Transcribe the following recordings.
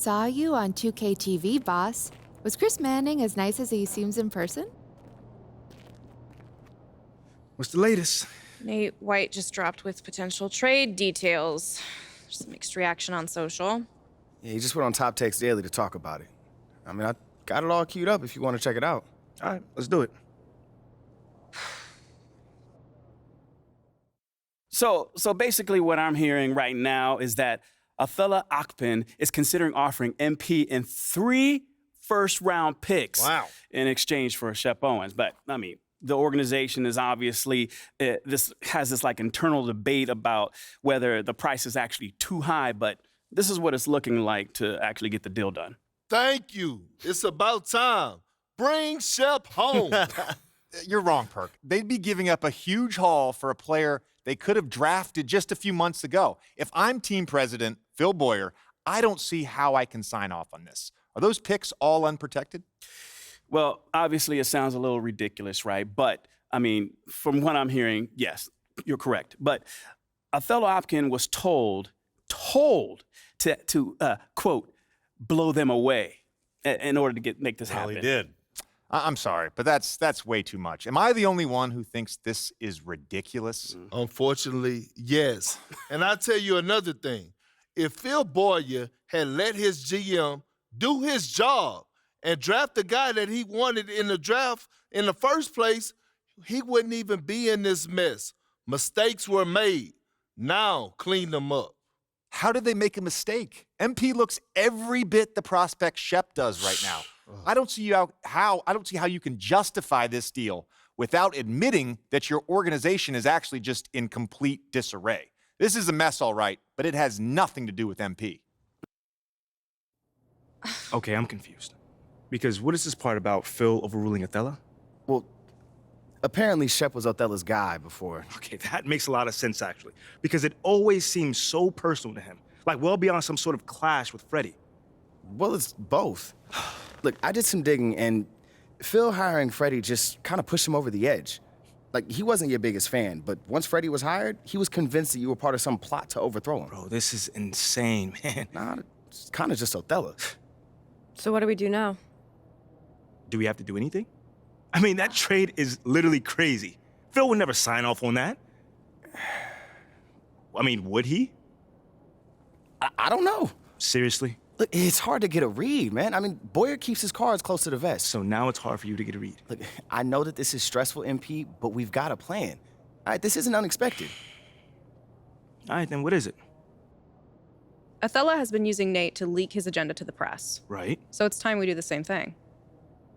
saw you on 2K TV, boss. Was Chris Manning as nice as he seems in person? What's the latest? Nate White just dropped with potential trade details. There's some mixed reaction on social. Yeah, he just went on Top Text Daily to talk about it. I mean, I got it all queued up if you want to check it out. All right, let's do it. So basically what I'm hearing right now is that Othella Akpin is considering offering MP in 3 first-round picks in exchange for Shep Owens. But, I mean, the organization is obviously, this like internal debate about whether the price is actually too high, but this is what it's looking like to actually get the deal done. Thank you. It's about time. Bring Shep home. You're wrong, Perk. They'd be giving up a huge haul for a player they could have drafted just a few months ago. If I'm team president, Phil Boyer, I don't see how I can sign off on this. Are those picks all unprotected? Well, obviously it sounds a little ridiculous, right? But, I mean, from what I'm hearing, yes, you're correct. But Othella Akpin was told to quote, blow them away in order to make this happen. Well, he did. I'm sorry, but that's way too much. Am I the only one who thinks this is ridiculous? Unfortunately, yes. And I'll tell you another thing. If Phil Boyer had let his GM do his job and draft the guy that he wanted in the draft in the first place, he wouldn't even be in this mess. Mistakes were made. Now, clean them up. How did they make a mistake? MP looks every bit the prospect Shep does right now. I don't see how you can justify this deal without admitting that your organization is actually just in complete disarray. This is a mess, all right, but it has nothing to do with MP. Okay, I'm confused. Because what is this part about Phil overruling Othella? Well, apparently Shep was Othella's guy before. Okay, that makes a lot of sense, actually. Because it always seems so personal to him. Like well beyond some sort of clash with Freddie. Well, it's both. Look, I did some digging, and Phil hiring Freddie just kind of pushed him over the edge. Like, he wasn't your biggest fan, but once Freddie was hired, he was convinced that you were part of some plot to overthrow him. Bro, this is insane, man. Nah, it's kind of just Othella. So what do we do now? Do we have to do anything? I mean, that trade is literally crazy. Phil would never sign off on that. I mean, would he? I don't know. Seriously? Look, it's hard to get a read, man. I mean, Boyer keeps his cards close to the vest. So now it's hard for you to get a read. Look, I know that this is stressful, MP, but we've got a plan. All right, this isn't unexpected. All right, then what is it? Othella has been using Nate to leak his agenda to the press. Right. So it's time we do the same thing.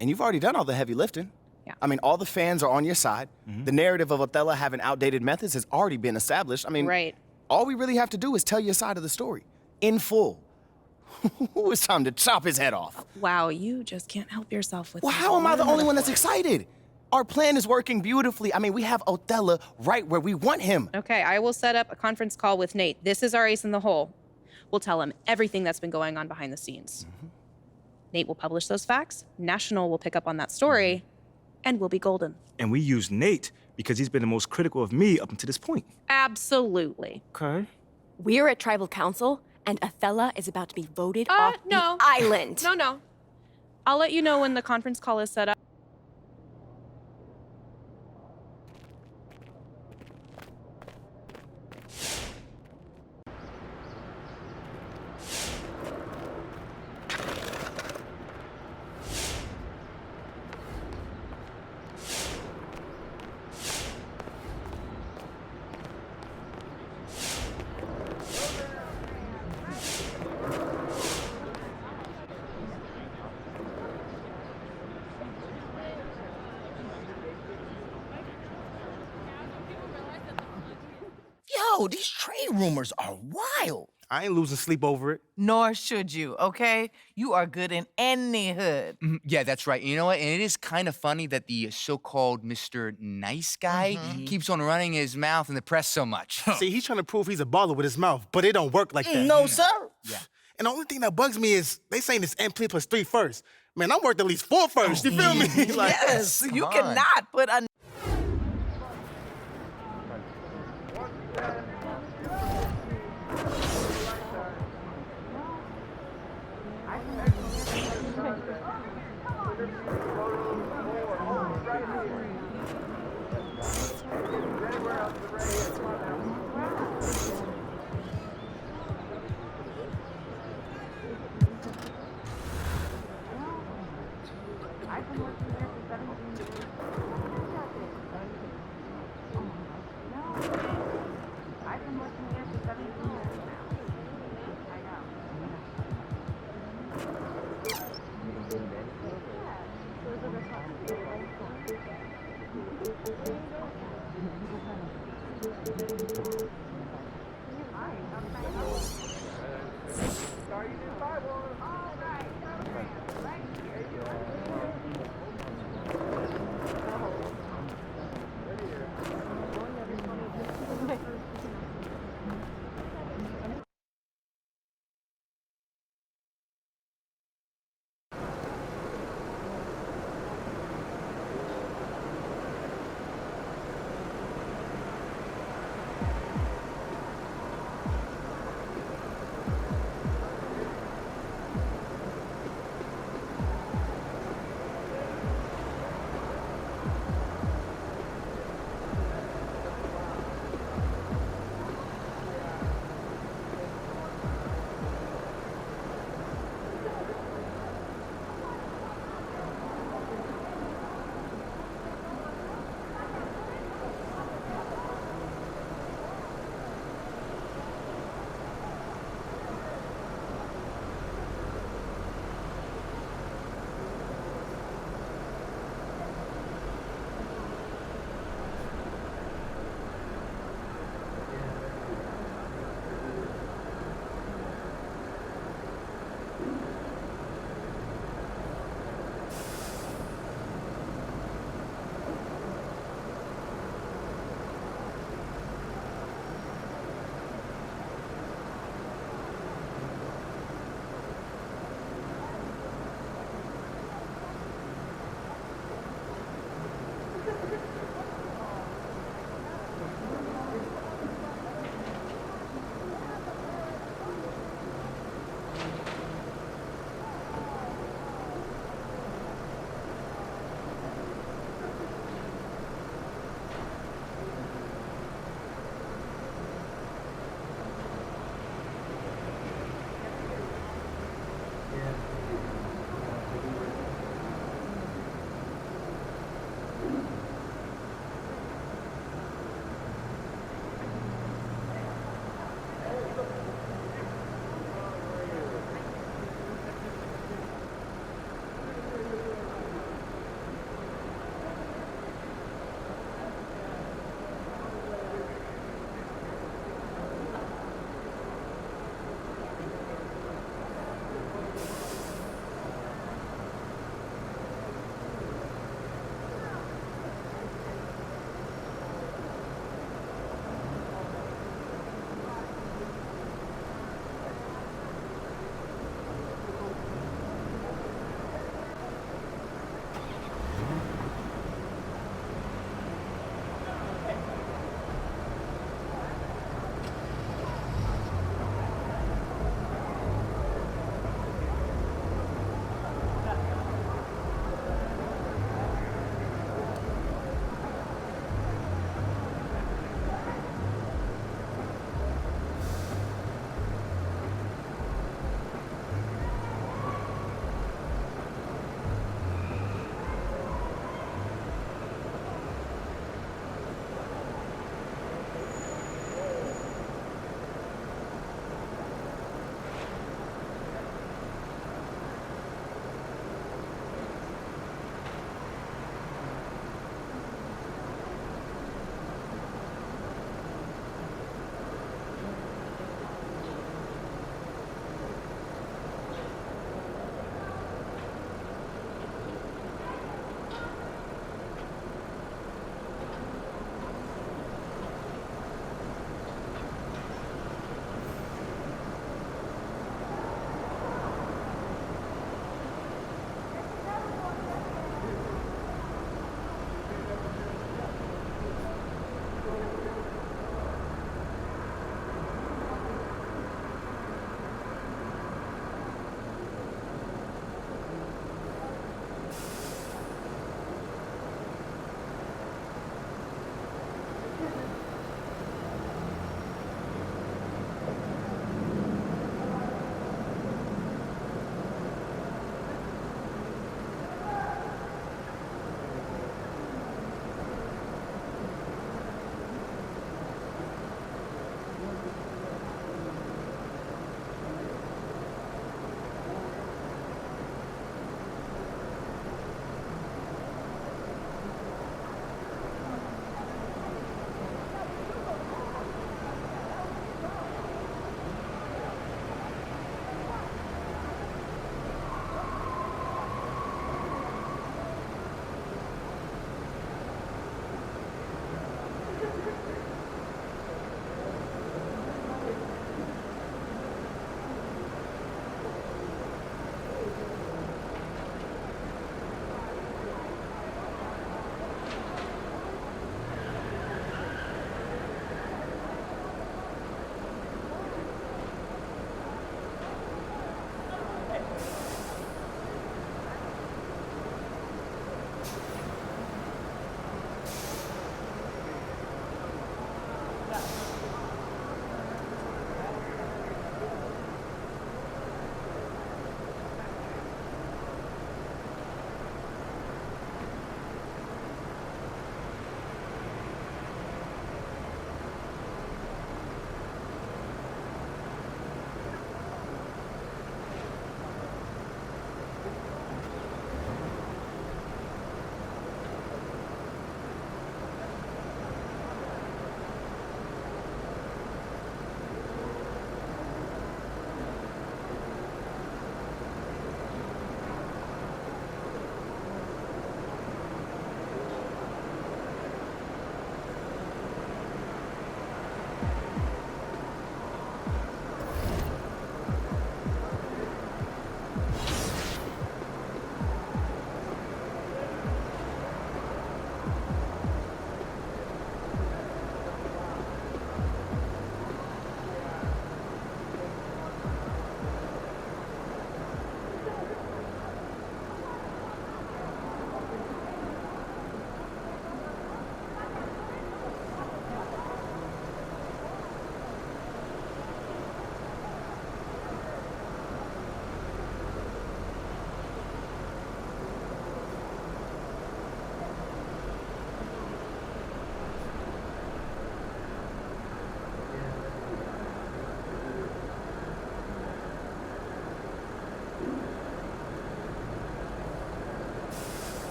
And you've already done all the heavy lifting. Yeah. I mean, all the fans are on your side. The narrative of Othella having outdated methods has already been established. I mean, right. All we really have to do is tell your side of the story in full. It's time to chop his head off. Wow, you just can't help yourself with Well, this. how am I the only one that's excited? Our plan is working beautifully. I mean, we have Othella right where we want him. Okay, I will set up a conference call with Nate. This is our ace in the hole. We'll tell him everything that's been going on behind the scenes. Nate will publish those facts, National will pick up on that story, and we'll be golden. And we use Nate because he's been the most critical of me up until this point. Absolutely. Okay. We're at Tribal Council, and Othella is about to be voted off no. the island. No. I'll let you know when the conference call is set up. Yo, these trade rumors are wild. I ain't losing sleep over it. Nor should you, okay? You are good in any hood. Yeah, that's right. You know what? And it is kind of funny that the so-called Mr. Nice Guy keeps on running his mouth in the press so much. See, he's trying to prove he's a baller with his mouth, but it don't work like that. No, sir. Yeah. And the only thing that bugs me is they saying it's MP plus 3 first. Man, I'm worth at least 4 first. You feel me? Like, yes, you cannot put a...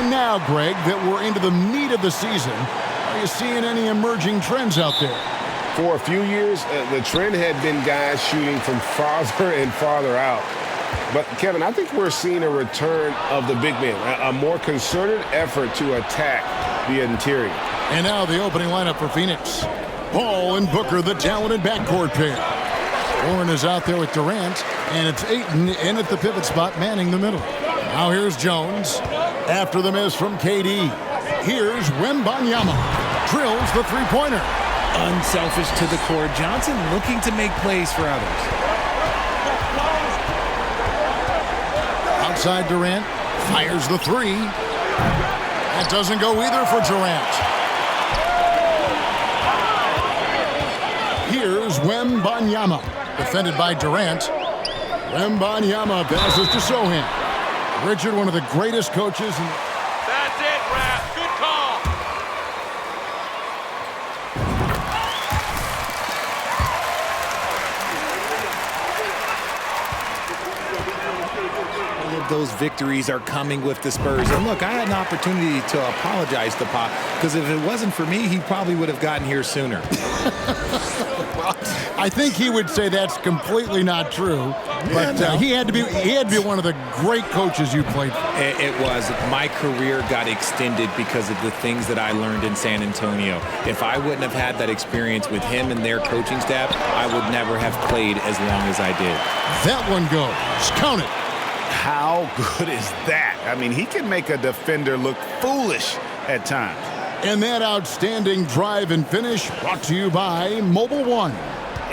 And now, Greg, that we're into the meat of the season, are you seeing any emerging trends out there? For a few years, the trend had been guys shooting from farther and farther out. But, Kevin, I think we're seeing a return of the big man, a more concerted effort to attack the interior. And now the opening lineup for Phoenix. Paul and Booker, the talented backcourt pair. Warren is out there with Durant, and it's Ayton in at the pivot spot, manning the middle. Now here's Jones. After the miss from KD, here's Wembanyama. Drills the three-pointer. Unselfish to the core. Johnson looking to make plays for others. Outside Durant, fires the three. That doesn't go either for Durant. Here's Wembanyama. Defended by Durant. Wembanyama passes to Sohan. Richard, one of the greatest coaches. That's it, Raph. Good call. All of those victories are coming with the Spurs. And look, I had an opportunity to apologize to Pop, because if it wasn't for me, he probably would have gotten here sooner. I think he would say that's completely not true, but he had to be one of the great coaches you played for. It was. My career got extended because of the things that I learned in San Antonio. If I wouldn't have had that experience with him and their coaching staff, I would never have played as long as I did. That one goes. Count it. How good is that? I mean, he can make a defender look foolish at times. And that outstanding drive and finish brought to you by Mobile One.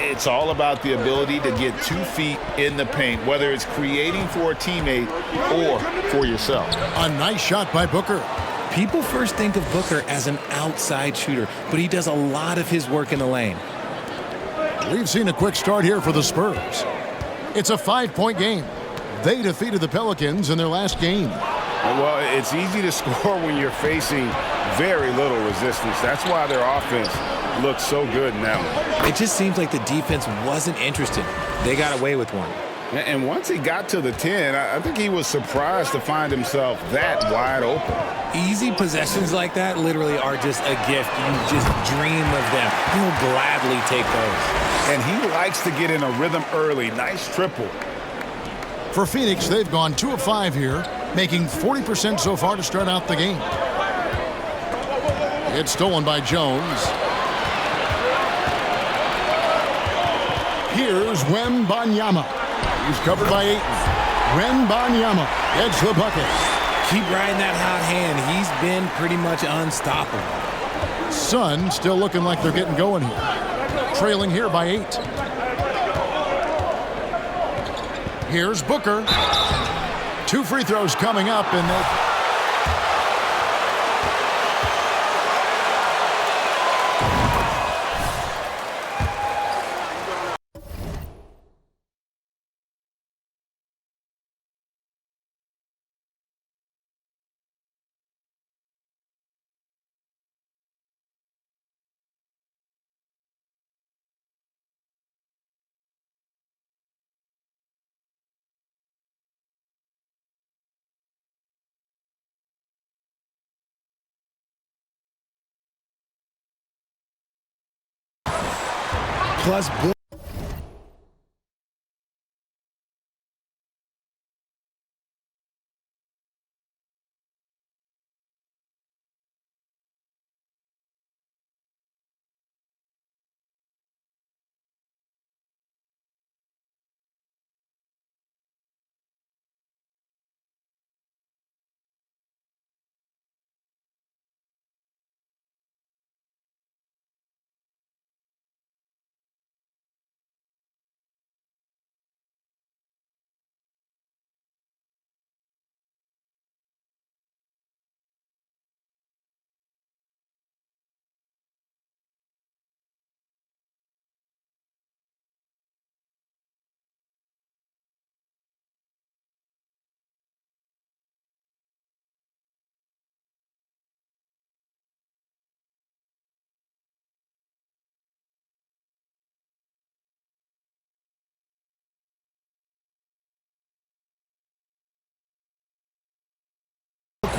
It's all about the ability to get 2 feet in the paint, whether it's creating for a teammate or for yourself. A nice shot by Booker. People first think of Booker as an outside shooter, but he does a lot of his work in the lane. We've seen a quick start here for the Spurs. It's a 5-point game. They defeated the Pelicans in their last game. Well, it's easy to score when you're facing very little resistance. That's why their offense looks so good now. It just seems like the defense wasn't interested. They got away with one. And once he got to the 10, I think he was surprised to find himself that wide open. Easy possessions like that literally are just a gift. You just dream of them. He'll gladly take those. And he likes to get in a rhythm early. Nice triple. For Phoenix, they've gone 2 of 5 here, making 40% so far to start out the game. It's stolen by Jones. Here's Wembanyama. He's covered by Ayton. Wembanyama gets the bucket. Keep riding that hot hand. He's been pretty much unstoppable. Sun still looking like they're getting going here. Trailing here by 8. Here's Booker. 2 free throws coming up, and they plus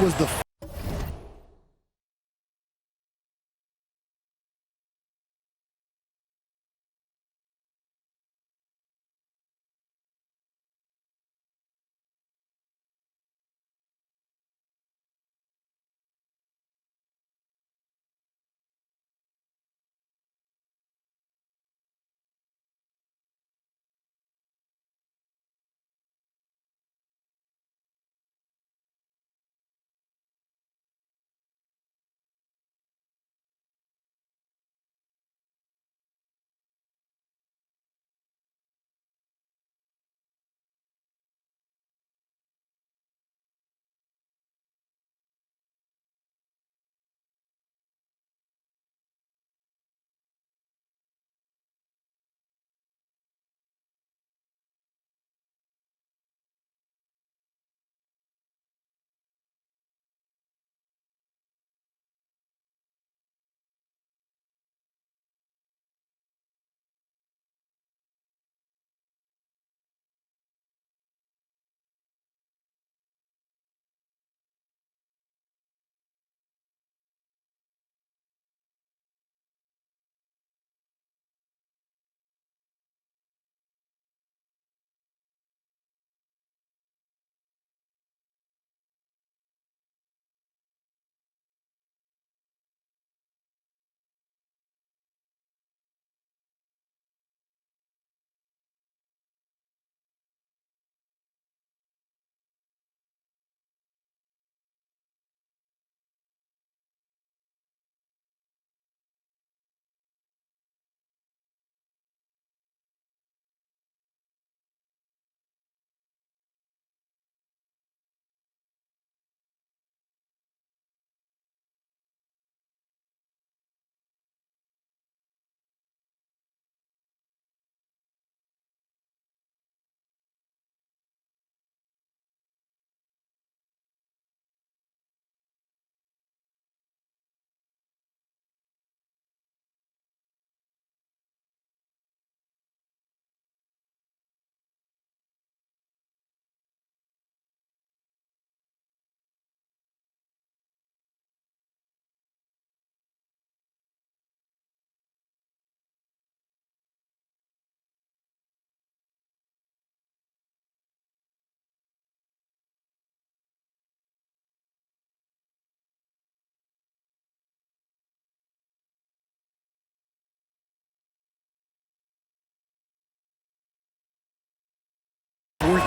was the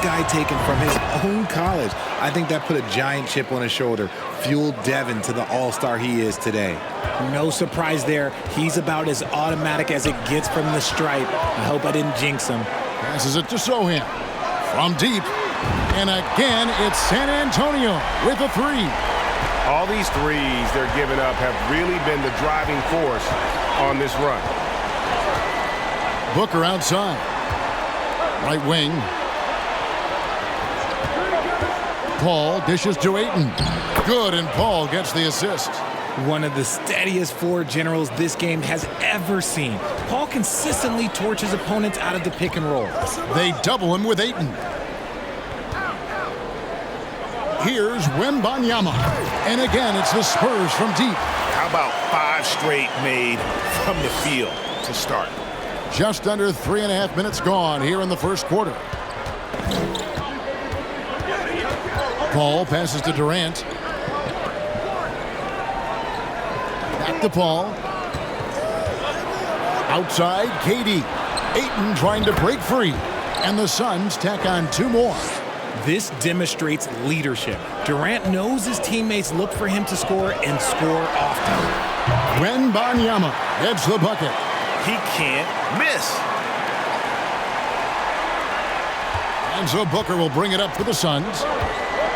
guy taken from his own college. I think that put a giant chip on his shoulder, fueled Devin to the all-star he is today. No surprise there. He's about as automatic as it gets from the stripe. I hope I didn't jinx him. Passes it to Sohan from deep. And again, it's San Antonio with a three. All these threes they're giving up have really been the driving force on this run. Booker outside. Right wing. Paul dishes to Ayton. Good, and Paul gets the assist. One of the steadiest floor generals this game has ever seen. Paul consistently torches opponents out of the pick and roll. They double him with Ayton. Here's Wembanyama. And again, it's the Spurs from deep. How about 5 straight made from the field to start? Just under 3.5 minutes gone here in the first quarter. Paul passes to Durant. Back to Paul. Outside, KD. Ayton trying to break free. And the Suns tack on 2 more. This demonstrates leadership. Durant knows his teammates look for him to score and score often. Wembanyama gets the bucket. He can't miss. And so Booker will bring it up for the Suns.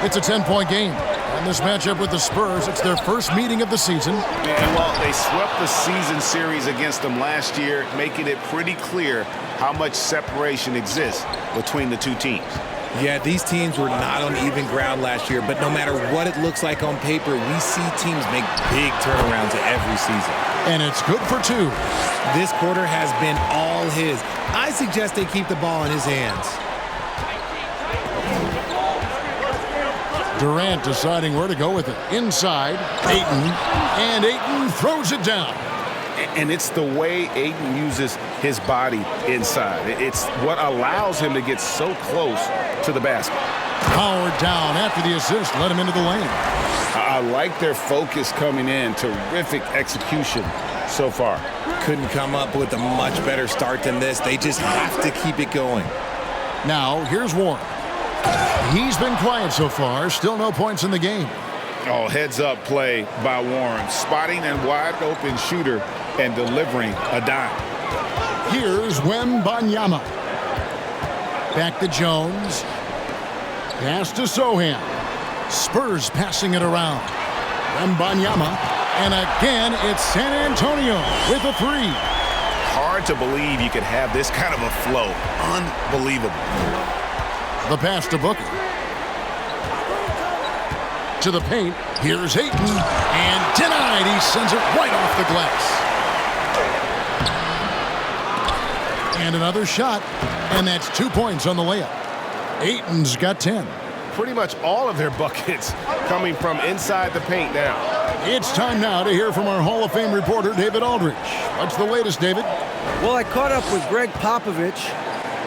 It's a 10-point game. And this matchup with the Spurs, it's their first meeting of the season. And well, they swept the season series against them last year, making it pretty clear how much separation exists between the two teams. Yeah, these teams were not on even ground last year, but no matter what it looks like on paper, we see teams make big turnarounds every season. And it's good for 2. This quarter has been all his. I suggest they keep the ball in his hands. Durant deciding where to go with it. Inside, Ayton, and Ayton throws it down. And it's the way Ayton uses his body inside. It's what allows him to get so close to the basket. Powered down after the assist, let him into the lane. I like their focus coming in. Terrific execution so far. Couldn't come up with a much better start than this. They just have to keep it going. Now, here's Warren. He's been quiet so far. Still no points in the game. Oh, heads-up play by Warren. Spotting a wide-open shooter and delivering a dime. Here's Wembanyama. Back to Jones. Pass to Sohan. Spurs passing it around. Wembanyama. And again, it's San Antonio with a three. Hard to believe you could have this kind of a flow. Unbelievable. The pass to Booker. To the paint. Here's Ayton. And denied. He sends it right off the glass. And another shot. And that's 2 points on the layup. Ayton's got 10. Pretty much all of their buckets coming from inside the paint now. It's time now to hear from our Hall of Fame reporter, David Aldrich. What's the latest, David? Well, I caught up with Greg Popovich.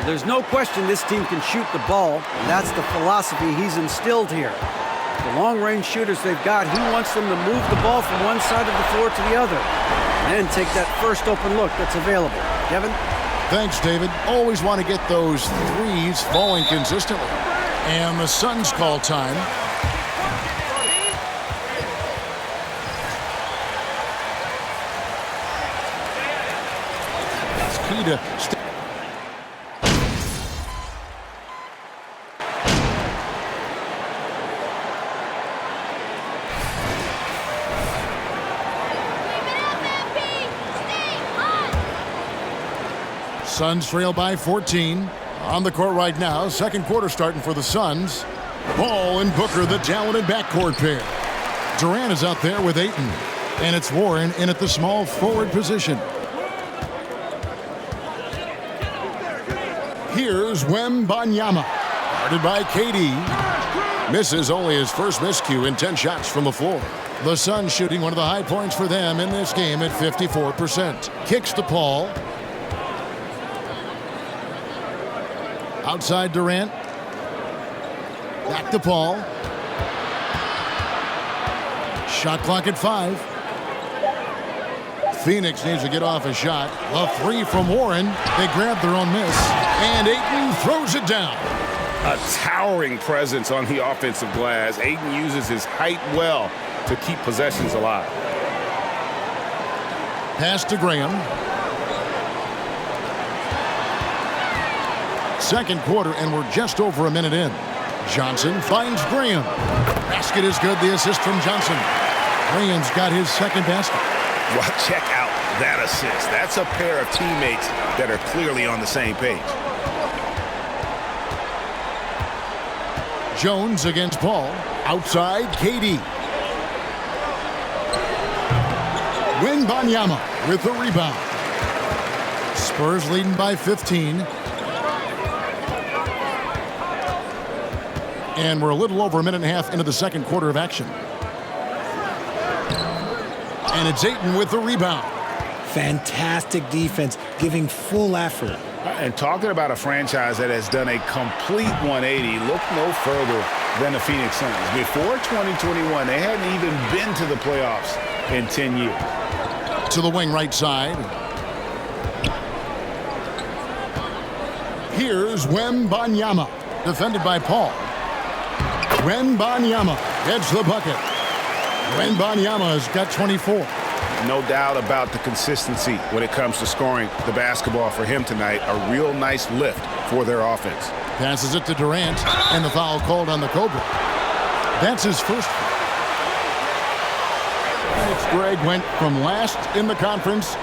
There's no question this team can shoot the ball, and that's the philosophy he's instilled here. The long-range shooters they've got, he wants them to move the ball from one side of the floor to the other, and then take that first open look that's available. Kevin? Thanks, David. Always want to get those threes falling consistently. And the Suns call time. It's key to Suns trail by 14. On the court right now, second quarter starting for the Suns. Ball and Booker, the talented backcourt pair. Durant is out there with Ayton. And it's Warren in at the small forward position. Here's Wembanyama. Guarded by KD. Misses only his first miscue in 10 shots from the floor. The Suns shooting one of the high points for them in this game at 54%. Kicks to Paul. Outside Durant. Back to Paul. Shot clock at 5. Phoenix needs to get off a shot. A three from Warren. They grab their own miss. And Ayton throws it down. A towering presence on the offensive glass. Ayton uses his height well to keep possessions alive. Pass to Graham. Second quarter, and we're just over a minute in. Johnson finds Graham. Basket is good. The assist from Johnson. Graham's got his second basket. Well, check out that assist. That's a pair of teammates that are clearly on the same page. Jones against Paul. Outside, KD. Wembanyama with the rebound. Spurs leading by 15. And we're a little over a minute and a half into the second quarter of action. And it's Ayton with the rebound. Fantastic defense, giving full effort. And talking about a franchise that has done a complete 180, look no further than the Phoenix Suns. Before 2021, they hadn't even been to the playoffs in 10 years. To the wing right side. Here's Wembanyama, defended by Paul. Wembanyama gets the bucket. Wembanyama has got 24. No doubt about the consistency when it comes to scoring the basketball for him tonight. A real nice lift for their offense. Passes it to Durant, and the foul called on the Cobra. That's his first. Alex Gregg went from last in the conference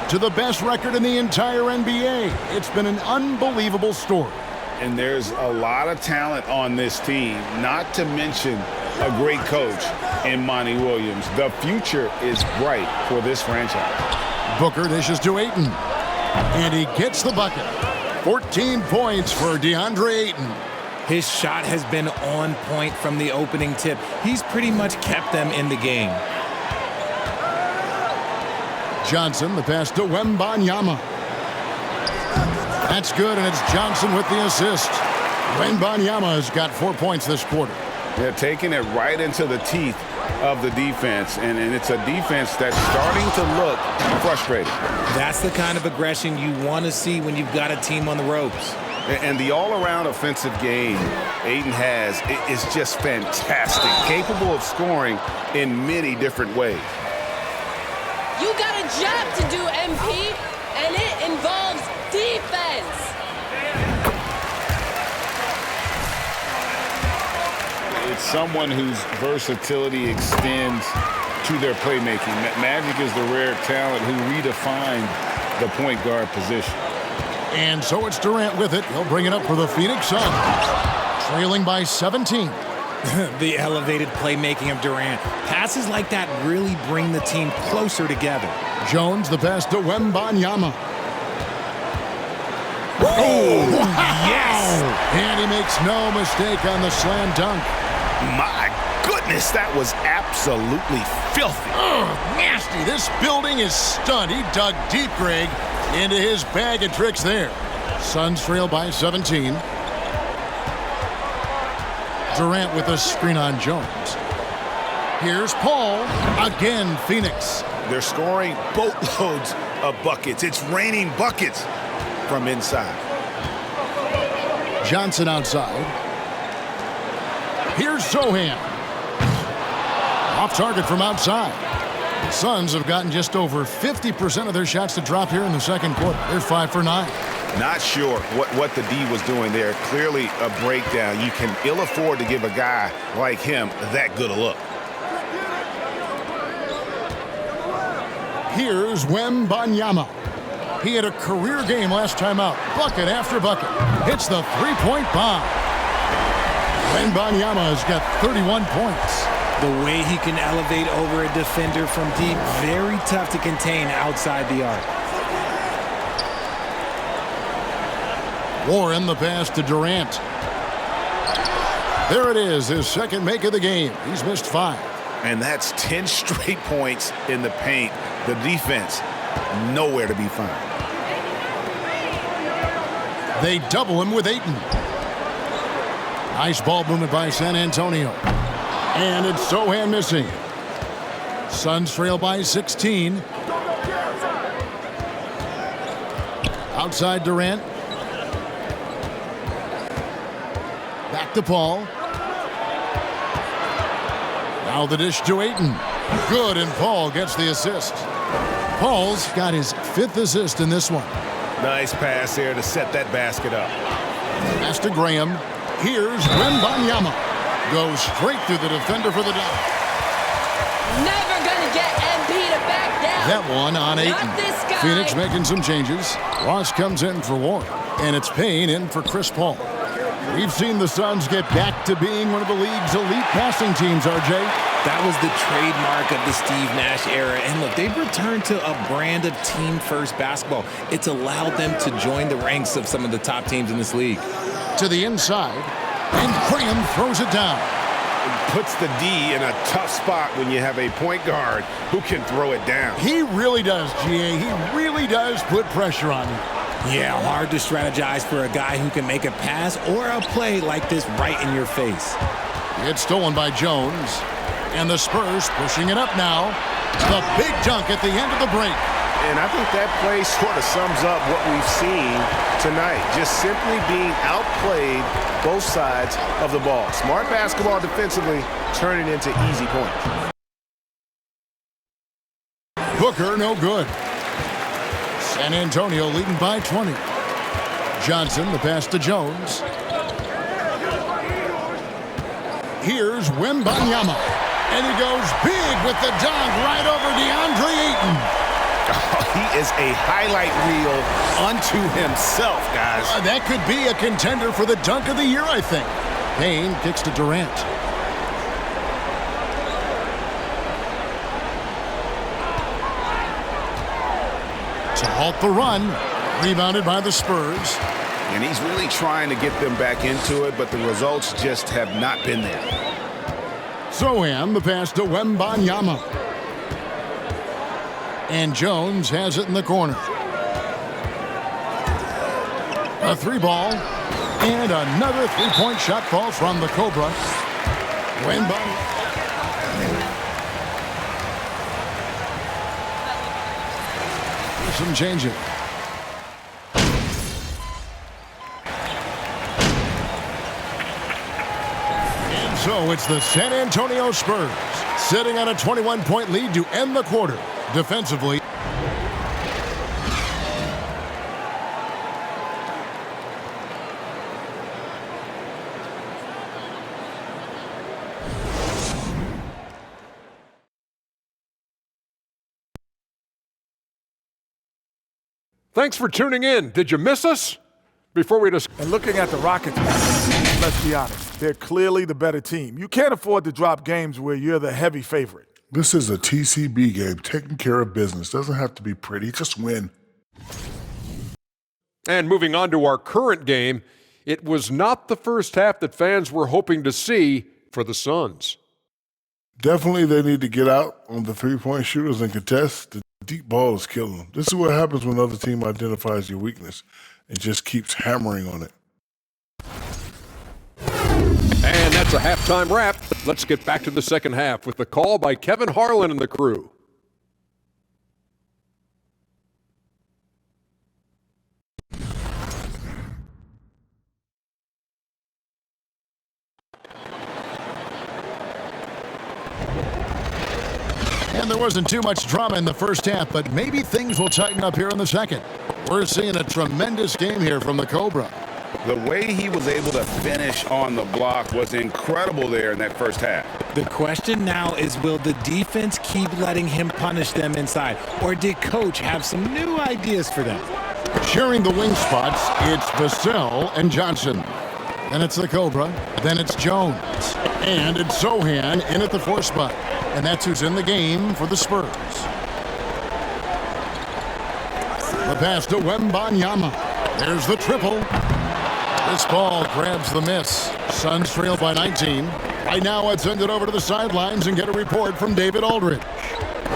to the best record in the entire NBA. It's been an unbelievable story. And there's a lot of talent on this team, not to mention a great coach in Monty Williams. The future is bright for this franchise. Booker dishes to Ayton, and he gets the bucket. 14 points for DeAndre Ayton. His shot has been on point from the opening tip. He's pretty much kept them in the game. Johnson, the pass to Wembanyama. That's good, and it's Johnson with the assist. Wembanyama has got 4 points this quarter. They're taking it right into the teeth of the defense, and it's a defense that's starting to look frustrated. That's the kind of aggression you want to see when you've got a team on the ropes. And the all-around offensive game Ayton has is just fantastic, capable of scoring in many different ways. You got a job to do, MP, and it involves defense. It's someone whose versatility extends to their playmaking. Magic is the rare talent who redefined the point guard position. And so it's Durant with it. He'll bring it up for the Phoenix Suns, trailing by 17. The elevated playmaking of Durant. Passes like that really bring the team closer together. Jones, the pass to Wembanyama. Oh, wow. Yes! And he makes no mistake on the slam dunk. My goodness, that was absolutely filthy. Nasty. This building is stunned. He dug deep, Greg, into his bag of tricks there. Suns trail by 17. Durant with a screen on Jones. Here's Paul. Again, Phoenix. They're scoring boatloads of buckets. It's raining buckets from inside. Johnson outside. Here's Sohan. Off target from outside. The Suns have gotten just over 50% of their shots to drop here in the second quarter. They're 5 for 9. Not sure what the D was doing there. Clearly a breakdown. You can ill afford to give a guy like him that good a look. Here's Wembanyama. He had a career game last time out. Bucket after bucket. Hits the three-point bomb. Wembanyama has got 31 points. The way he can elevate over a defender from deep, very tough to contain outside the arc. Warren, the pass to Durant. There it is, his second make of the game. He's missed 5. And that's 10 straight points in the paint. The defense, nowhere to be found. They double him with Ayton. Nice ball movement by San Antonio. And it's Sohan missing. Suns trail by 16. Outside Durant. Back to Paul. Now the dish to Ayton. Good, and Paul gets the assist. Paul's got his 5th assist in this one. Nice pass there to set that basket up. Pass to Graham. Here's wembanyama. Goes straight through the defender for the dunk. Never gonna get MP to back down. That one on Ayton. Not this guy. Phoenix making some changes. Ross comes in for Warren, and it's Payne in for Chris Paul. We've seen the Suns get back to being one of the league's elite passing teams, RJ. That was the trademark of the Steve Nash era. And look, they've returned to a brand of team-first basketball. It's allowed them to join the ranks of some of the top teams in this league. To the inside, and Graham throws it down. It puts the D in a tough spot when you have a point guard who can throw it down. He really does, GA. He really does put pressure on him. Yeah, hard to strategize for a guy who can make a pass or a play like this right in your face. It's stolen by Jones. And the Spurs pushing it up now. The big dunk at the end of the break. And I think that play sort of sums up what we've seen tonight. Just simply being outplayed both sides of the ball. Smart basketball defensively, turning into easy points. Booker, no good. San Antonio leading by 20. Johnson, the pass to Jones. Here's wembanyama. And he goes big with the dunk right over DeAndre Ayton. Oh, he is a highlight reel unto himself, guys. That could be a contender for the dunk of the year, I think. Payne kicks to Durant. To halt the run. Rebounded by the Spurs. And he's really trying to get them back into it, but the results just have not been there. Sohan, the pass to wembanyama. And Jones has it in the corner. A 3-ball. And another 3-point shot ball from the Cobra. Wembanyama. Some changing. So it's the San Antonio Spurs sitting on a 21-point lead to end the quarter. Defensively, Thanks for tuning in. Did you miss us? Before we just... And looking at the Rockets, let's be honest, they're clearly the better team. You can't afford to drop games where you're the heavy favorite. This is a TCB game, taking care of business. Doesn't have to be pretty, just win. And moving on to our current game, it was not the first half that fans were hoping to see for the Suns. Definitely they need to get out on the three-point shooters and contest. The deep ball is killing them. This is what happens when another team identifies your weakness and just keeps hammering on it. And that's a halftime wrap. Let's get back to the second half with the call by Kevin Harlan and the crew. and there wasn't too much drama in the first half, but maybe things will tighten up here in the second. We're seeing a tremendous game here from the Cobra. The way he was able to finish on the block was incredible there in that first half. The question now is, will the defense keep letting him punish them inside, or did Coach have some new ideas for them? Sharing the wing spots, it's Vassell and Johnson. Then it's the Cobra, then it's Jones, and it's Sohan in at the 4 spot. And that's who's in the game for the Spurs. The pass to wembanyama. There's the triple. This ball grabs the miss. Suns trail by 19. Right now, let's send it over to the sidelines and get a report from David Aldridge.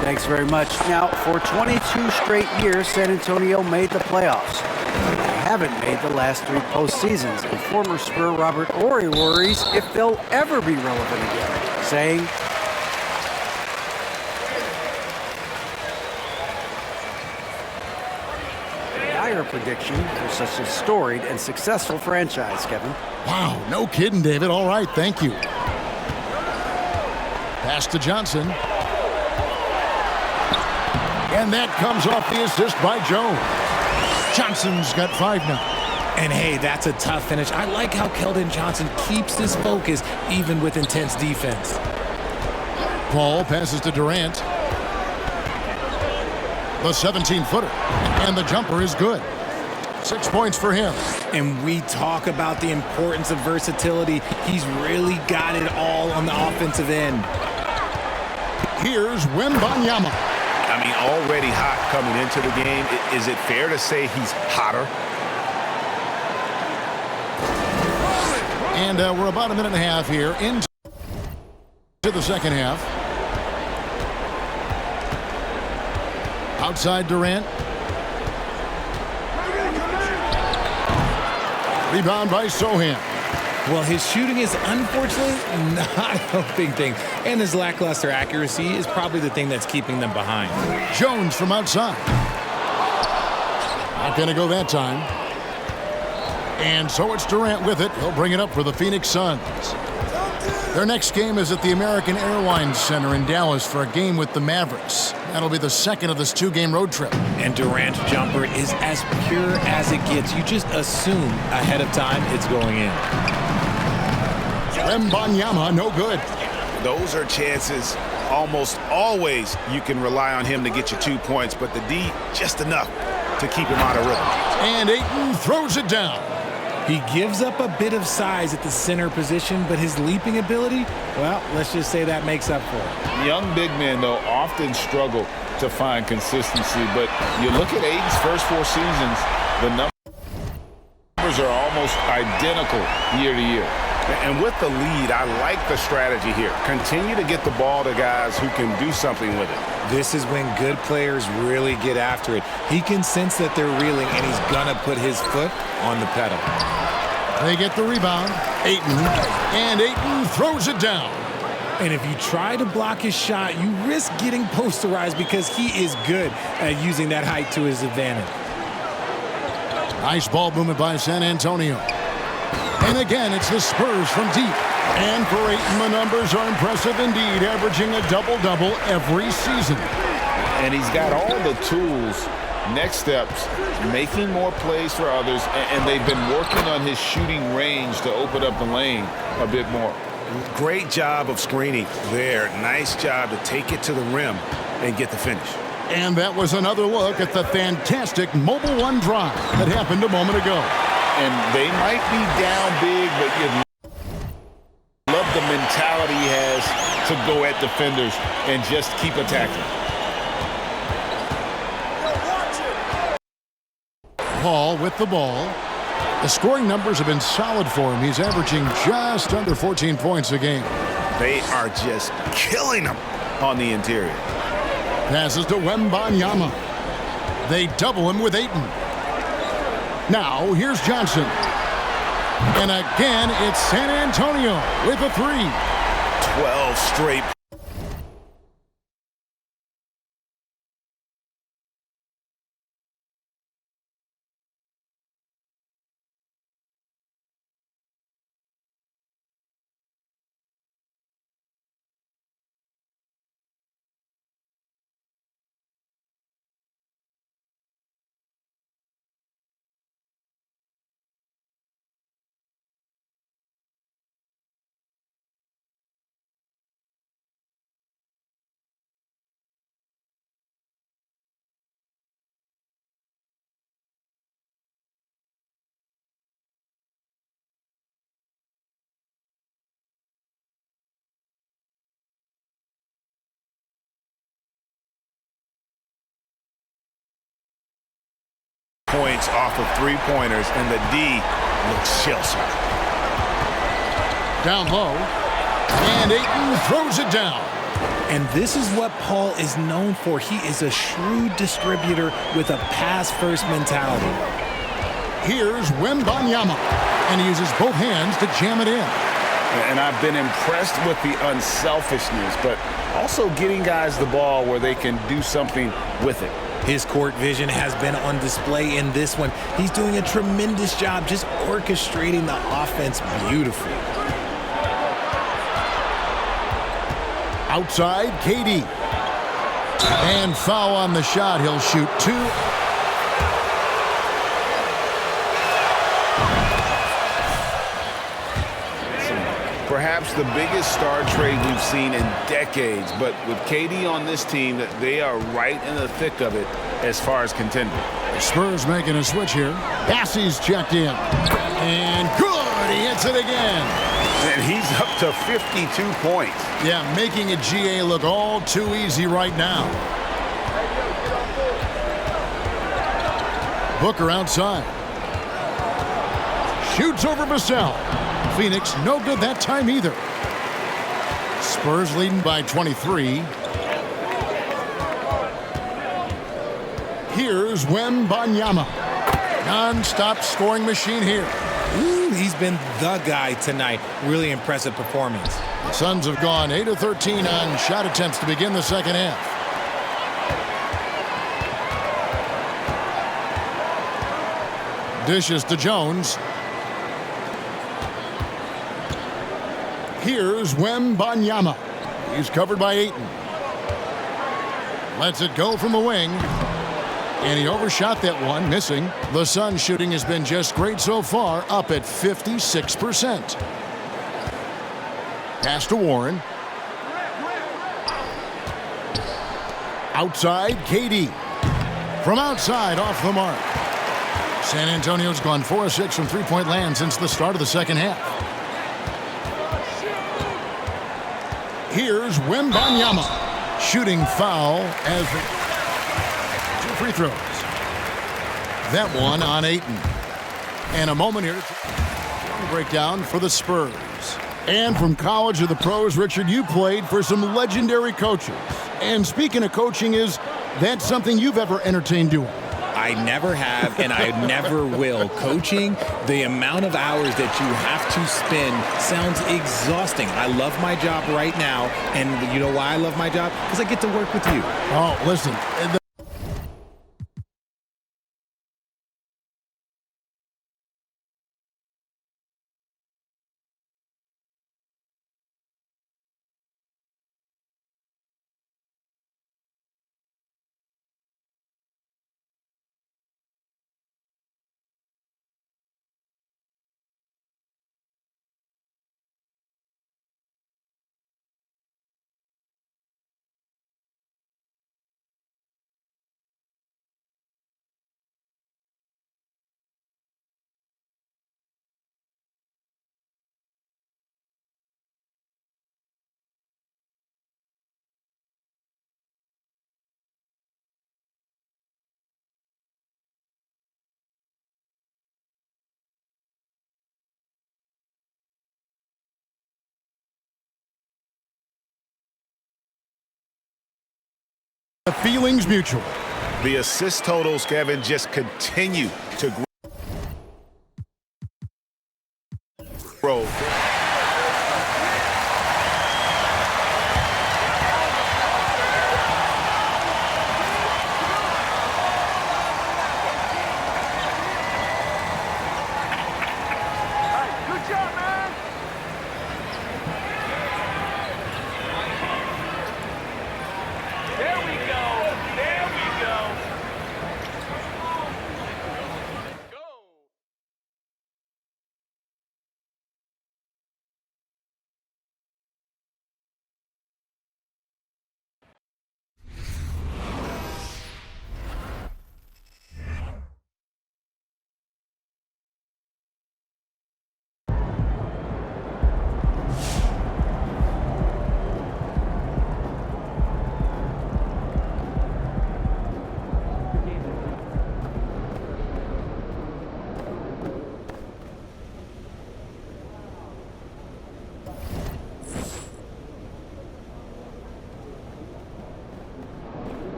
Thanks very much. Now, for 22 straight years, San Antonio made the playoffs. They haven't made the last 3 postseasons, and former Spur Robert Horry worries if they'll ever be relevant again, saying, higher prediction for such a storied and successful franchise, Kevin. Wow, no kidding, David. All right, thank you. Pass to Johnson. And that comes off the assist by Jones. Johnson's got 5 now. And hey, that's a tough finish. I like how Keldon Johnson keeps his focus even with intense defense. Paul passes to Durant. The 17-footer. And the jumper is good. 6 points for him. And we talk about the importance of versatility. He's really got it all on the offensive end. Here's Wembanyama. I mean, already hot coming into the game. Is it fair to say he's hotter? And we're about a minute and a half here into the second half. Outside Durant. Rebound by Sohan. Well, his shooting is unfortunately not a big thing. And his lackluster accuracy is probably the thing that's keeping them behind. Jones from outside. Not going to go that time. And so it's Durant with it. He'll bring it up for the Phoenix Suns. Their next game is at the American Airlines Center in Dallas for a game with the Mavericks. That'll be the second of this 2-game road trip. And Durant's jumper is as pure as it gets. You just assume ahead of time it's going in. Wembanyama, no good. Those are chances almost always you can rely on him to get you 2 points, but the D, just enough to keep him out of rhythm. And Ayton throws it down. He gives up a bit of size at the center position, but his leaping ability, well, let's just say that makes up for it. Young big men, though, often struggle to find consistency, but you look at Ayton's first 4 seasons, the numbers are almost identical year to year. And with the lead, I like the strategy here. Continue to get the ball to guys who can do something with it. This is when good players really get after it. He can sense that they're reeling, and he's gonna put his foot on the pedal. They get the rebound. Ayton. And Ayton throws it down. And if you try to block his shot, you risk getting posterized because he is good at using that height to his advantage. Nice ball movement by San Antonio. And again, it's the Spurs from deep. And for Ayton, the numbers are impressive indeed, averaging a double-double every season. And he's got all the tools. Next steps, making more plays for others, and they've been working on his shooting range to open up the lane a bit more. Great job of screening there. Nice job to take it to the rim and get the finish. And that was another look at the fantastic Mobile One drive that happened a moment ago. And they might be down big, but you love the mentality he has to go at defenders and just keep attacking. Paul with the ball. The scoring numbers have been solid for him. He's averaging just under 14 points a game. They are just killing him on the interior. Passes to Wembanyama. They double him with Ayton. Now, here's Johnson. And again, it's San Antonio with a 3. 12 straight. Points off of 3-pointers, and the D looks shell-shocked. Down low, and Ayton throws it down. And this is what Paul is known for. He is a shrewd distributor with a pass-first mentality. Here's Wembanyama, and he uses both hands to jam it in. And I've been impressed with the unselfishness, but also getting guys the ball where they can do something with it. His court vision has been on display in this one. He's doing a tremendous job just orchestrating the offense beautifully. Outside, KD. And foul on the shot. He'll shoot 2. Perhaps the biggest star trade we've seen in decades, but with KD on this team, they are right in the thick of it as far as contending. The Spurs making a switch here. Bassey's checked in. And good! He hits it again. And he's up to 52 points. Yeah, making a GA look all too easy right now. Booker outside. Shoots over Vassell. Phoenix no good that time either. Spurs leading by 23. Here's wembanyama. Non-stop scoring machine here. Ooh, he's been the guy tonight. Really impressive performance. The Suns have gone 8 of 13 on shot attempts to begin the second half. Dishes to Jones. Here's wembanyama. He's covered by Ayton. Lets it go from the wing. And he overshot that one, missing. The Suns' shooting has been just great so far, up at 56%. Pass to Warren. Outside, KD. From outside, off the mark. San Antonio's gone 4 of 6 from three-point land since the start of the second half. Here's wembanyama. Shooting foul as the 2 free throws. That one on Ayton. And a moment here to breakdown for the Spurs. And from college to the pros, Richard, you played for some legendary coaches. And speaking of coaching, is that something you've ever entertained doing? I never have, and I never will. Coaching, the amount of hours that you have to spend sounds exhausting. I love my job right now, and you know why I love my job? Because I get to work with you. Oh, listen. The feelings mutual. The assist totals, Kevin, just continue to grow.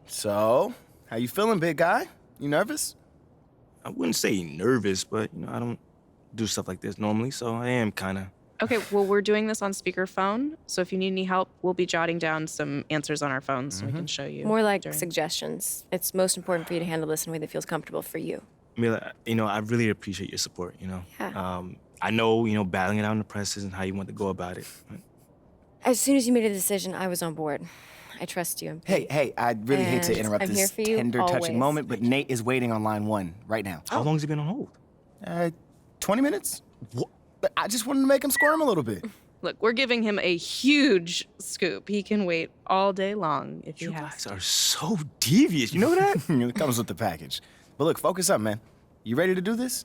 So, how you feeling, big guy? You nervous? I wouldn't say nervous, but I don't do stuff like this normally, so I am kind of. Okay, well, we're doing this on speakerphone, so if you need any help, we'll be jotting down some answers on our phones so we can show you. More like during- suggestions. It's most important for you to handle this in a way that feels comfortable for you. Mila, I really appreciate your support, Yeah. I know, battling it out in the press isn't how you want to go about it. As soon as you made a decision, I was on board. I trust you. Hey, I really hate to And interrupt I'm this here for you tender, touching always. moment, but Nate is waiting on line 1 right now. How long has he been on hold? 20 minutes? What? I just wanted to make him squirm a little bit. Look, we're giving him a huge scoop. He can wait all day long if he You has guys to. are so devious. You know that? It comes with the package. But look, focus up, man. You ready to do this?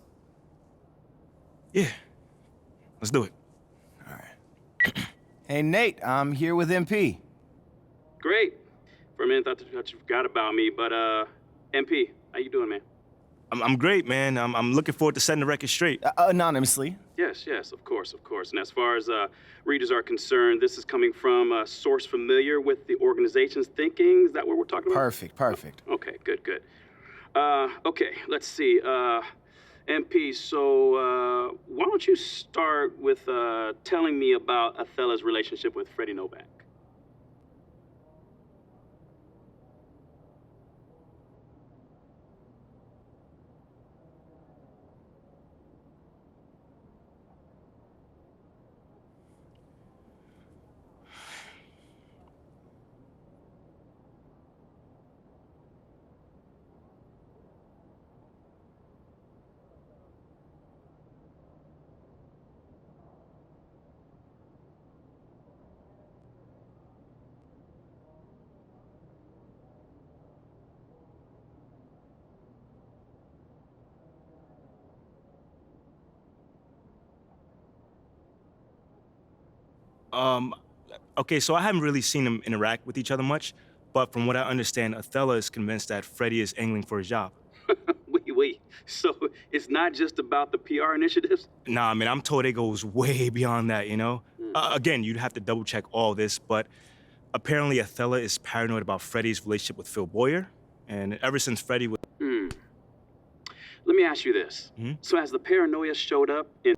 Yeah. Let's do it. All right. Hey, Nate, I'm here with MP. Great. For a minute, I thought you forgot about me, but MP, how you doing, man? I'm great, man. I'm looking forward to setting the record straight. Anonymously. Yes, of course. And as far as readers are concerned, this is coming from a source familiar with the organization's thinking. Is that what we're talking about? Perfect. Okay, good. Okay, let's see. MP, so why don't you start with telling me about Othello's relationship with Freddie Novak? Um, okay, so I haven't really seen them interact with each other much, but from what I understand, Othello is convinced that Freddie is angling for his job. Wait. So it's not just about the PR initiatives? Nah, man, I'm told it goes way beyond that, you know? Again, you'd have to double check all this, but apparently Othello is paranoid about Freddie's relationship with Phil Boyer, and ever since Freddie was... Let me ask you this. So has the paranoia showed up in...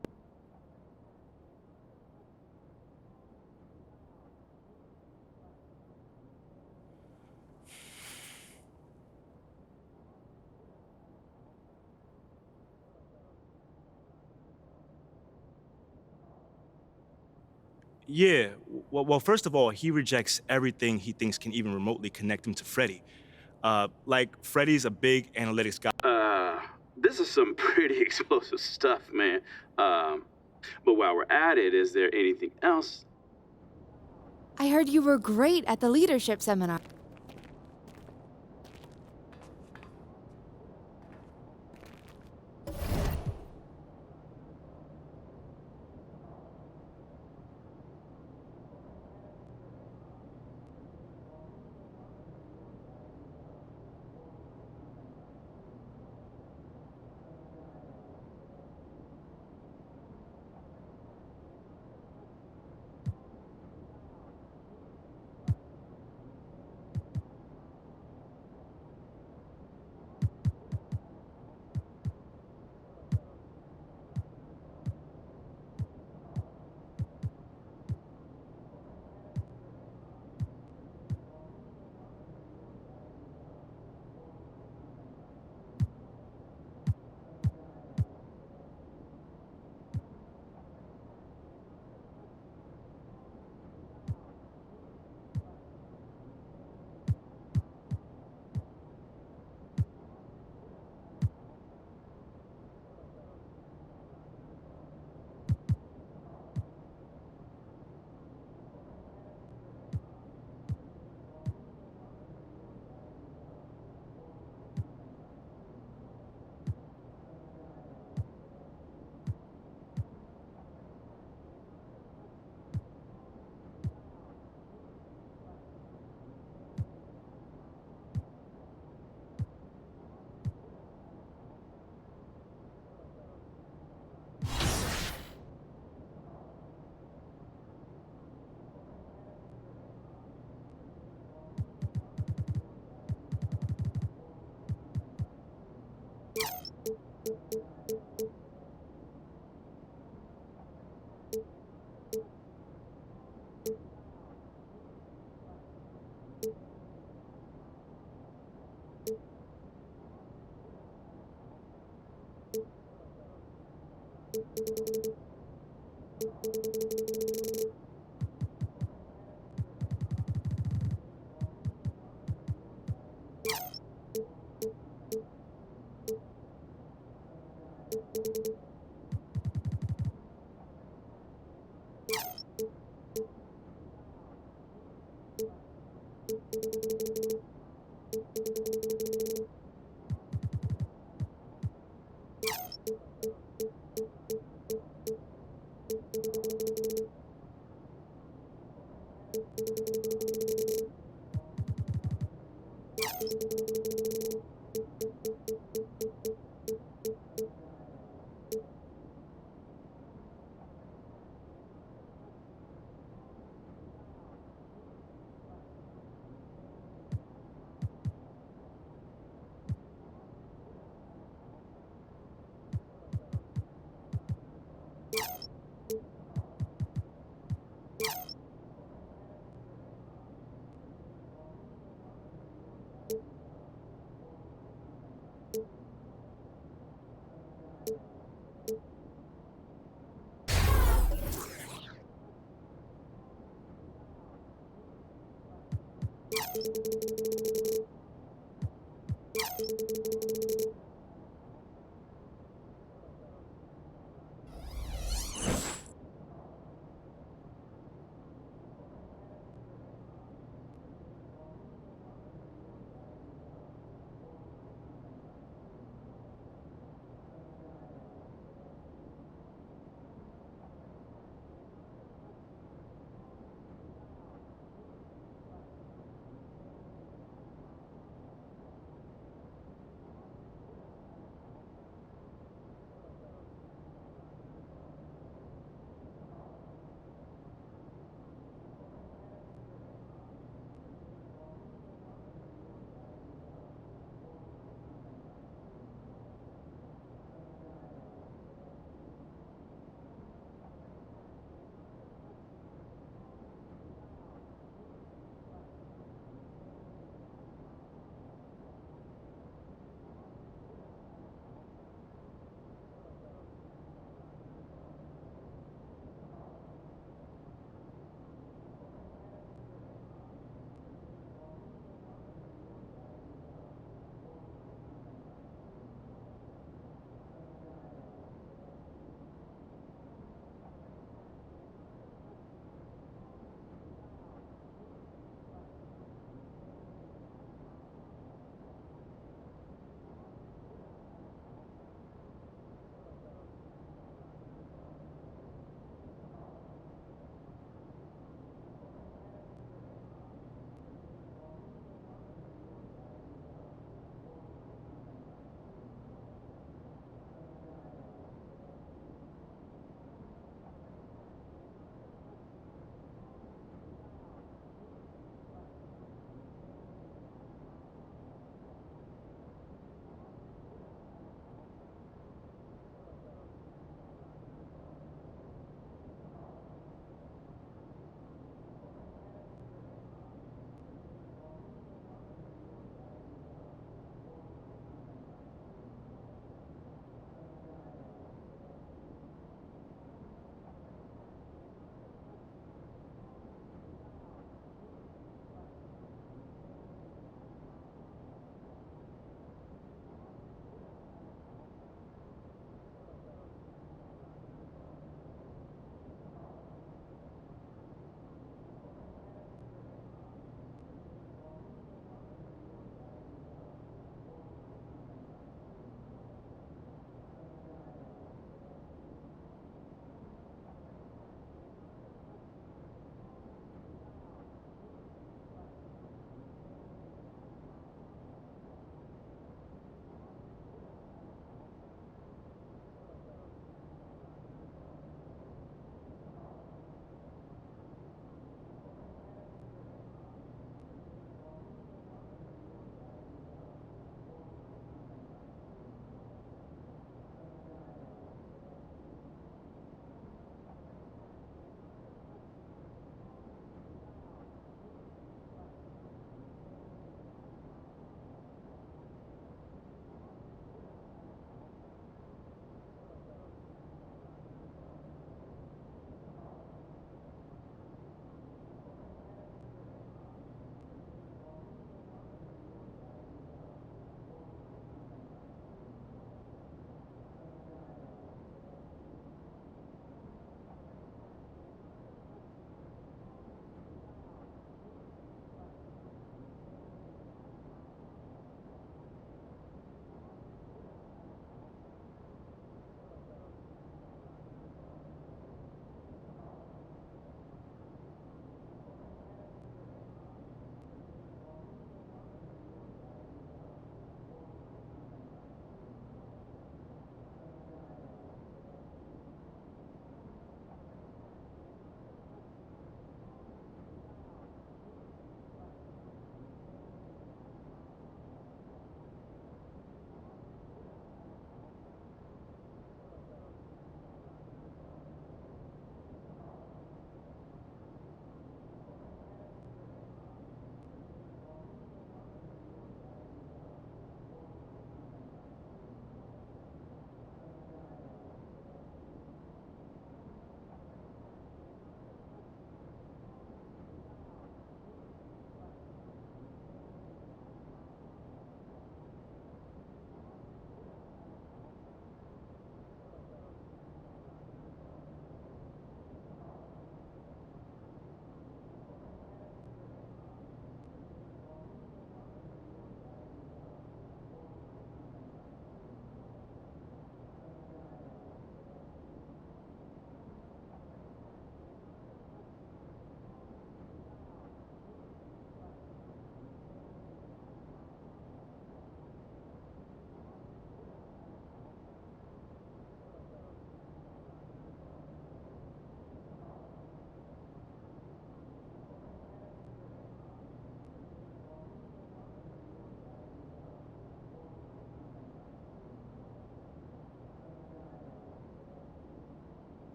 Yeah, well, first of all, he rejects everything he thinks can even remotely connect him to Freddie. Like, Freddie's a big analytics guy. This is some pretty explosive stuff, man. But while we're at it, is there anything else? I heard you were great at the leadership seminar.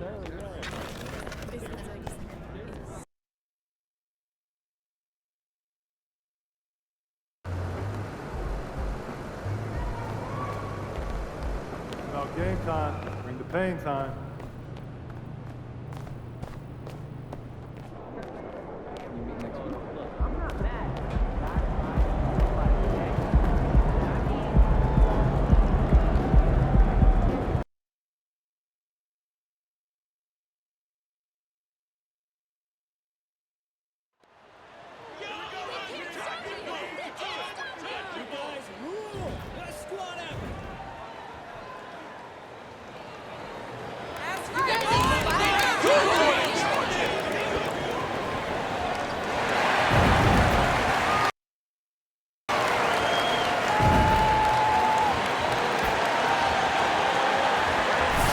Now game time. Bring the pain time.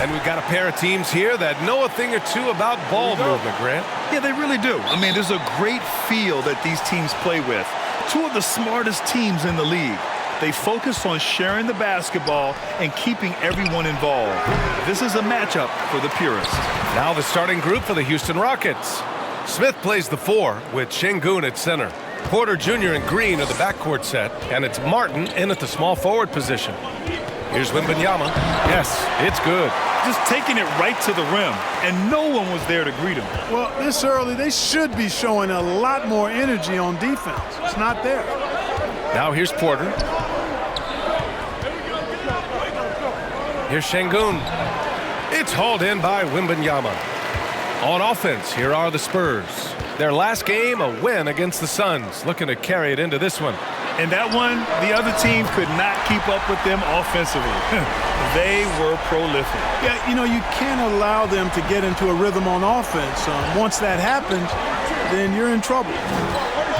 And we've got a pair of teams here that know a thing or two about ball movement, Grant. Yeah, they really do. I mean, there's a great feel that these teams play with. Two of the smartest teams in the league. They focus on sharing the basketball and keeping everyone involved. This is a matchup for the purists. Now the starting group for the Houston Rockets. Smith plays the 4 with Şengün at center. Porter Jr. and Green are the backcourt set, and it's Martin in at the small forward position. Here's Wembanyama. Yes, it's good. Just taking it right to the rim, and no one was there to greet him. Well, this early, they should be showing a lot more energy on defense. It's not there. Now here's Porter. Here's Şengün. It's hauled in by Wembanyama. On offense, here are the Spurs. Their last game, a win against the Suns, looking to carry it into this one. And that one, the other team could not keep up with them offensively. They were prolific. Yeah, you know, you can't allow them to get into a rhythm on offense. Once that happens, then you're in trouble.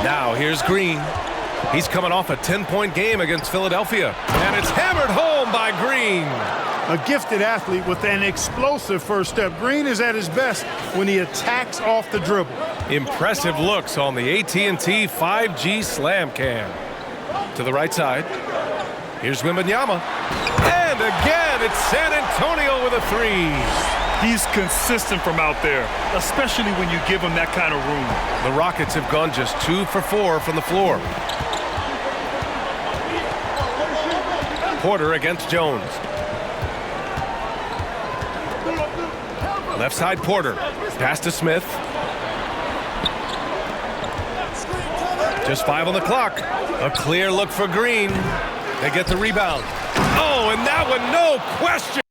Now here's Green. He's coming off a 10-point game against Philadelphia. And it's hammered home by Green. A gifted athlete with an explosive first step. Green is at his best when he attacks off the dribble. Impressive looks on the AT&T 5G Slam Cam. To the right side. Here's Wembanyama. And again, it's San Antonio with a 3. He's consistent from out there, especially when you give him that kind of room. The Rockets have gone just 2 for 4 from the floor. Porter against Jones. Left side Porter. Pass to Smith. Just 5 on the clock. A clear look for Green. They get the rebound. Oh, and that one, no question.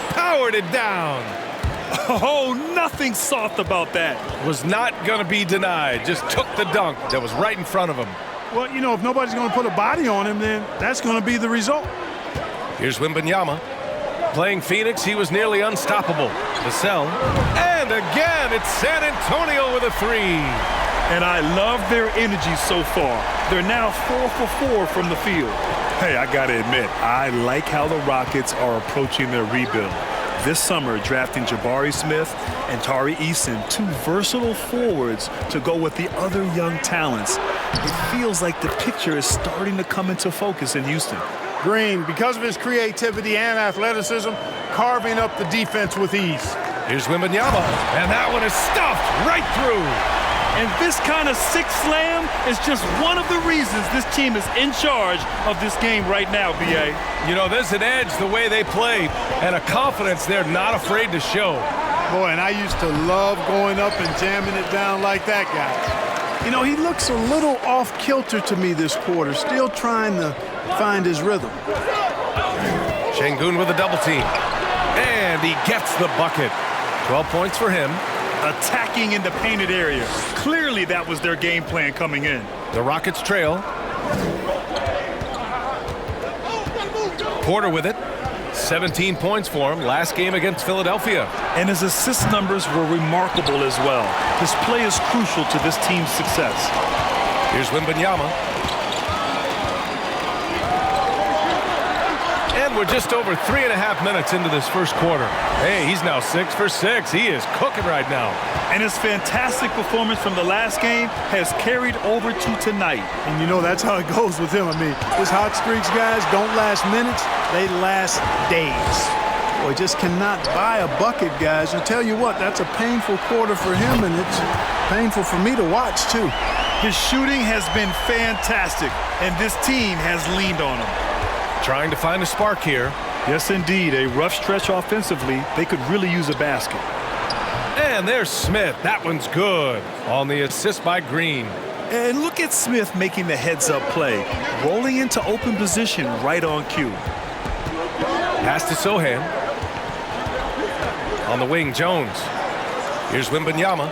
Powered it down. Oh, nothing soft about that. Was not going to be denied. Just took the dunk that was right in front of him. Well, you know, if nobody's going to put a body on him, then that's going to be the result. Here's Wembanyama. Playing Phoenix, he was nearly unstoppable. Vassell, and again, it's San Antonio with a three. And I love their energy so far. They're now 4 for 4 from the field. Hey, I gotta admit, I like how the Rockets are approaching their rebuild. This summer, drafting Jabari Smith and Tari Eason, 2 versatile forwards to go with the other young talents. It feels like the picture is starting to come into focus in Houston. Green, because of his creativity and athleticism, carving up the defense with ease. Here's Wembanyama, and that one is stuffed right through. And this kind of six slam is just one of the reasons this team is in charge of this game right now, B.A. You know, there's an edge the way they play and a confidence they're not afraid to show. Boy, and I used to love going up and jamming it down like that guy. You know, he looks a little off kilter to me this quarter, still trying to find his rhythm. Şengün with a double team. And he gets the bucket. 12 points for him. Attacking in the painted area. Clearly that was their game plan coming in. The Rockets trail. Porter with it. 17 points for him last game against Philadelphia. And his assist numbers were remarkable as well. His play is crucial to this team's success. Here's Wembanyama. And we're just over 3.5 minutes into this first quarter. Hey, he's now 6 for 6. He is cooking right now. And his fantastic performance from the last game has carried over to tonight. And you know, that's how it goes with him. I mean, his hot streaks, guys, don't last minutes. They last days. Boy, just cannot buy a bucket, guys. And tell you what, that's a painful quarter for him, and it's painful for me to watch, too. His shooting has been fantastic, and this team has leaned on him. Trying to find a spark here. Yes, indeed. A rough stretch offensively. They could really use a basket. And there's Smith. That one's good. On the assist by Green. And look at Smith making the heads-up play. Rolling into open position right on cue. Pass to Sohan. On the wing, Jones. Here's Wembanyama.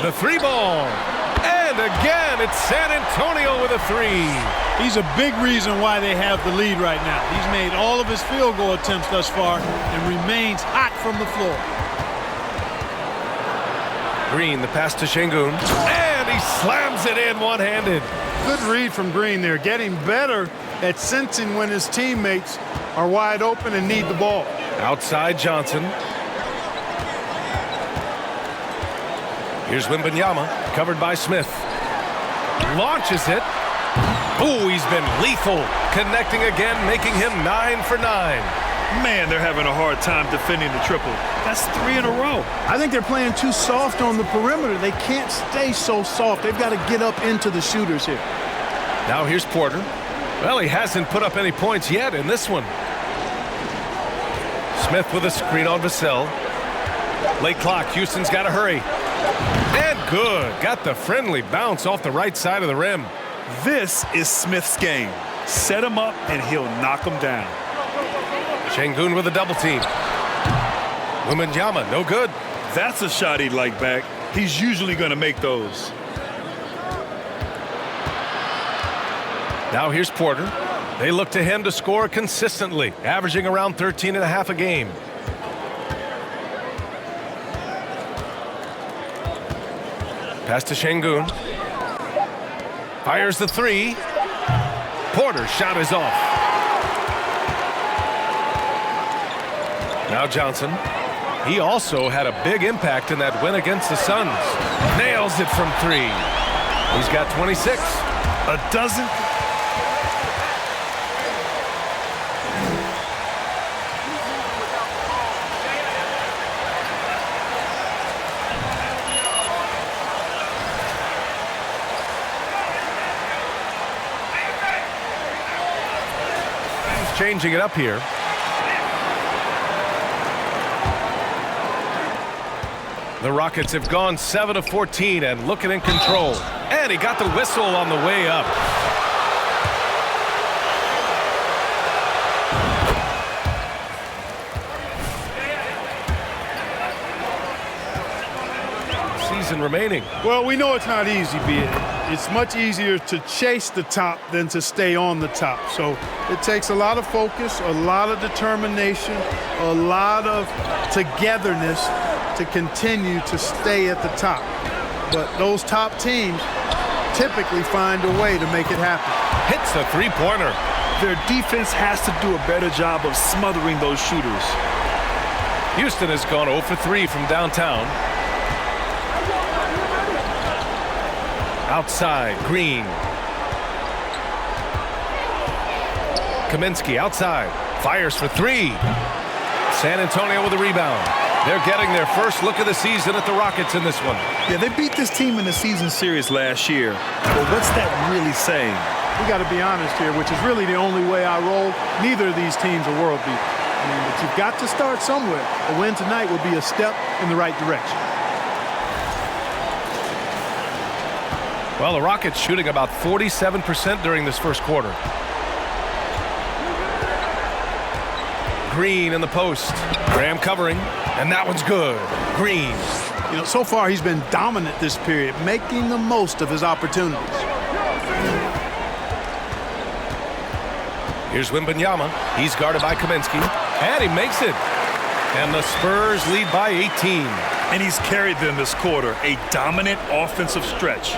The three ball. And again, it's San Antonio with a three. He's a big reason why they have the lead right now. He's made all of his field goal attempts thus far and remains hot from the floor. Green, the pass to Şengün. And he slams it in one-handed. Good read from Green there, getting better at sensing when his teammates are wide open and need the ball. Outside Johnson. Here's Wembanyama, covered by Smith. Launches it. Ooh, he's been lethal. Connecting again, making him 9 for 9. Man, they're having a hard time defending the triple. That's 3 in a row. I think they're playing too soft on the perimeter. They can't stay so soft. They've got to get up into the shooters here. Now here's Porter. Well, he hasn't put up any points yet in this one. Smith with a screen on Vassell. Late clock. Houston's got to hurry. And good. Got the friendly bounce off the right side of the rim. This is Smith's game. Set him up and he'll knock him down. Şengün with a double team. Wembanyama, no good. That's a shot he'd like back. He's usually going to make those. Now here's Porter. They look to him to score consistently, averaging around 13.5 a game. Pass to Şengün. Fires the three. Porter's shot is off. Now Johnson. He also had a big impact in that win against the Suns. Nails it from 3. He's got 26. A dozen. Changing it up here. The Rockets have gone 7 of 14 and looking in control. And he got the whistle on the way up. Season remaining. Well, we know it's not easy, B.A. It's much easier to chase the top than to stay on the top. So it takes a lot of focus, a lot of determination, a lot of togetherness to continue to stay at the top. But those top teams typically find a way to make it happen. Hits the three-pointer. Their defense has to do a better job of smothering those shooters. Houston has gone 0 for 3 from downtown. Outside, Green. Kaminsky outside, fires for 3. San Antonio with a rebound. They're getting their first look of the season at the Rockets in this one. Yeah, they beat this team in the season series last year. But what's that really saying? We got to be honest here, which is really the only way I roll. Neither of these teams are world beaters. I mean, but you've got to start somewhere. A win tonight would be a step in the right direction. Well, the Rockets shooting about 47% during this first quarter. Green in the post. Graham covering, and that one's good. Green. You know, so far he's been dominant this period, making the most of his opportunities. Here's Wembanyama. He's guarded by Kaminsky, and he makes it. And the Spurs lead by 18. And he's carried them this quarter, a dominant offensive stretch.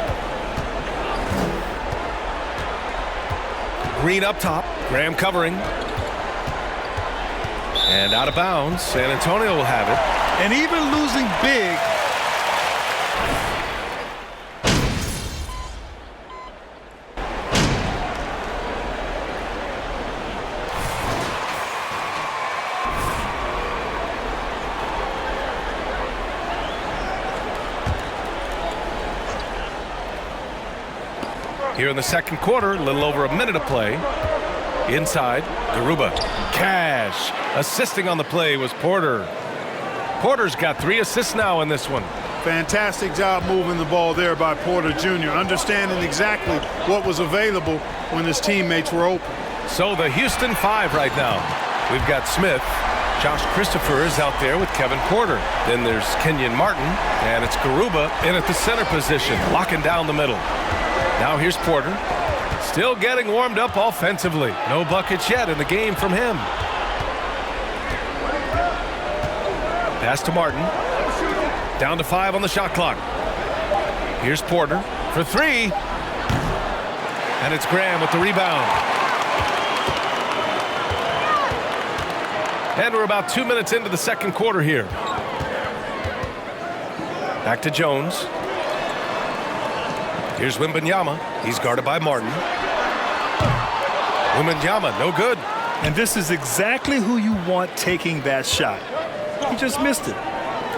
Green up top. Graham covering. And out of bounds. San Antonio will have it. And even losing big, here in the second quarter, a little over a minute of play. Inside, Garuba. Cash. Assisting on the play was Porter. Porter's got 3 assists now in this one. fantastic job moving the ball there by Porter Jr., understanding exactly what was available when his teammates were open. So the Houston 5 right now. We've got Smith. Josh Christopher is out there with Kevin Porter. Then there's Kenyon Martin, and it's Garuba in at the center position, locking down the middle. Now here's Porter. Still getting warmed up offensively. No buckets yet in the game from him. Pass to Martin. Down to 5 on the shot clock. Here's Porter for 3. And it's Graham with the rebound. And we're about 2 minutes into the second quarter here. Back to Jones. Here's Wembanyama. He's guarded by Martin. Wembanyama, no good. And this is exactly who you want taking that shot. He just missed it.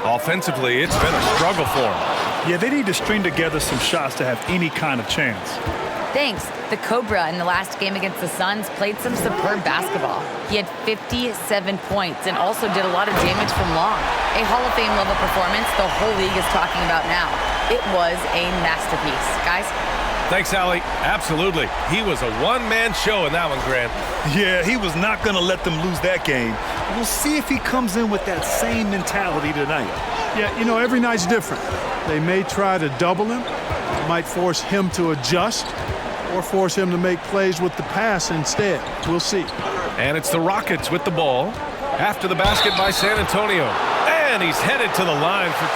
Offensively, it's been a struggle for him. Yeah, they need to string together some shots to have any kind of chance. Thanks. The Cobra in the last game against the Suns played some superb basketball. He had 57 points and also did a lot of damage from long. A Hall of Fame level performance the whole league is talking about now. It was a masterpiece. Guys? Thanks, Allie. Absolutely. He was a one-man show in that one, Grant. Yeah, he was not going to let them lose that game. We'll see if he comes in with that same mentality tonight. Yeah, you know, every night's different. They may try to double him, might force him to adjust, or force him to make plays with the pass instead. We'll see. And it's the Rockets with the ball after the basket by San Antonio. And he's headed to the line for...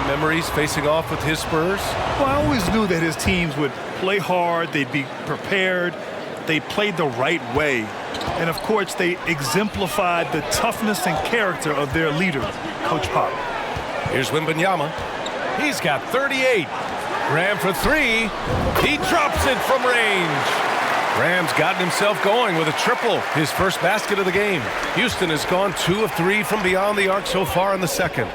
memories facing off with his Spurs? Well, I always knew that his teams would play hard, they'd be prepared, they played the right way. And of course, they exemplified the toughness and character of their leader, Coach Pop. Here's Wembanyama. He's got 38. Graham for 3. He drops it from range. Graham's gotten himself going with a triple, his first basket of the game. Houston has gone 2 of 3 from beyond the arc so far in the second.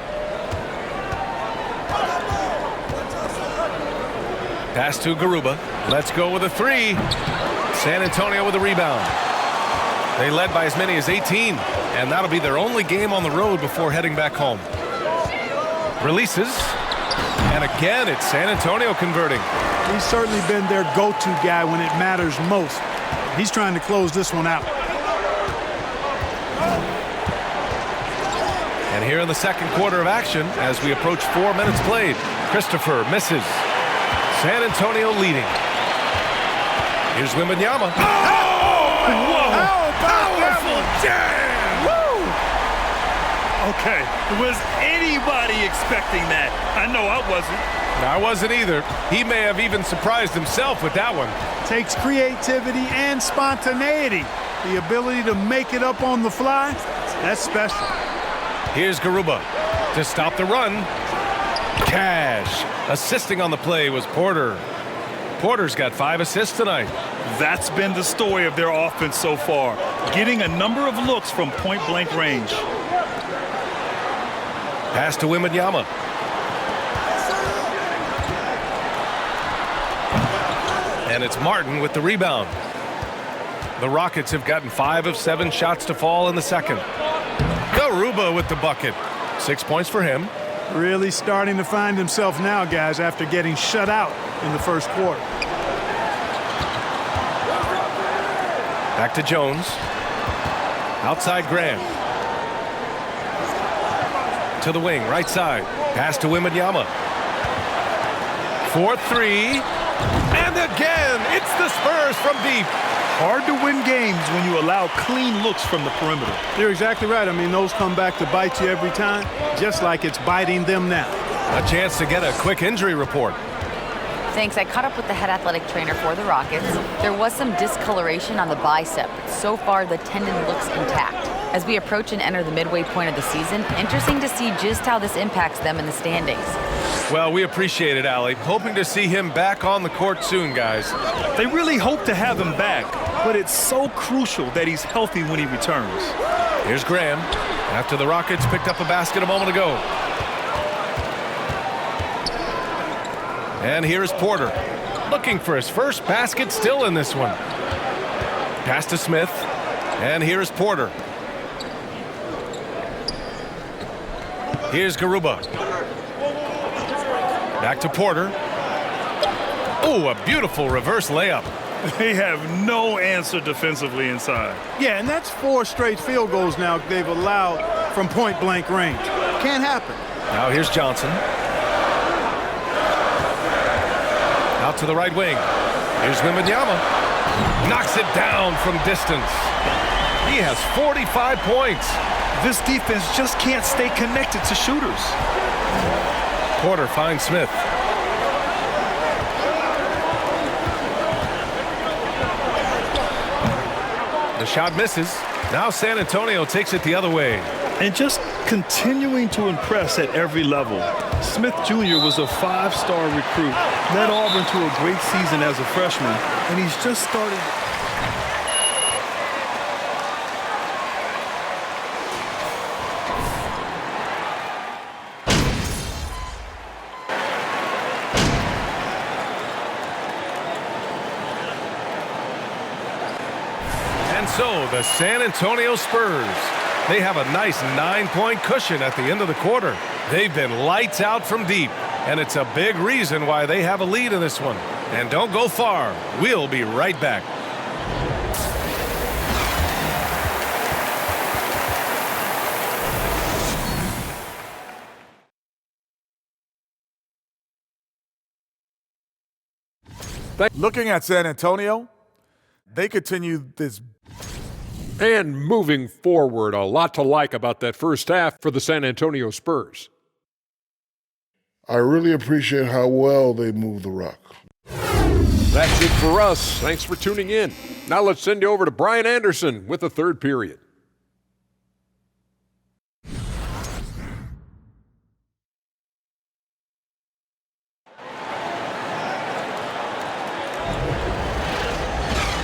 Pass to Garuba. Let's go with a 3. San Antonio with a rebound. They led by as many as 18, and that'll be their only game on the road before heading back home. Releases. And again, it's San Antonio converting. He's certainly been their go-to guy when it matters most. He's trying to close this one out. And here in the second quarter of action, as we approach 4 minutes played, Christopher misses. San Antonio leading. Here's Wembanyama. Whoa! Powerful jam! Woo! Okay, was anybody expecting that? I know I wasn't. I wasn't either. He may have even surprised himself with that one. Takes creativity and spontaneity. The ability to make it up on the fly, that's special. Here's Garuba to stop the run. Cash. Assisting on the play was Porter. Porter's got 5 assists tonight. That's been the story of their offense so far, getting a number of looks from point-blank range. Pass to Wembanyama. And it's Martin with the rebound. The Rockets have gotten 5 of 7 shots to fall in the second. Garuba with the bucket. 6 points for him. Really starting to find himself now, guys, after getting shut out in the first quarter. Back to Jones. Outside Graham. To the wing, right side. Pass to Wembanyama. 4-3. And again, it's the Spurs from deep. Hard to win games when you allow clean looks from the perimeter. You're exactly right. I mean, those come back to bite you every time, just like it's biting them now. A chance to get a quick injury report. Thanks. I caught up with the head athletic trainer for the Rockets. There was some discoloration on the bicep, but so far the tendon looks intact. As we approach and enter the midway point of the season, interesting to see just how this impacts them in the standings. Well, we appreciate it, Allie. Hoping to see him back on the court soon, guys. They really hope to have him back, but it's so crucial that he's healthy when he returns. Here's Graham, after the Rockets picked up a basket a moment ago. And here's Porter, looking for his first basket still in this one. Pass to Smith, and here's Porter. Here's Garuba. Back to Porter. Oh, a beautiful reverse layup. They have no answer defensively inside. Yeah, and that's 4 straight field goals now they've allowed from point-blank range. Can't happen. Now here's Johnson. Out to the right wing. Here's Wembanyama. Knocks it down from distance. He has 45 points. This defense just can't stay connected to shooters. Porter finds Smith. The shot misses. Now San Antonio takes it the other way. And just continuing to impress at every level. Smith Jr. was a 5-star recruit, led Auburn to a great season as a freshman, and he's just started. And so the San Antonio Spurs, they have a nice 9-point cushion at the end of the quarter. They've been lights out from deep, and it's a big reason why they have a lead in this one. And don't go far. We'll be right back. Looking at San Antonio, they continue this. And moving forward, a lot to like about that first half for the San Antonio Spurs. I really appreciate how well they move the rock. That's it for us. Thanks for tuning in. Now let's send you over to Brian Anderson with the third period.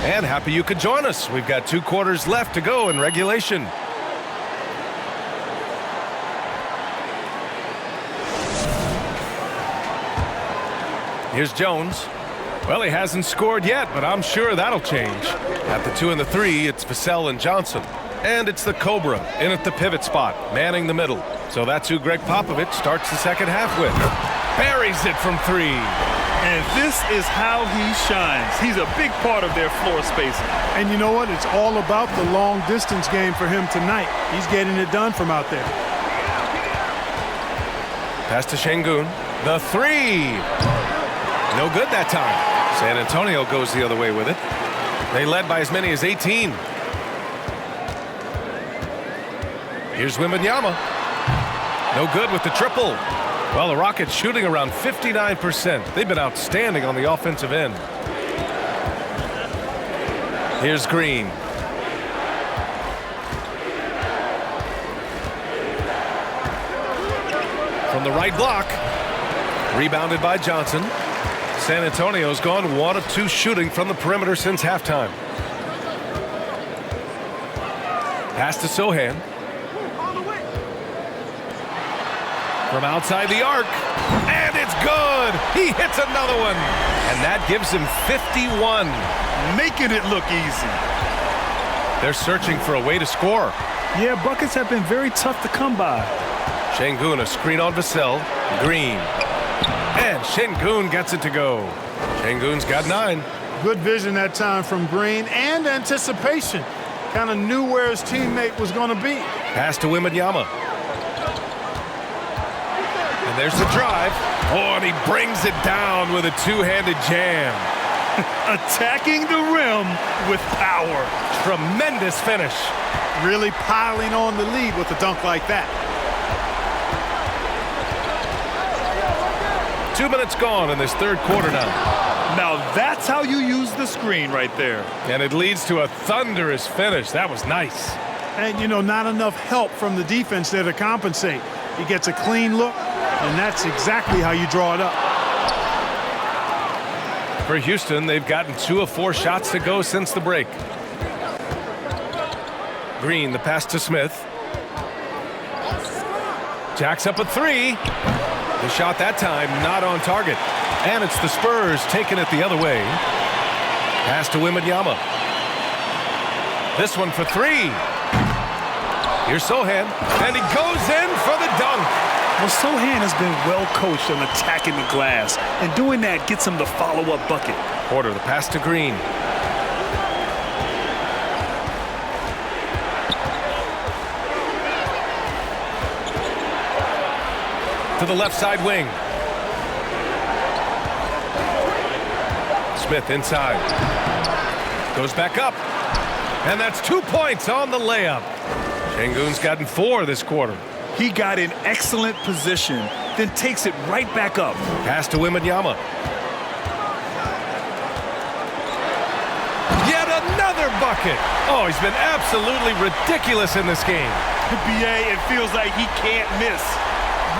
And happy you could join us. We've got 2 quarters left to go in regulation. Here's Jones. Well, he hasn't scored yet, but I'm sure that'll change. At the 2 and the 3, it's Vassell and Johnson. And it's the Cobra in at the pivot spot, manning the middle. So that's who Greg Popovich starts the second half with. buries it from 3. And this is how he shines. He's a big part of their floor spacing. And you know what? It's all about the long distance game for him tonight. He's getting it done from out there. Pass to Şengün. The 3. No good that time. San Antonio goes the other way with it. They led by as many as 18. Here's Wembanyama. No good with the triple. Well, the Rockets shooting around 59%. They've been outstanding on the offensive end. Here's Green. From the right block. Rebounded by Johnson. San Antonio's gone 1 of 2 shooting from the perimeter since halftime. Pass to Sohan. From outside the arc. And it's good. He hits another one. And that gives him 51. Making it look easy. They're searching for a way to score. Yeah, buckets have been very tough to come by. Şengün, a screen on Vassell. Green. And Şengün gets it to go. Şengün's got 9. Good vision that time from Green and anticipation. Kind of knew where his teammate was going to be. Pass to Wembanyama. And there's the drive. Oh, and he brings it down with a 2-handed jam. Attacking the rim with power. Tremendous finish. Really piling on the lead with a dunk like that. 2 minutes gone in this third quarter now. Now that's how you use the screen right there. And it leads to a thunderous finish. That was nice. And, you know, not enough help from the defense there to compensate. He gets a clean look, and that's exactly how you draw it up. For Houston, they've gotten 2 of 4 shots to go since the break. Green, the pass to Smith. Jacks up a 3. The shot that time not on target. And it's the Spurs taking it the other way. Pass to Wembanyama. This one for 3. Here's Sohan. And he goes in for the dunk. Well, Sohan has been well coached on attacking the glass, and doing that gets him the follow-up bucket. Porter, the pass to Green. To the left side wing. Smith inside. Goes back up. And that's 2 points on the layup. Şengün's gotten 4 this quarter. He got in excellent position, then takes it right back up. Pass to Wembanyama. Yet another bucket. Oh, he's been absolutely ridiculous in this game. BA, it feels like he can't miss.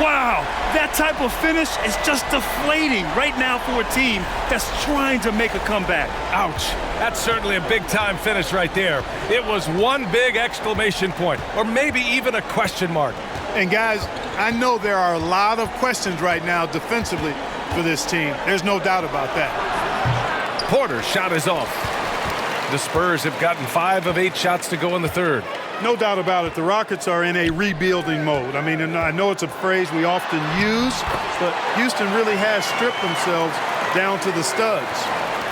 Wow, that type of finish is just deflating right now for a team that's trying to make a comeback. Ouch. That's certainly a big-time finish right there. It was one big exclamation point, or maybe even a question mark. And guys, I know there are a lot of questions right now defensively for this team. There's no doubt about that. Porter's shot is off. The Spurs have gotten 5 of 8 shots to go in the third. No doubt about it. The Rockets are in a rebuilding mode. I mean, and I know it's a phrase we often use, but Houston really has stripped themselves down to the studs.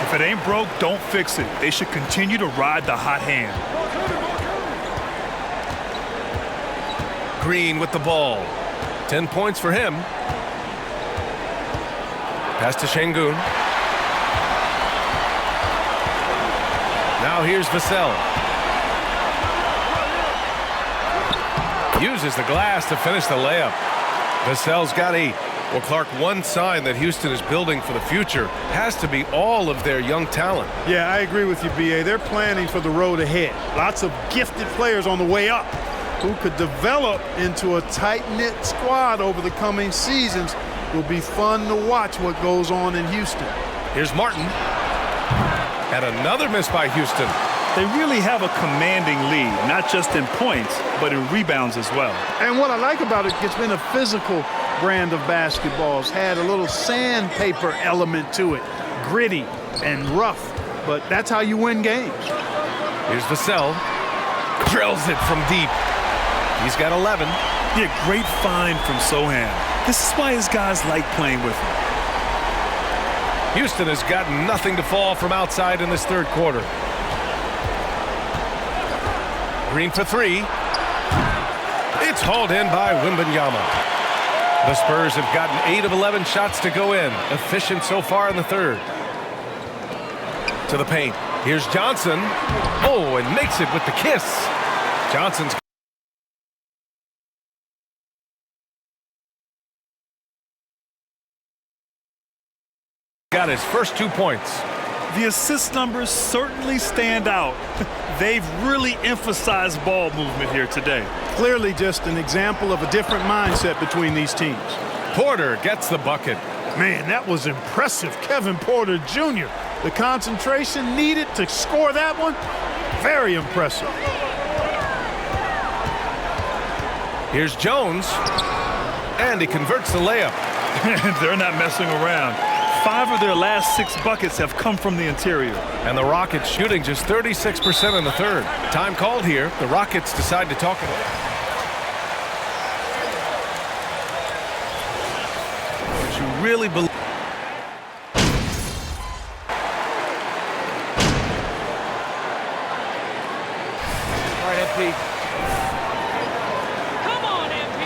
If it ain't broke, don't fix it. They should continue to ride the hot hand. Green with the ball. 10 points for him. Pass to Şengün. Now here's Vassell. Uses the glass to finish the layup. Vassell's got 8. Well, Clark, one sign that Houston is building for the future has to be all of their young talent. Yeah, I agree with you, B.A. They're planning for the road ahead. Lots of gifted players on the way up who could develop into a tight-knit squad over the coming seasons. Will be fun to watch what goes on in Houston. Here's Martin. And another miss by Houston. They really have a commanding lead, not just in points, but in rebounds as well. And what I like about it, it's been a physical brand of basketball. It's had a little sandpaper element to it, gritty and rough, but that's how you win games. Here's Vassell. Drills it from deep. He's got 11. Yeah, great find from Sohan. This is why his guys like playing with him. Houston has got nothing to fall from outside in this third quarter. Green for three. It's hauled in by Wembanyama. The Spurs have gotten 8 of 11 shots to go in. Efficient so far in the third. To the paint. Here's Johnson. Oh, and makes it with the kiss. Johnson's got his first 2 points. The assist numbers certainly stand out. They've really emphasized ball movement here today. Clearly just an example of a different mindset between these teams. Porter gets the bucket. Man, that was impressive. Kevin Porter Jr. The concentration needed to score that one, very impressive. Here's Jones, and he converts the layup. They're not messing around. 5 of their last 6 buckets have come from the interior. And the Rockets shooting just 36% in the third. Time called here. The Rockets decide to talk it. You really believe. All right, MP. Come on, MP.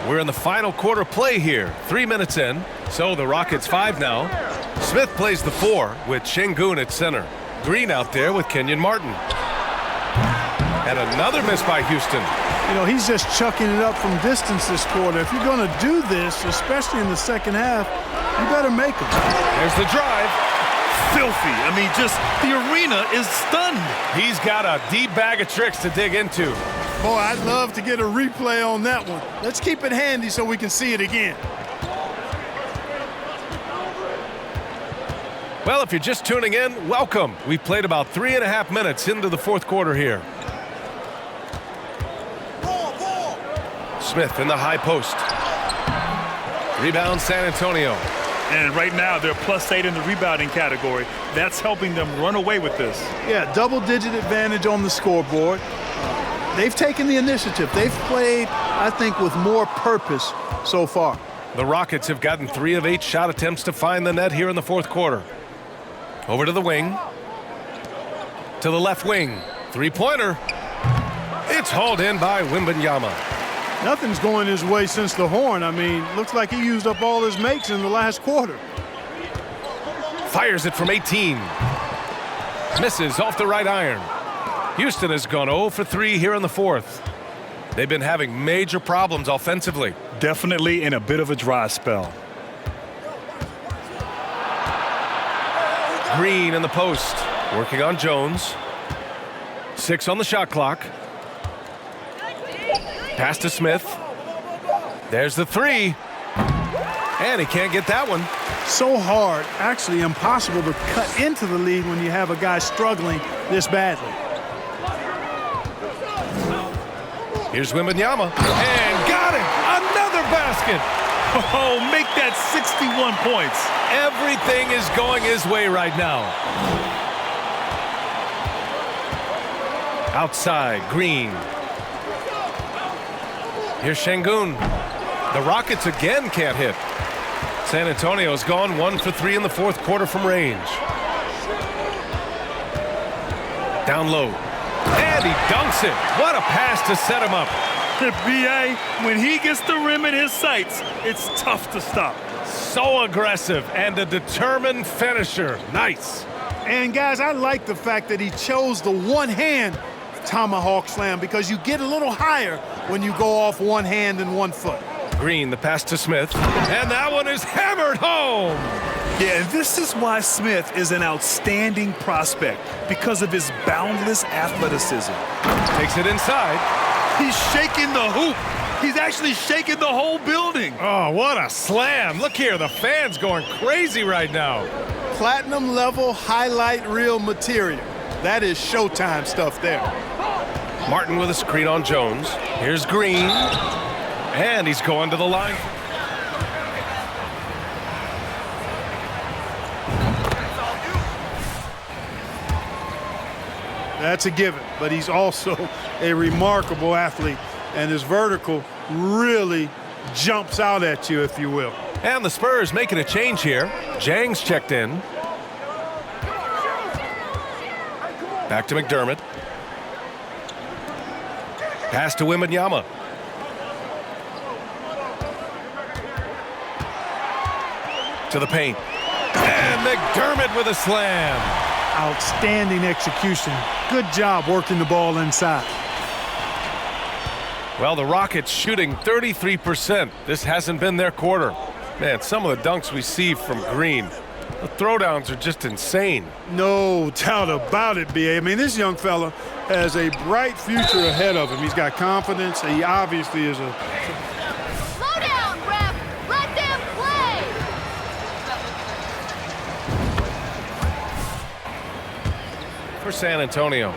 We're in the final quarter play here. 3 minutes in. So the Rockets 5 now. Smith plays the 4 with Şengün at center. Green out there with Kenyon Martin. And another miss by Houston. You know, he's just chucking it up from distance this quarter. If you're going to do this, especially in the second half, you better make them. There's the drive. Filthy. I mean, just the arena is stunned. He's got a deep bag of tricks to dig into. Boy, I'd love to get a replay on that one. Let's keep it handy so we can see it again. Well, if you're just tuning in, welcome. We've played about 3.5 minutes into the fourth quarter here. Smith in the high post. Rebound San Antonio. And right now, they're +8 in the rebounding category. That's helping them run away with this. Yeah, double-digit advantage on the scoreboard. They've taken the initiative. They've played, I think, with more purpose so far. The Rockets have gotten 3 of 8 shot attempts to find the net here in the fourth quarter. Over to the wing. To the left wing. Three-pointer. It's hauled in by Wembanyama. Nothing's going his way since the horn. I mean, looks like he used up all his makes in the last quarter. Fires it from 18. Misses off the right iron. Houston has gone 0 for 3 here in the fourth. They've been having major problems offensively. Definitely in a bit of a dry spell. Green in the post, working on Jones. 6 on the shot clock. Pass to Smith. There's the 3. And he can't get that one. So hard, actually impossible to cut into the lead when you have a guy struggling this badly. Here's Wembanyama. And got it! Another basket! Oh, make that 61 points. Everything is going his way right now. Outside, Green. Here's Şengün. The Rockets again can't hit. San Antonio's gone 1 for 3 in the fourth quarter from range. Down low. And he dunks it. What a pass to set him up. B.A., when he gets the rim in his sights, it's tough to stop. So aggressive and a determined finisher. Nice. And guys, I like the fact that he chose the one-hand tomahawk slam because you get a little higher when you go off one hand and 1 foot. Green, the pass to Smith. And that one is hammered home. Yeah, and this is why Smith is an outstanding prospect, because of his boundless athleticism. Takes it inside. He's shaking the hoop. He's actually shaking the whole building. Oh, what a slam. Look here, the fans going crazy right now. Platinum level highlight reel material. That is Showtime stuff there. Martin with a screen on Jones. Here's Green. And he's going to the line. That's a given, but he's also a remarkable athlete, and his vertical really jumps out at you, if you will. And the Spurs making a change here. Jang's checked in. Back to McDermott. Pass to Wembanyama. To the paint. And McDermott with a slam. Outstanding execution. Good job working the ball inside. Well, the Rockets shooting 33%. This hasn't been their quarter. Man, some of the dunks we see from Green, the throwdowns are just insane. No doubt about it, B.A. I mean, this young fella has a bright future ahead of him. He's got confidence. He obviously is a... Slow down, ref. Let them play. For San Antonio.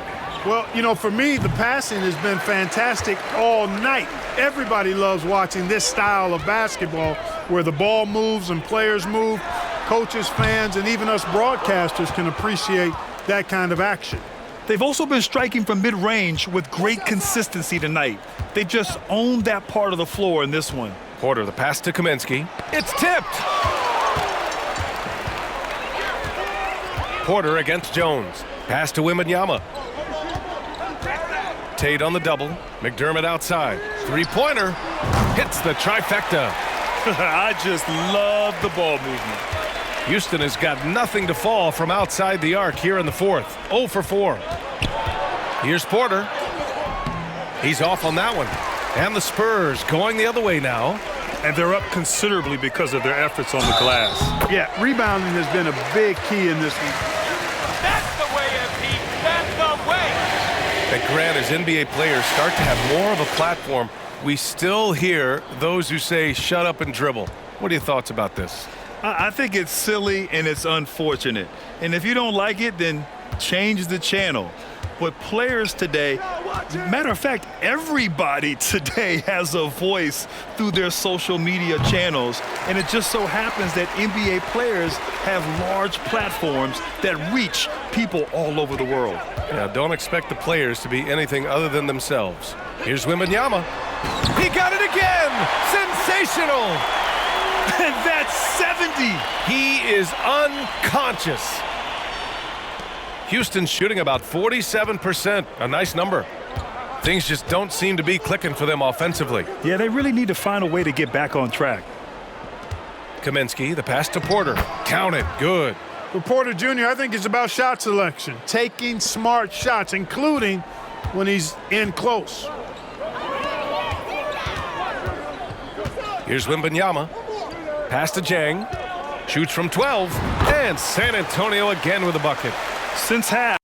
Well, you know, for me, the passing has been fantastic all night. Everybody loves watching this style of basketball where the ball moves and players move. Coaches, fans, and even us broadcasters can appreciate that kind of action. They've also been striking from mid-range with great consistency tonight. They just owned that part of the floor in this one. Porter, the pass to Kaminsky. It's tipped! Porter against Jones. Pass to Wembanyama. Tate on the double. McDermott outside. Three-pointer. Hits the trifecta. I just love the ball movement. Houston has got nothing to fall from outside the arc here in the fourth. 0 for 4. Here's Porter. He's off on that one. And the Spurs going the other way now. And they're up considerably because of their efforts on the glass. Yeah, rebounding has been a big key in this one. That's the way, MP. That's the way. And Grant, as NBA players start to have more of a platform, we still hear those who say, shut up and dribble. What are your thoughts about this? I think it's silly and it's unfortunate. And if you don't like it, then change the channel. But players today, matter of fact, everybody today has a voice through their social media channels. And it just so happens that NBA players have large platforms that reach people all over the world. Now, don't expect the players to be anything other than themselves. Here's Wembanyama. He got it again! Sensational! And that's 70! He is unconscious. Houston's shooting about 47%, a nice number. Things just don't seem to be clicking for them offensively. Yeah, they really need to find a way to get back on track. Kaminsky, the pass to Porter. Count it, good. For Porter Jr., I think it's about shot selection, taking smart shots, including when he's in close. Here's Wembanyama. Pass to Jang. Shoots from 12. And San Antonio again with a bucket. Since half.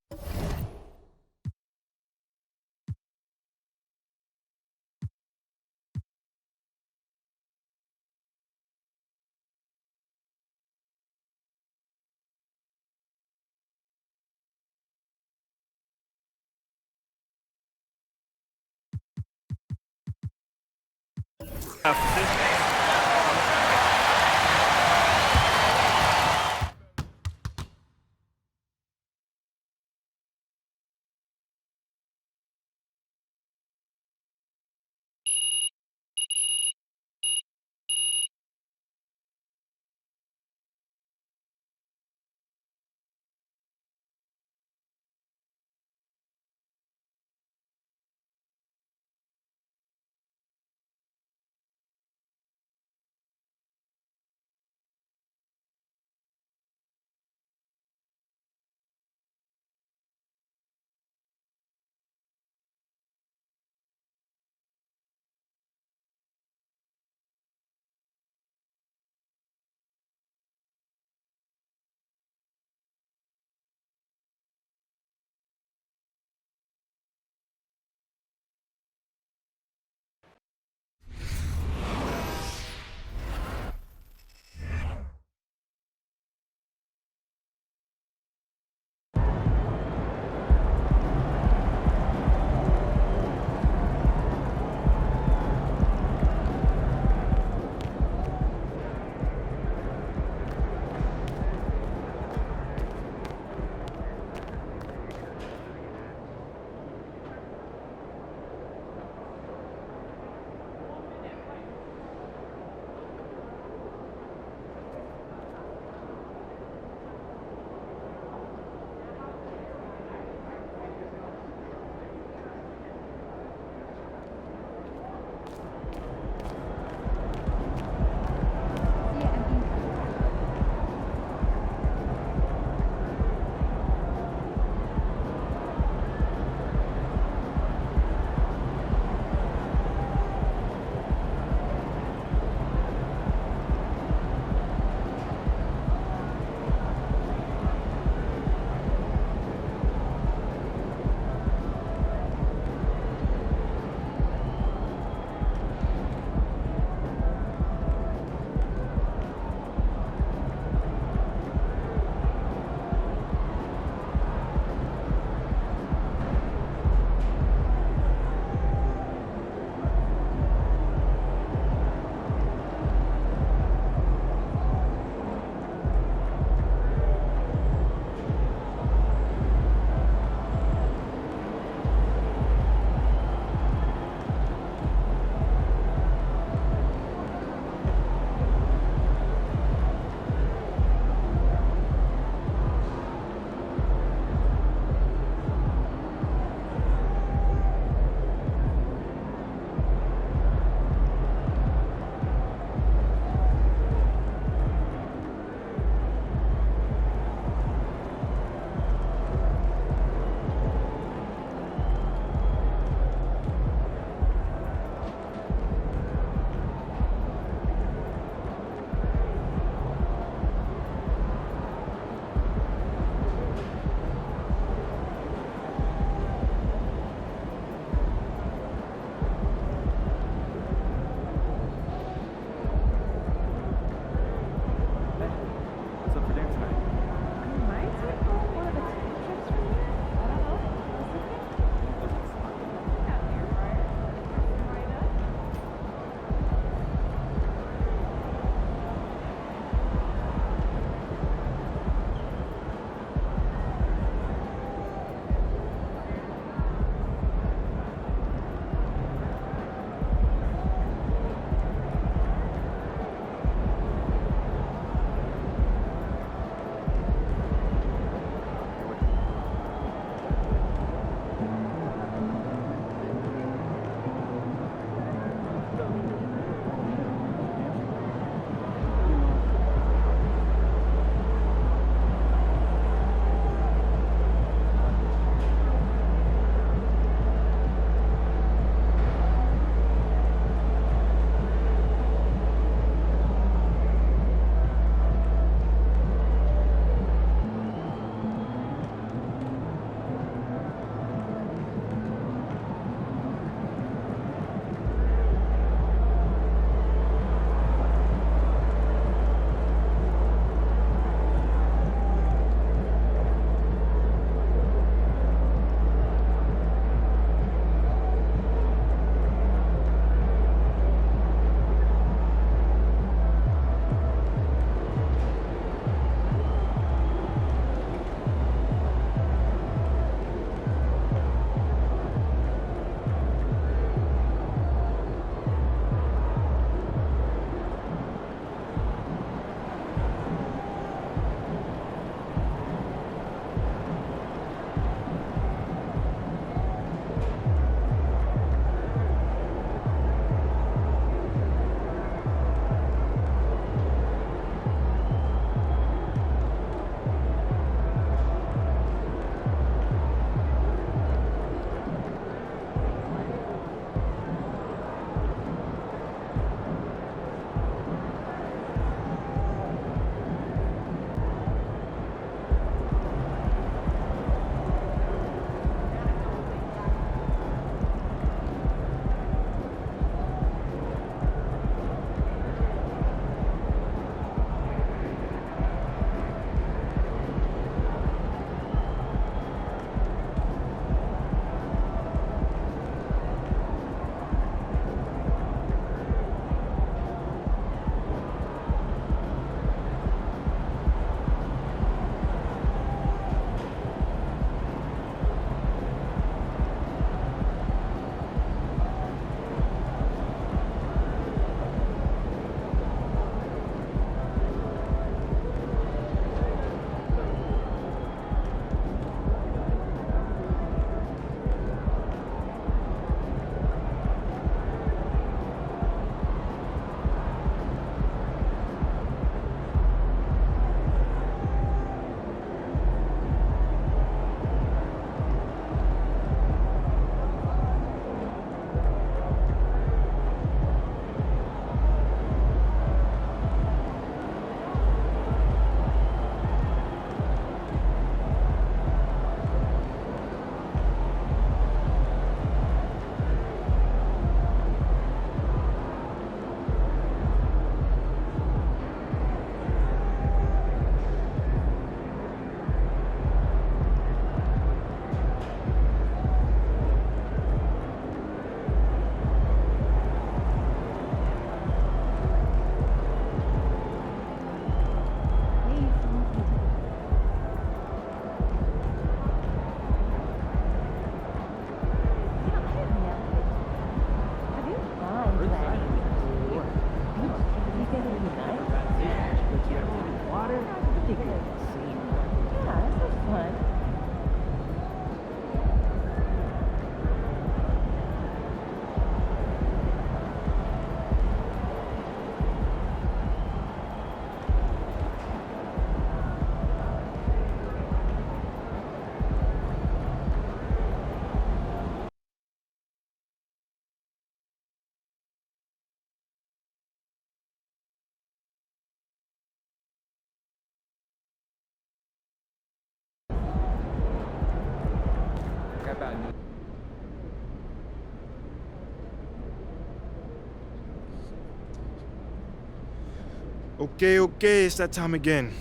Okay, it's that time again.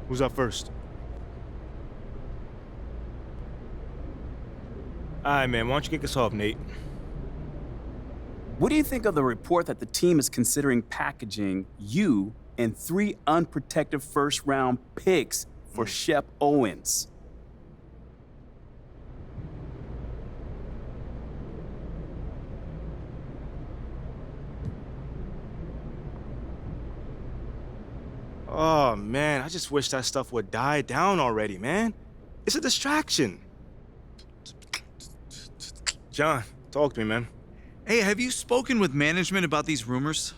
Who's up first? All right, man, why don't you kick us off, Nate? What do you think of the report that the team is considering packaging you and 3 unprotected first-round picks for Shep Owens? Oh, man, I just wish that stuff would die down already, man. It's a distraction. John, talk to me, man. Hey, have you spoken with management about these rumors?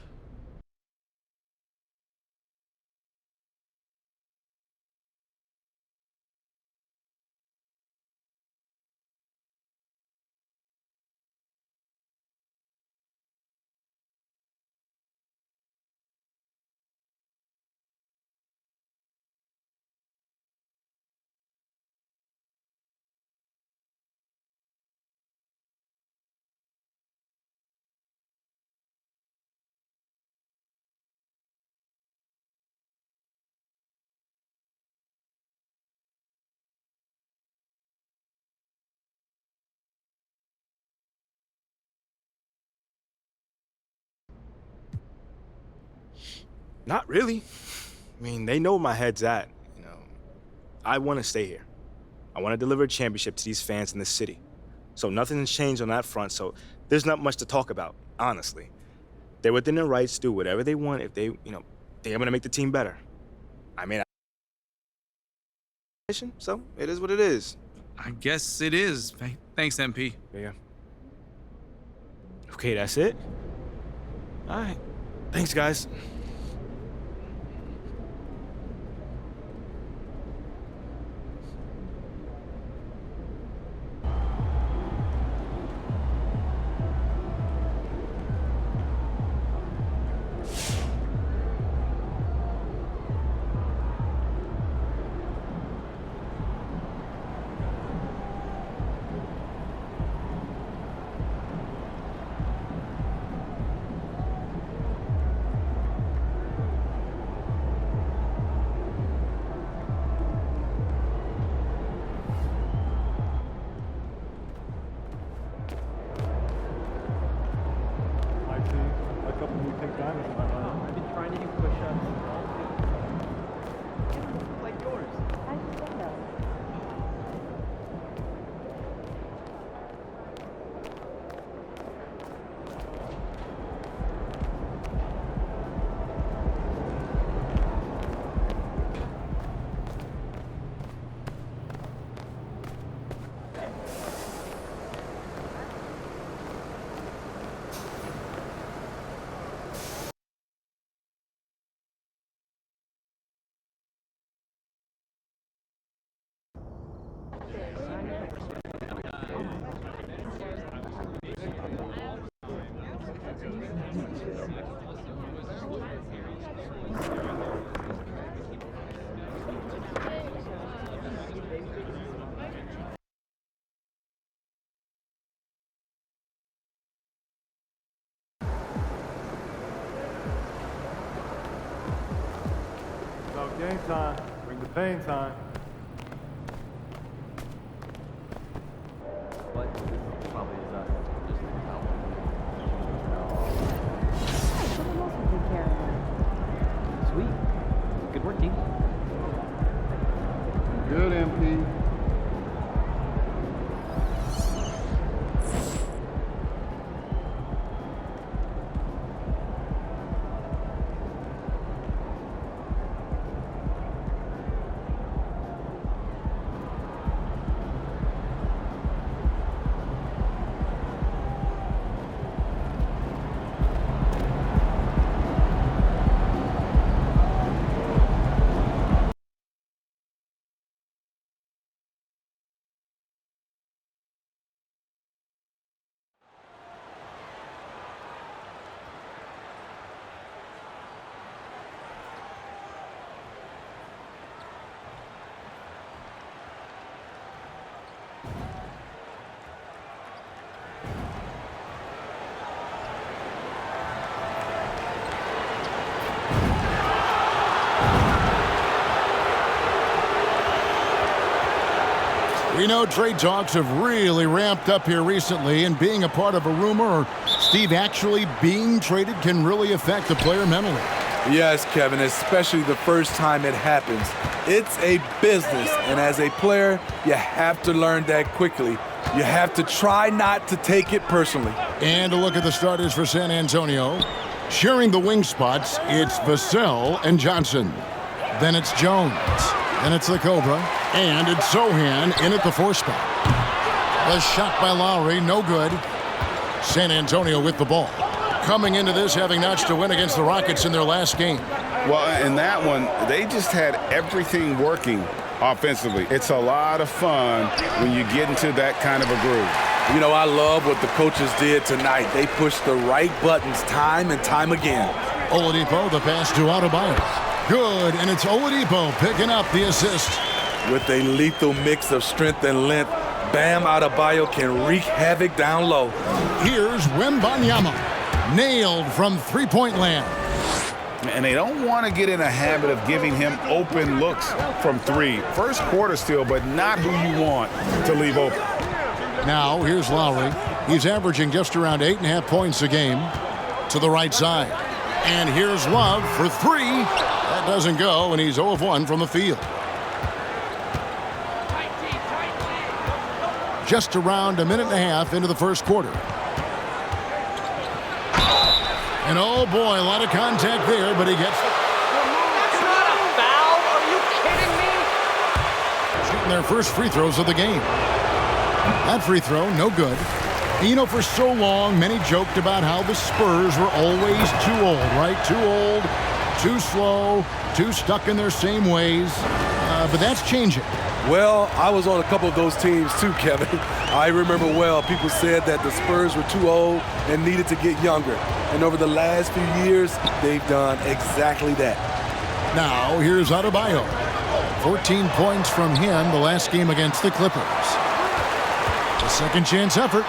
Not really. I mean, they know where my head's at, you know. I want to stay here. I want to deliver a championship to these fans in this city. So nothing's changed on that front, so there's not much to talk about, honestly. They're within their rights to do whatever they want if they, you know, think I'm going to make the team better. I mean, so it is what it is. I guess it is. Thanks, MP. Yeah. Okay, that's it? All right. Thanks, guys. I've been trying to do push-ups. Like yours. I just don't know. Game time. Bring the pain time. But this probably is us. Just Someone else will take care of it. Sweet. Good work, team. Good, MP. We know trade talks have really ramped up here recently, and being a part of a rumor or Steve actually being traded can really affect the player mentally. Yes, Kevin, especially the first time it happens. It's a business, and as a player, you have to learn that quickly. You have to try not to take it personally. And a look at the starters for San Antonio. Sharing the wing spots, it's Vassell and Johnson. Then it's Jones. Then it's the Cobra. And it's Sohan in at the 4 spot. The shot by Lowry, no good. San Antonio with the ball. Coming into this having notched a win against the Rockets in their last game. Well, in that one, they just had everything working offensively. It's a lot of fun when you get into that kind of a groove. You know, I love what the coaches did tonight. They pushed the right buttons time and time again. Oladipo, the pass to Adebayo. Good, and it's Oladipo picking up the assist. With a lethal mix of strength and length, Bam Adebayo can wreak havoc down low. Here's Wembanyama. Nailed from three-point land. And they don't want to get in a habit of giving him open looks from 3. First quarter still, but not who you want to leave open. Now, here's Lowry. He's averaging just around 8.5 points a game to the right side. And here's Love for 3. That doesn't go, and he's 0 of 1 from the field. Just around a minute and a half into the first quarter. And oh boy, a lot of contact there, but he gets it. That's not a foul. Are you kidding me? Shooting their first free throws of the game. That free throw, no good. You know, for so long, many joked about how the Spurs were always too old, right? Too old, too slow, too stuck in their same ways. But that's changing. Well, I was on a couple of those teams too, Kevin. I remember well, people said that the Spurs were too old and needed to get younger. And over the last few years, they've done exactly that. Now, here's Adebayo. 14 points from him the last game against the Clippers. A second chance effort.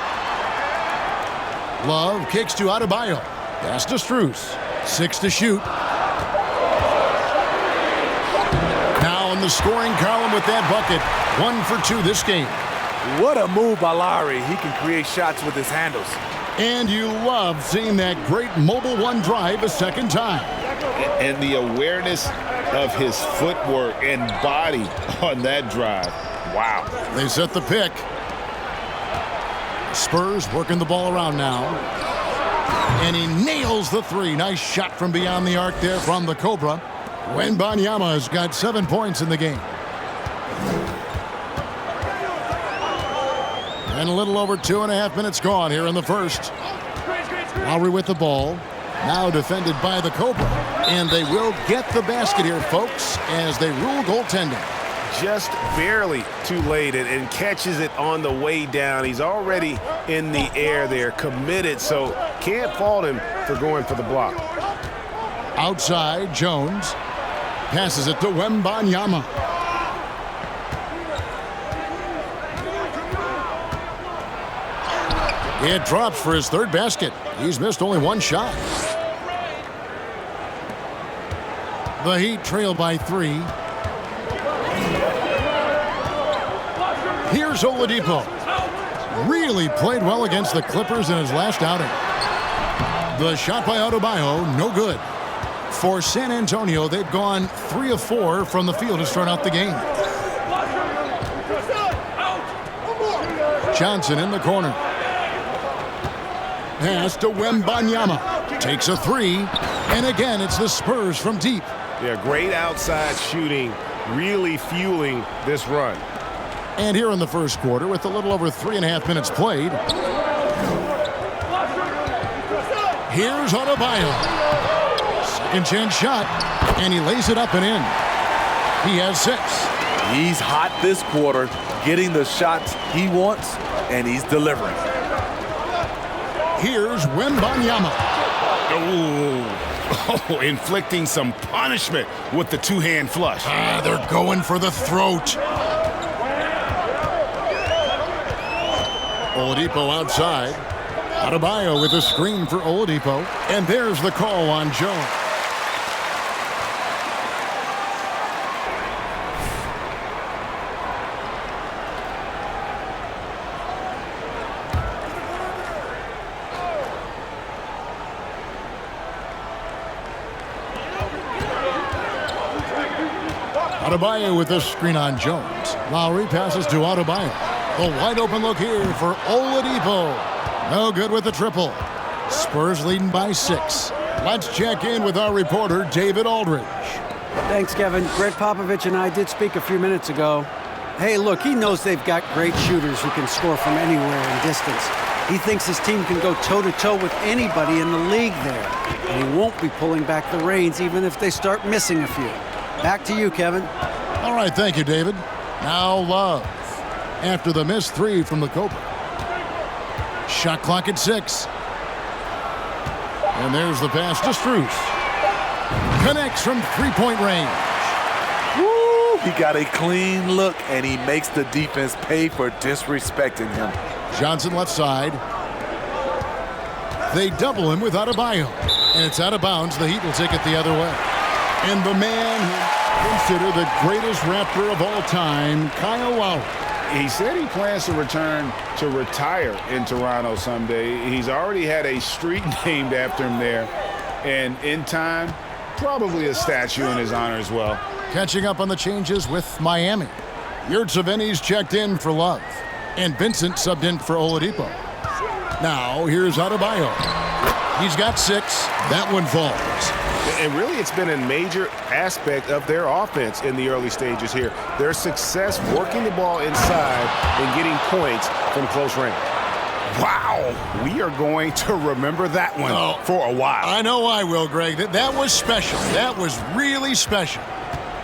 Love kicks to Adebayo. Pass to Strus. 6 to shoot. Now in the scoring column with that bucket. 1 for 2 this game. What a move by Lowry. He can create shots with his handles. And you love seeing that great mobile 1 drive a second time. And the awareness of his footwork and body on that drive. Wow. They set the pick. Spurs working the ball around now. And he nails the 3. Nice shot from beyond the arc there from the Cobra. Wembanyama has got 7 points in the game. And a little over 2.5 minutes gone here in the first. Lowry with the ball. Now defended by the Cobra. And they will get the basket here, folks, as they rule goaltending. Just barely too late and catches it on the way down. He's already in the air there, committed, so can't fault him for going for the block. Outside, Jones passes it to Wembanyama. It drops for his 3rd basket. He's missed only 1 shot. The Heat trail by 3. Here's Oladipo. Really played well against the Clippers in his last outing. The shot by Adebayo, no good. For San Antonio, they've gone 3 of 4 from the field to start out the game. Johnson in the corner. Pass to Wembanyama. Takes a 3. And again, it's the Spurs from deep. Yeah, great outside shooting, really fueling this run. And here in the first quarter, with a little over 3.5 minutes played, here's Adebayo. Second chance shot, and he lays it up and in. He has 6. He's hot this quarter, getting the shots he wants, and he's delivering. Here's Wembanyama. Oh, inflicting some punishment with the 2-hand flush. They're going for the throat. Oladipo outside. Adebayo with a screen for Oladipo. And there's the call on Jones. Adebayo with the screen on Jones. Lowry passes to Adebayo. The wide open look here for Oladipo. No good with the triple. Spurs leading by 6. Let's check in with our reporter, David Aldridge. Thanks, Kevin. Greg Popovich and I did speak a few minutes ago. Hey, look, he knows they've got great shooters who can score from anywhere in distance. He thinks his team can go toe-to-toe with anybody in the league there. And he won't be pulling back the reins even if they start missing a few. Back to you, Kevin. All right, thank you, David. Now Love. After the missed 3 from the Cobra. Shot clock at 6. And there's the pass to Strus. Connects from three-point range. Woo! He got a clean look, and he makes the defense pay for disrespecting him. Johnson left side. They double him with Adebayo. And it's out of bounds. The Heat will take it the other way. And the man who considered the greatest Raptor of all time, Kyle Lowry. He said he plans to return to retire in Toronto someday. He's already had a street named after him there. And in time, probably a statue in his honor as well. Catching up on the changes with Miami. Yurtseven's checked in for Love. And Vincent subbed in for Oladipo. Now, here's Adebayo. He's got 6. That one falls. And really, it's been a major aspect of their offense in the early stages here. Their success working the ball inside and getting points from close range. Wow, we are going to remember that one for a while. I know I will, Greg. That was special. That was really special.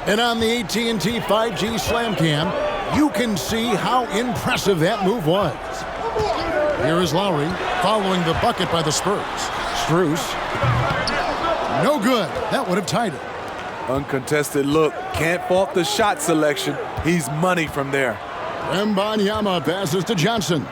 And on the AT&T 5G Slam Cam, you can see how impressive that move was. Here is Lowry following the bucket by the Spurs. Strus. No good. That would have tied it. Uncontested look. Can't fault the shot selection. He's money from there. Wembanyama passes to Johnson.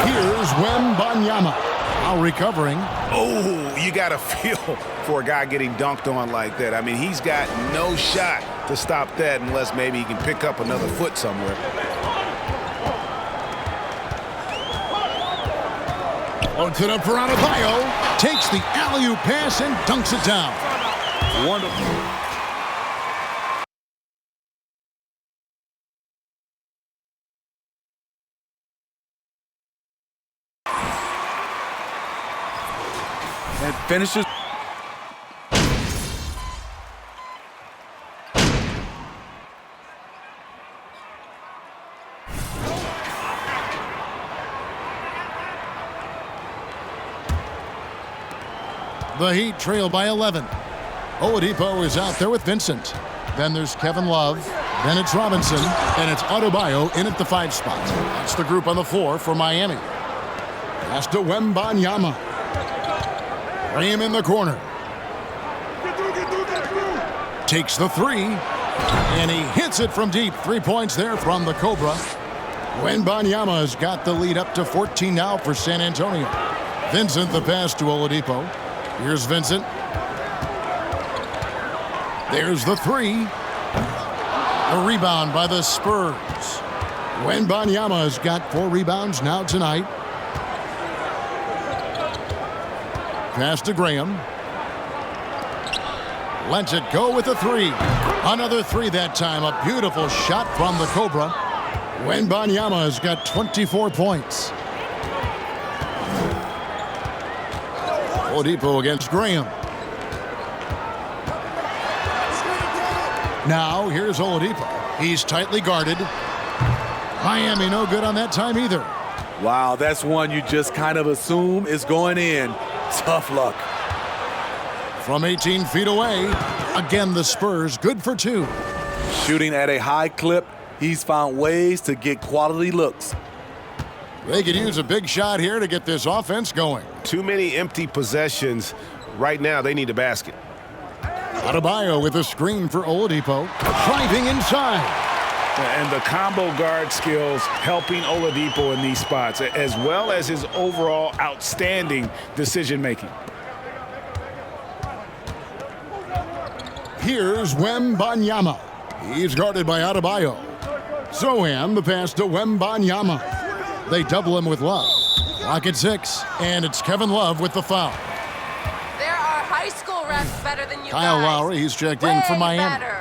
Here's Wembanyama. Now recovering. Oh, you got to feel for a guy getting dunked on like that. I mean, he's got no shot to stop that unless maybe he can pick up another foot somewhere. Opens it up for Adebayo. Takes the alley-oop pass and dunks it down. Wonderful. And finishes. The Heat trail by 11. Oladipo is out there with Vincent. Then there's Kevin Love. Then it's Robinson. And it's Adebayo in at the 5 spot. That's the group on the floor for Miami. Pass to Wembanyama. Graham in the corner. Takes the 3. And he hits it from deep. 3 points there from the Cobra. Wembanyama has got the lead up to 14 now for San Antonio. Vincent the pass to Oladipo. Here's Vincent. There's the 3. A rebound by the Spurs. Wembanyama has got 4 rebounds now tonight. Pass to Graham. Lets it go with a 3. Another 3 that time. A beautiful shot from the Cobra. Wembanyama has got 24 points. Oladipo against Graham. Now, here's Oladipo. He's tightly guarded. Miami no good on that time either. Wow, that's one you just kind of assume is going in. Tough luck. From 18 feet away, again the Spurs good for 2. Shooting at a high clip, he's found ways to get quality looks. They could use a big shot here to get this offense going. Too many empty possessions. Right now, they need a basket. Adebayo with a screen for Oladipo. Driving inside. And the combo guard skills helping Oladipo in these spots, as well as his overall outstanding decision-making. Here's Wembanyama. He's guarded by Adebayo. Sohan the pass to Wembanyama. They double him with Love. Clock at 6, and it's Kevin Love with the foul. There are high school ref's better than you Kyle guys. Lowry, he's checked in for Miami. Better.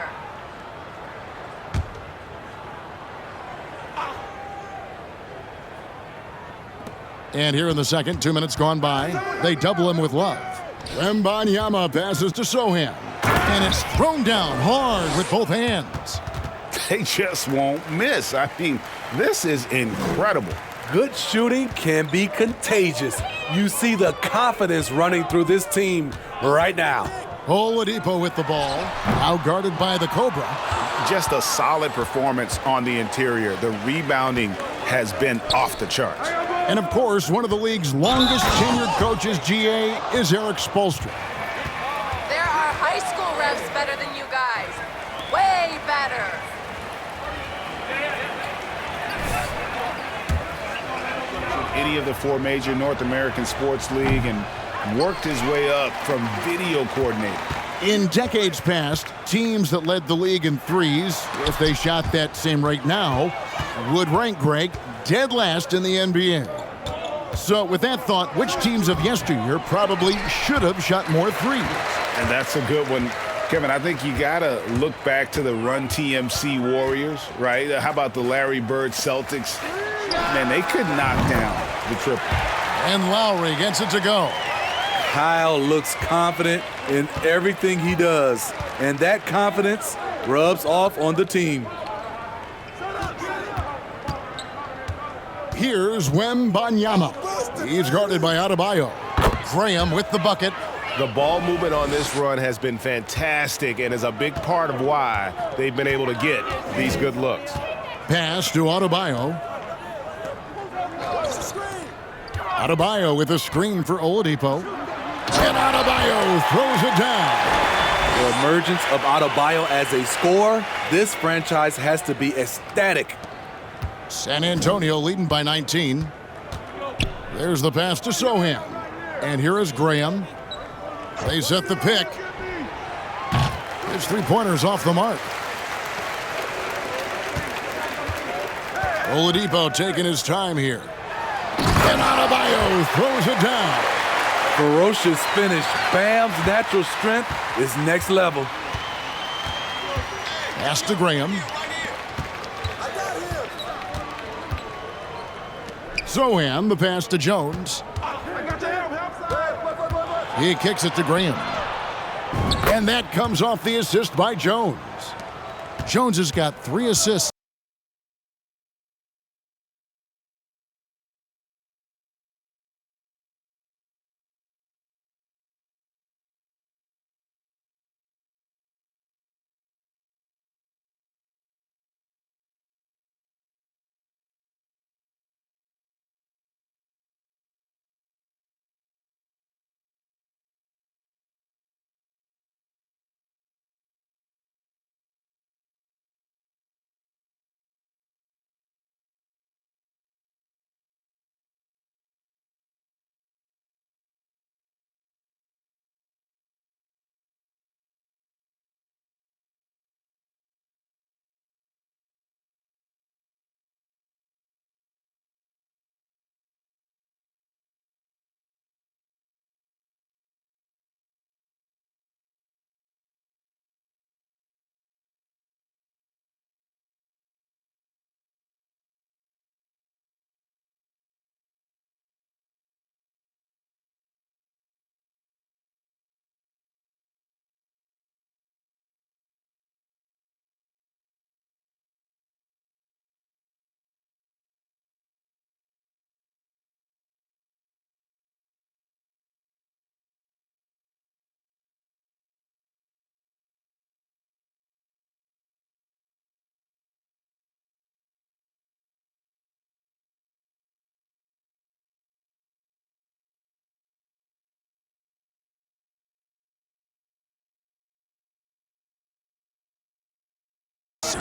And here in the second, 2 minutes gone by, they double him with Love. Wembanyama passes to Sohan. And it's thrown down hard with both hands. They just won't miss. I mean, this is incredible. Good shooting can be contagious. You see the confidence running through this team right now. Oladipo with the ball, now guarded by the Cobra. Just a solid performance on the interior. The rebounding has been off the charts. And of course, one of the league's longest tenured coaches, GA, is Eric Spoelstra. There are high school refs better than you guys. Way better. Any of the four major North American sports league and worked his way up from video coordinator. In decades past, teams that led the league in threes, if they shot that same rate now, would rank Greg dead last in the NBA. So with that thought, which teams of yesteryear probably should have shot more threes? And that's a good one. Kevin, I think you got to look back to the Run TMC Warriors, right? How about the Larry Bird Celtics? Man, they could knock down the triple. And Lowry gets it to go. Kyle looks confident in everything he does, and that confidence rubs off on the team. Here's Wembanyama. He's guarded by Adebayo. Graham with the bucket. The ball movement on this run has been fantastic and is a big part of why they've been able to get these good looks. Pass to Adebayo. Adebayo with a screen for Oladipo. And Adebayo throws it down. The emergence of Adebayo as a scorer, this franchise has to be ecstatic. San Antonio leading by 19. There's the pass to Sohan. And here is Graham. They set the pick. His three-pointers off the mark. Oladipo taking his time here. And Adebayo throws it down. Ferocious finish. Bam's natural strength is next level. Pass to Graham. Sohan, the pass to Jones. He kicks it to Graham. And that comes off the assist by Jones. Jones has got 3 assists.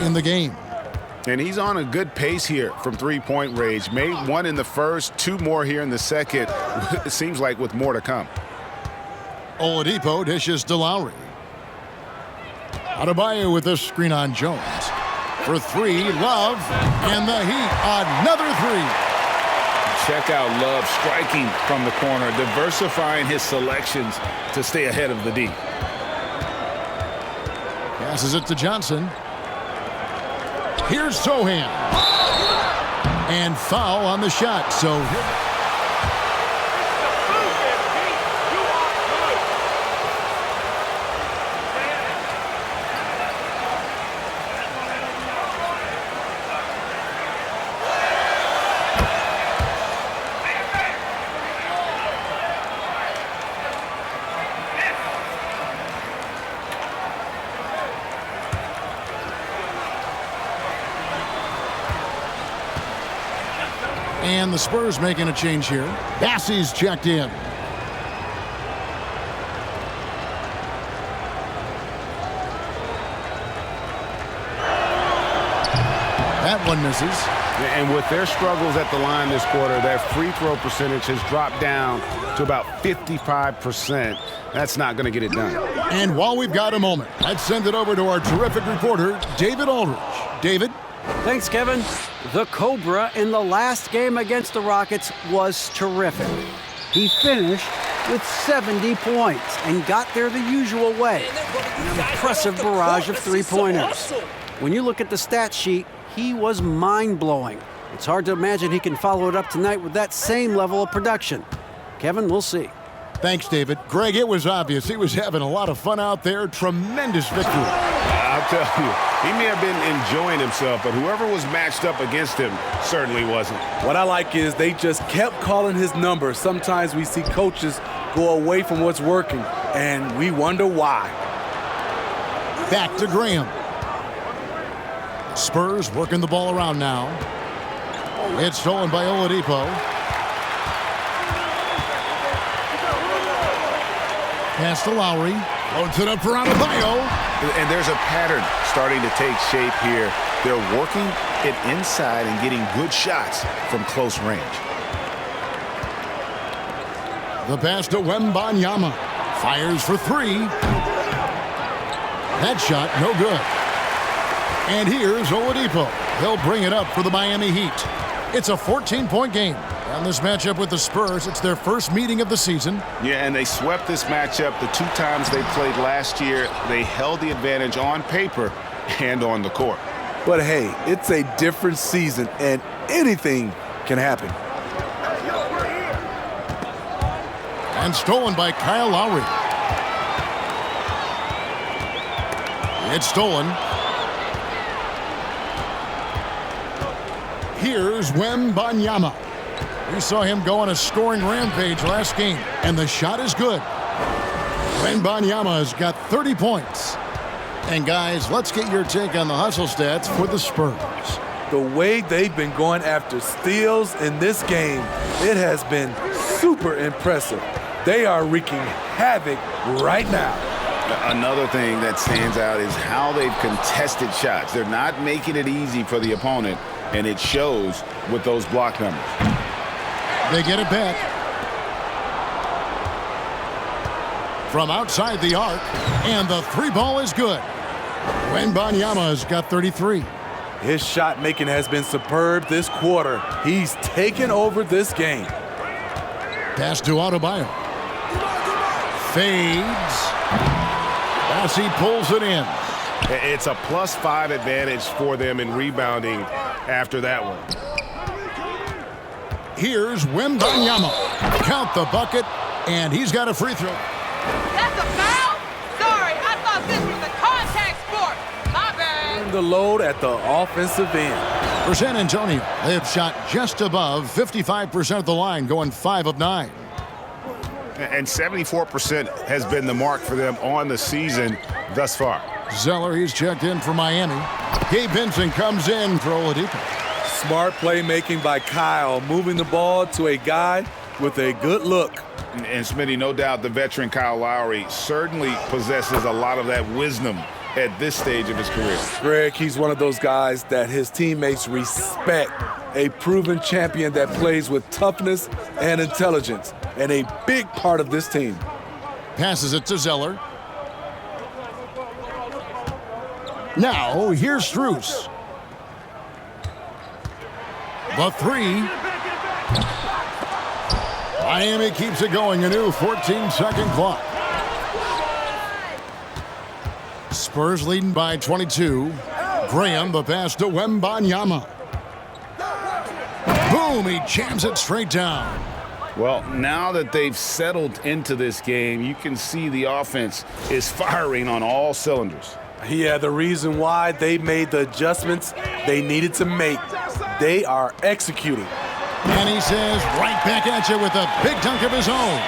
In the game. And he's on a good pace here from three-point range. Made 1 in the first, 2 more here in the second. It seems like with more to come. Oladipo dishes to Lowry. Adebayo with a screen on Jones. For 3, Love. And the Heat, another 3. check out Love striking from the corner, diversifying his selections to stay ahead of the D. Passes it to Johnson. Here's Sohan. And foul on the shot. So and the Spurs making a change here. Bassey's checked in. That one misses. And with their struggles at the line this quarter, their free throw percentage has dropped down to about 55%. That's not going to get it done. And while we've got a moment, let's send it over to our terrific reporter, David Aldridge. David? Thanks, Kevin. The Cobra in the last game against the Rockets was terrific. He finished with 70 points and got there the usual way. An impressive barrage of three-pointers. When you look at the stat sheet, he was mind-blowing. It's hard to imagine he can follow it up tonight with that same level of production. Kevin, we'll see. Thanks, David. Greg, it was obvious he was having a lot of fun out there. Tremendous victory. I'll tell you, he may have been enjoying himself, but whoever was matched up against him certainly wasn't. What I like is they just kept calling his number. Sometimes we see coaches go away from what's working, and we wonder why. Back to Graham. Spurs working the ball around now. It's stolen by Oladipo. Pass to Lowry. Loads it up for Adebayo. And there's a pattern starting to take shape here. They're working it inside and getting good shots from close range. The pass to Wembanyama. Fires for three. That shot, no good. And here's Oladipo. He'll bring it up for the Miami Heat. It's a 14-point game. And this matchup with the Spurs, it's their first meeting of the season. Yeah, and they swept this matchup the two times they played last year. They held the advantage on paper and on the court. But hey, it's a different season, and anything can happen. And stolen by Kyle Lowry. It's stolen. Here's Wembanyama. We saw him go on a scoring rampage last game, and the shot is good. Wembanyama has got 30 points. And guys, let's get your take on the hustle stats for the Spurs. The way they've been going after steals in this game, it has been super impressive. They are wreaking havoc right now. Another thing that stands out is how they've contested shots. They're not making it easy for the opponent, and it shows with those block numbers. They get it back. From outside the arc, and the three ball is good. Wembanyama has got 33. His shot making has been superb this quarter. He's taken over this game. Pass to Adebayo. Fades. Bassey pulls it in. It's a +5 advantage for them in rebounding after that one. Here's Wembanyama. Count the bucket, and he's got a free throw. That's a foul? Sorry, I thought this was a contact sport. My bad. The load at the offensive end. For San Antonio, they have shot just above 55% of the line, going 5 of 9. And 74% has been the mark for them on the season thus far. Zeller, he's checked in for Miami. Gabe Vincent comes in for Oladipo. Smart playmaking by Kyle, moving the ball to a guy with a good look. And Smitty, no doubt the veteran Kyle Lowry certainly possesses a lot of that wisdom at this stage of his career. Greg, he's one of those guys that his teammates respect. A proven champion that plays with toughness and intelligence, and a big part of this team. Passes it to Zeller. Now, here's Strus. The three. Miami keeps it going, a new 14-second clock. Spurs leading by 22. Graham, the pass to Wembanyama. Boom, he jams it straight down. Well, now that they've settled into this game, you can see the offense is firing on all cylinders. Yeah, the reason why they made the adjustments they needed to make. They are executing. And he says right back at you with a big dunk of his own.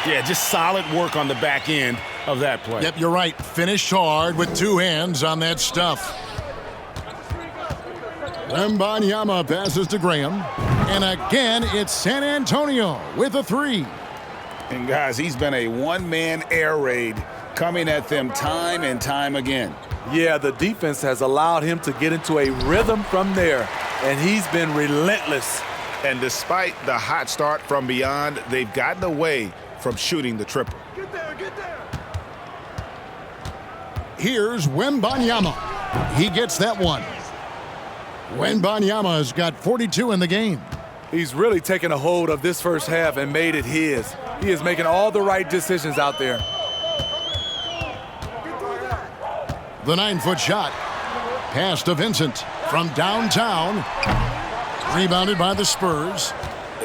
Yeah, just solid work on the back end of that play. Yep, you're right. Finished hard with two hands on that stuff. Wembanyama passes to Graham. And again, it's San Antonio with a three. And guys, he's been a one-man air raid coming at them time and time again. Yeah, the defense has allowed him to get into a rhythm from there, and he's been relentless. And despite the hot start from beyond, they've gotten away from shooting the triple. Get there. Here's Wembanyama. He gets that one. Wembanyama has got 42 in the game. He's really taken a hold of this first half and made it his. He is making all the right decisions out there. The 9-foot shot. Pass to Vincent from downtown. Rebounded by the Spurs.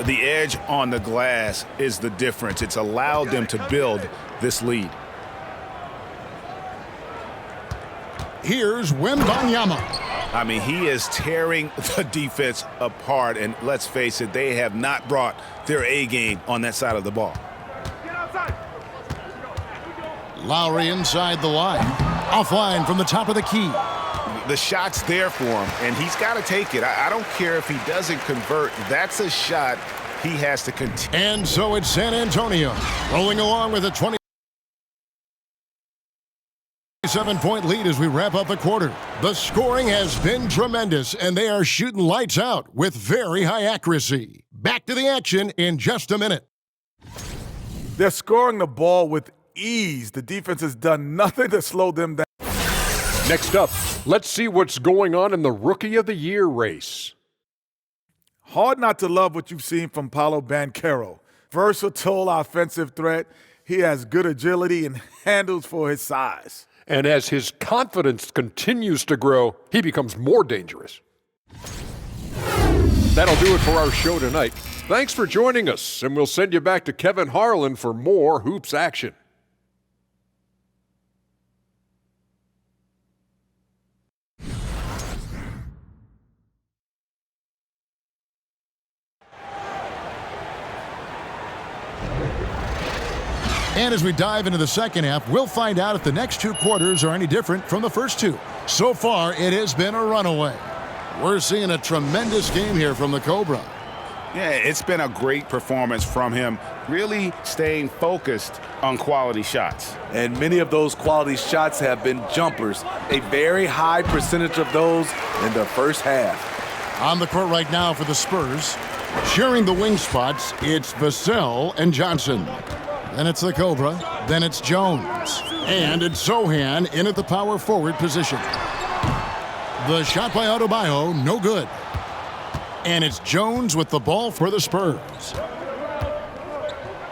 The edge on the glass is the difference. It's allowed them to build this lead. Here's Wembanyama. I mean, he is tearing the defense apart, and let's face it, they have not brought their A game on that side of the ball. Lowry inside the line. Offline from the top of the key. The shot's there for him, and he's got to take it. I don't care if he doesn't convert. That's a shot he has to continue. And so it's San Antonio rolling along with a 27-point lead as we wrap up the quarter. The scoring has been tremendous, and they are shooting lights out with very high accuracy. Back to the action in just a minute. They're scoring the ball with ease. The defense has done nothing to slow them down. Next up, let's see what's going on in the Rookie of the Year race. Hard not to love what you've seen from Paolo Banchero. Versatile offensive threat. He has good agility and handles for his size. And as his confidence continues to grow, he becomes more dangerous. That'll do it for our show tonight. Thanks for joining us, and we'll send you back to Kevin Harlan for more Hoops action. And as we dive into the second half, we'll find out if the next two quarters are any different from the first two. So far, it has been a runaway. We're seeing a tremendous game here from the Cobra. Yeah, it's been a great performance from him, really staying focused on quality shots. And many of those quality shots have been jumpers, a very high percentage of those in the first half. On the court right now for the Spurs, sharing the wing spots, it's Vassell and Johnson. Then it's the Cobra, then it's Jones. And it's Sohan in at the power forward position. The shot by Adebayo, no good. And it's Jones with the ball for the Spurs.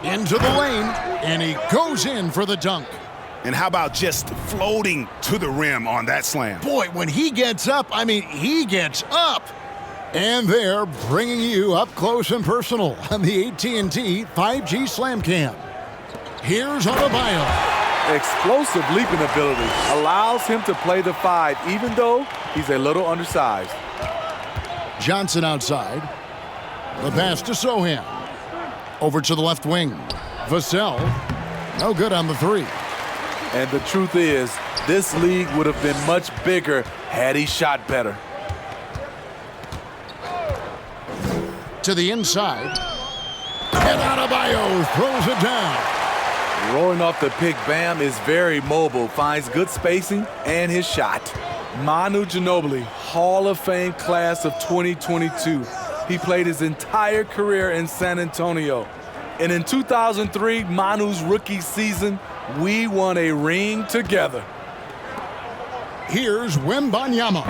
Into the lane, and he goes in for the dunk. And how about just floating to the rim on that slam? Boy, when he gets up, I mean, he gets up. And they're bringing you up close and personal on the AT&T 5G Slam Cam. Here's Adebayo. Explosive leaping ability allows him to play the 5, even though he's a little undersized. Johnson outside. The pass to Sohan. Over to the left wing. Vassell. No good on the 3. And the truth is, this league would have been much bigger had he shot better. To the inside. And Adebayo throws it down. Rolling off the pick, Bam is very mobile, finds good spacing and his shot. Manu Ginobili, Hall of Fame class of 2022. He played his entire career in San Antonio. And in 2003, Manu's rookie season, we won a ring together. Here's Wembanyama.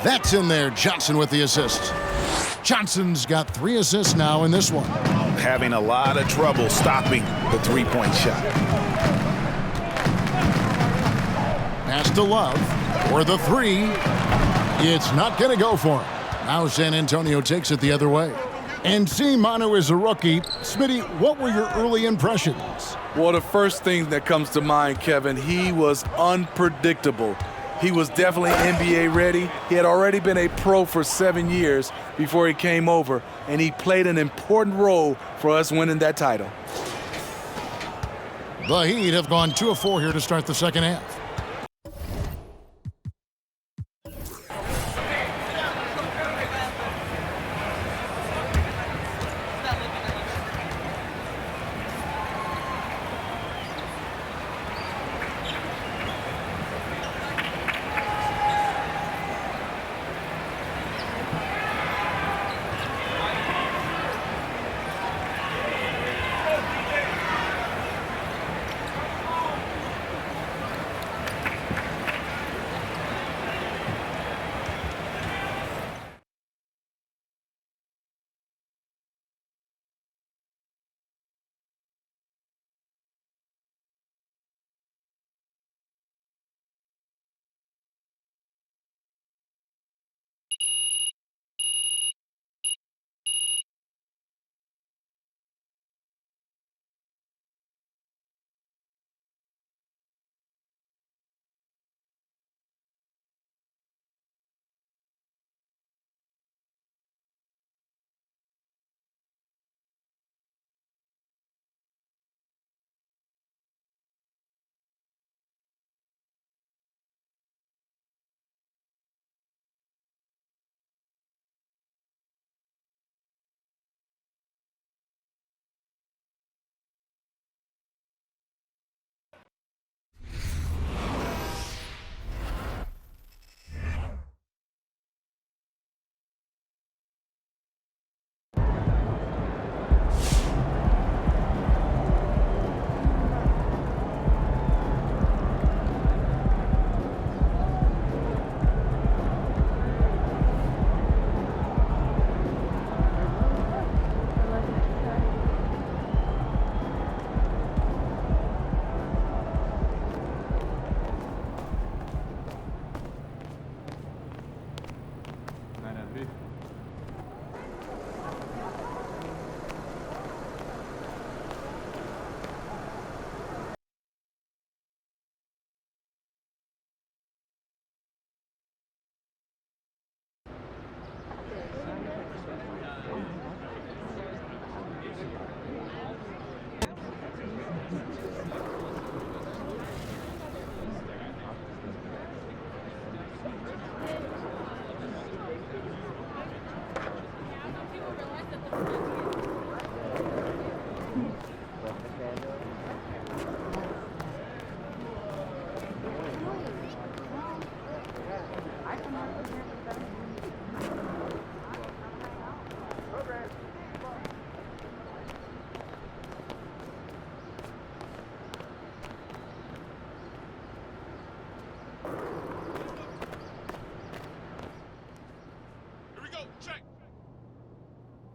That's in there. Johnson with the assist. Johnson's got 3 assists now in this one. having a lot of trouble stopping the three-point shot. Pass to Love for the three. It's not going to go for him. Now San Antonio takes it the other way. And Manu is a rookie. Smitty, what were your early impressions? Well, the first thing that comes to mind, Kevin, he was unpredictable. He was definitely NBA ready. He had already been a pro for 7 years before he came over, and he played an important role for us winning that title. The Heat have gone 2 of 4 here to start the second half.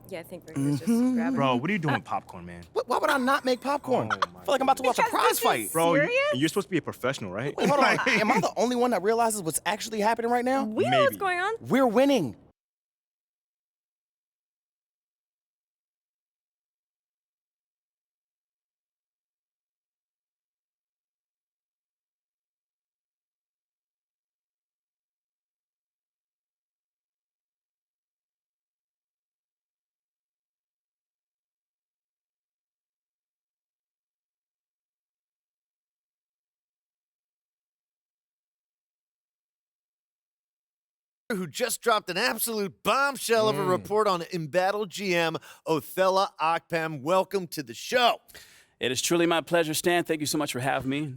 Yeah, I think we're gonna just grab it. Bro, what are you doing with popcorn, man? Why would I not make popcorn? I feel like I'm about to watch a prize fight. Bro, you're supposed to be a professional, right? Wait, hold on. Am I the only one that realizes what's actually happening right now? We know what's going on. We're winning. Who just dropped an absolute bombshell of a report on embattled GM Othella Akpem. Welcome to the show. It is truly my pleasure, Stan. Thank you so much for having me.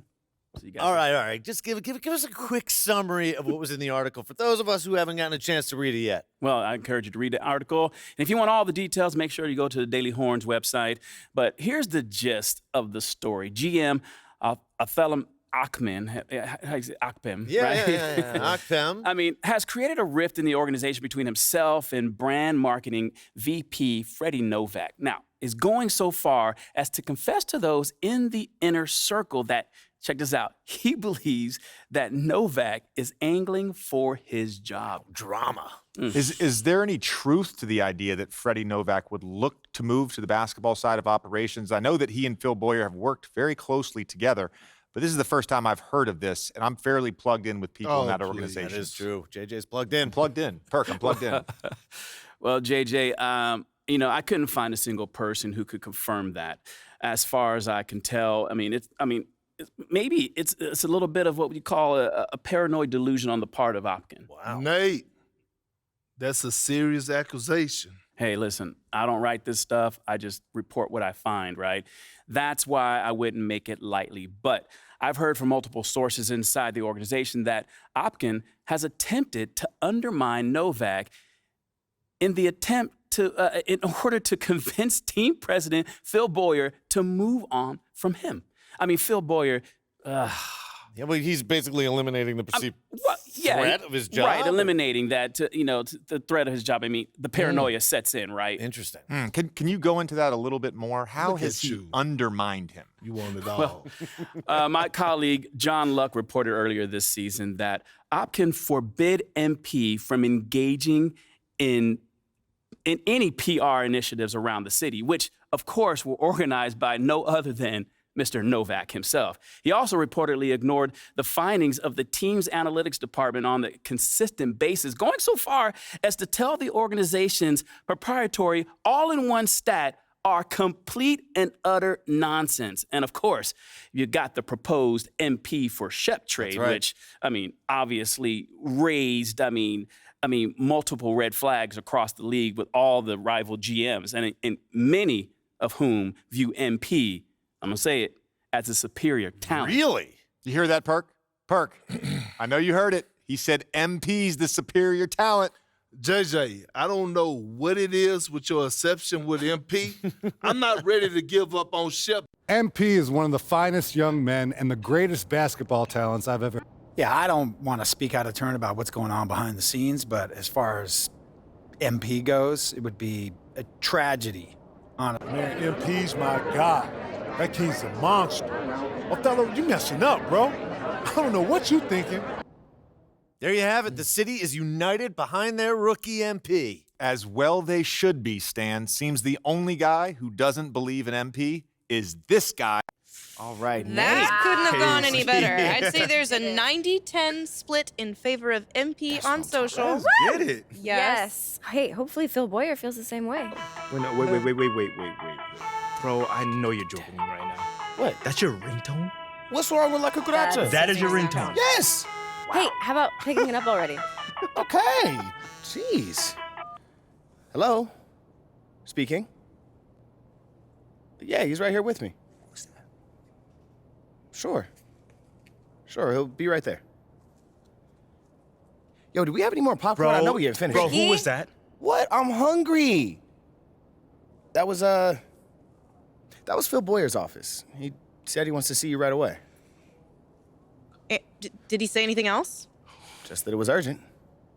See you guys. All right. Just give us a quick summary of what was in the article for those of us who haven't gotten a chance to read it yet. Well, I encourage you to read the article. And if you want all the details, make sure you go to the Daily Horns website. But here's the gist of the story. GM Othella Akpem, right? Yeah, Akpem. I mean, has created a rift in the organization between himself and brand marketing VP Freddie Novak. Now, is going so far as to confess to those in the inner circle that, check this out, he believes that Novak is angling for his job. Drama. Is there any truth to the idea that Freddie Novak would look to move to the basketball side of operations? I know that he and Phil Boyer have worked very closely together, but this is the first time I've heard of this, and I'm fairly plugged in with people in that organization. That is true. JJ's plugged in. I'm plugged in. Perk, I'm plugged in. Well, JJ, I couldn't find a single person who could confirm that. As far as I can tell, maybe it's a little bit of what we call a paranoid delusion on the part of Opkin. Wow. Nate, that's a serious accusation. Hey, listen, I don't write this stuff. I just report what I find, right? That's why I wouldn't make it lightly. But I've heard from multiple sources inside the organization that Opkin has attempted to undermine Novak in order to convince team president Phil Boyer to move on from him. I mean, Phil Boyer. Yeah, well, he's basically eliminating the perceived threat of his job. Right, eliminating that, the threat of his job. I mean, the paranoia sets in, right? Interesting. Can you go into that a little bit more? How Look has at he you. undermined him? You want it all. My colleague John Luck reported earlier this season that Opkin forbid MP from engaging in any PR initiatives around the city, which, of course, were organized by no other than Mr. Novak himself. He also reportedly ignored the findings of the team's analytics department on a consistent basis, going so far as to tell the organization's proprietary all-in-one stat are complete and utter nonsense. And of course, you got the proposed MP for Shep trade, right. which, obviously raised, multiple red flags across the league with all the rival GMs, and many of whom view MP, I'm going to say it, as a superior talent. Really? You hear that, Perk? Perk, I know you heard it. He said MP's the superior talent. JJ, I don't know what it is with your exception with MP. I'm not ready to give up on Shep. MP is one of the finest young men and the greatest basketball talents I've ever. Yeah, I don't want to speak out of turn about what's going on behind the scenes, but as far as MP goes, it would be a tragedy. Man, MP's my guy. That kid's a monster. Othello, you messing up, bro. I don't know what you thinking. There you have it. The city is united behind their rookie MP. As well they should be, Stan. Seems the only guy who doesn't believe in MP is this guy. All right. That couldn't have gone any better. Yeah. I'd say there's a 90-10 split in favor of MP on social. Let's get it. Yes. Hey, hopefully Phil Boyer feels the same way. Wait. Bro, I know you're joking me right now. What? That's your ringtone? What's wrong with La Cucaracha? That is your ringtone? Yes. Hey, how about picking it up already? Okay. Jeez. Hello? Speaking. Yeah, he's right here with me. Who's that? Sure, he'll be right there. Yo, do we have any more popcorn? I know we haven't finished. Bro, who was that? What? I'm hungry. That was Phil Boyer's office. He said he wants to see you right away. Did he say anything else? Just that it was urgent.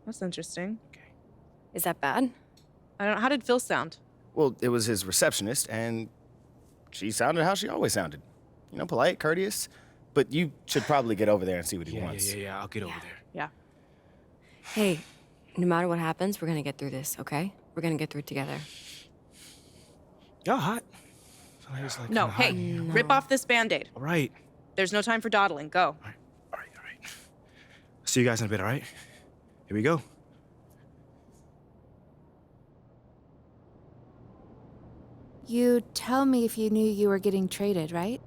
That's interesting. Is that bad? I don't know. How did Phil sound? Well, it was his receptionist, and she sounded how she always sounded. You know, polite, courteous. But you should probably get over there and see what he wants. Yeah, I'll get over there. Yeah. Hey, no matter what happens, we're gonna get through this, okay? We're gonna get through it together. Y'all hot? No, hey, rip off this Band-Aid. All right. There's no time for dawdling. Go. All right. See you guys in a bit, all right? Here we go. You'd tell me if you knew you were getting traded, right?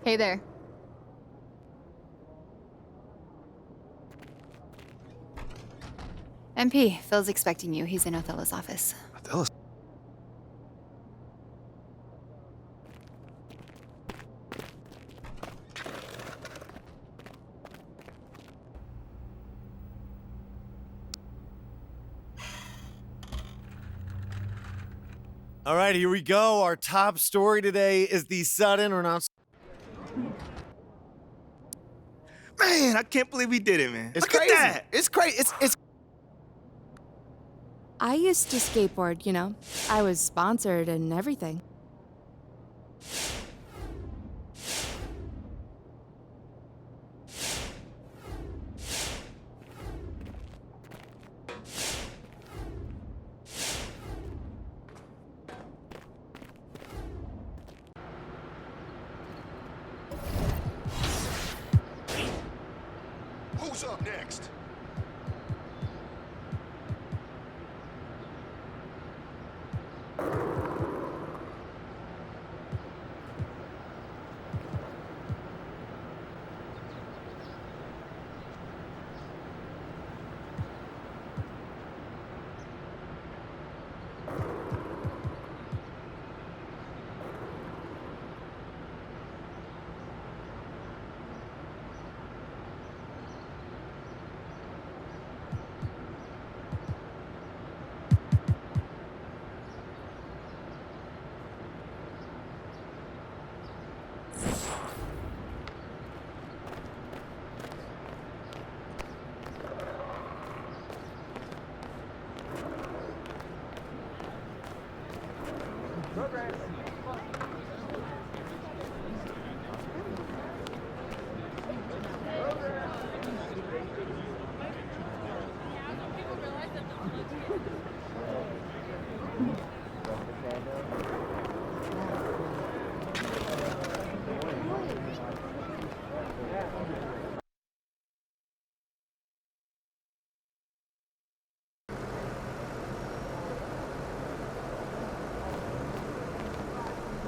Hey there. MP, Phil's expecting you. He's in Othello's office. Othello's? All right, here we go. Our top story today is the sudden or not. Man, I can't believe we did it, man. It's Look crazy. at that. It's crazy. It's I used to skateboard, you know. I was sponsored and everything. Who's up next?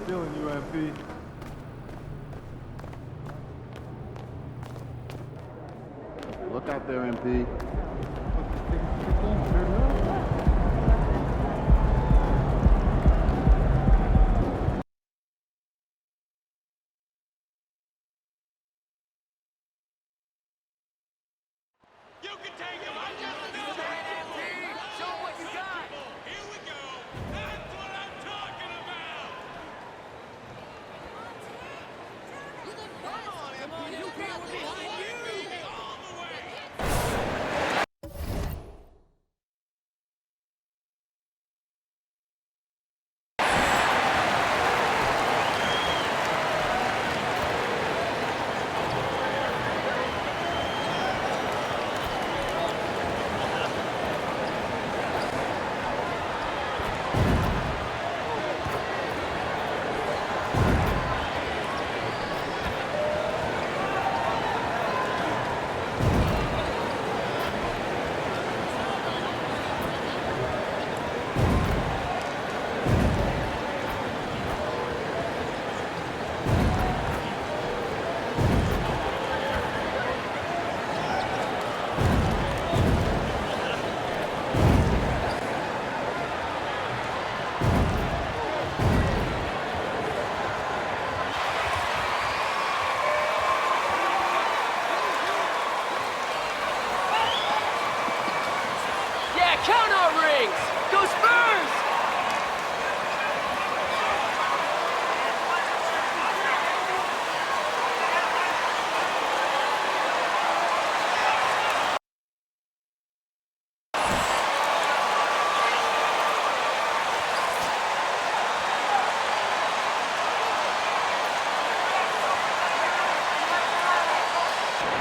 Feeling you, MP. Look out there, MP.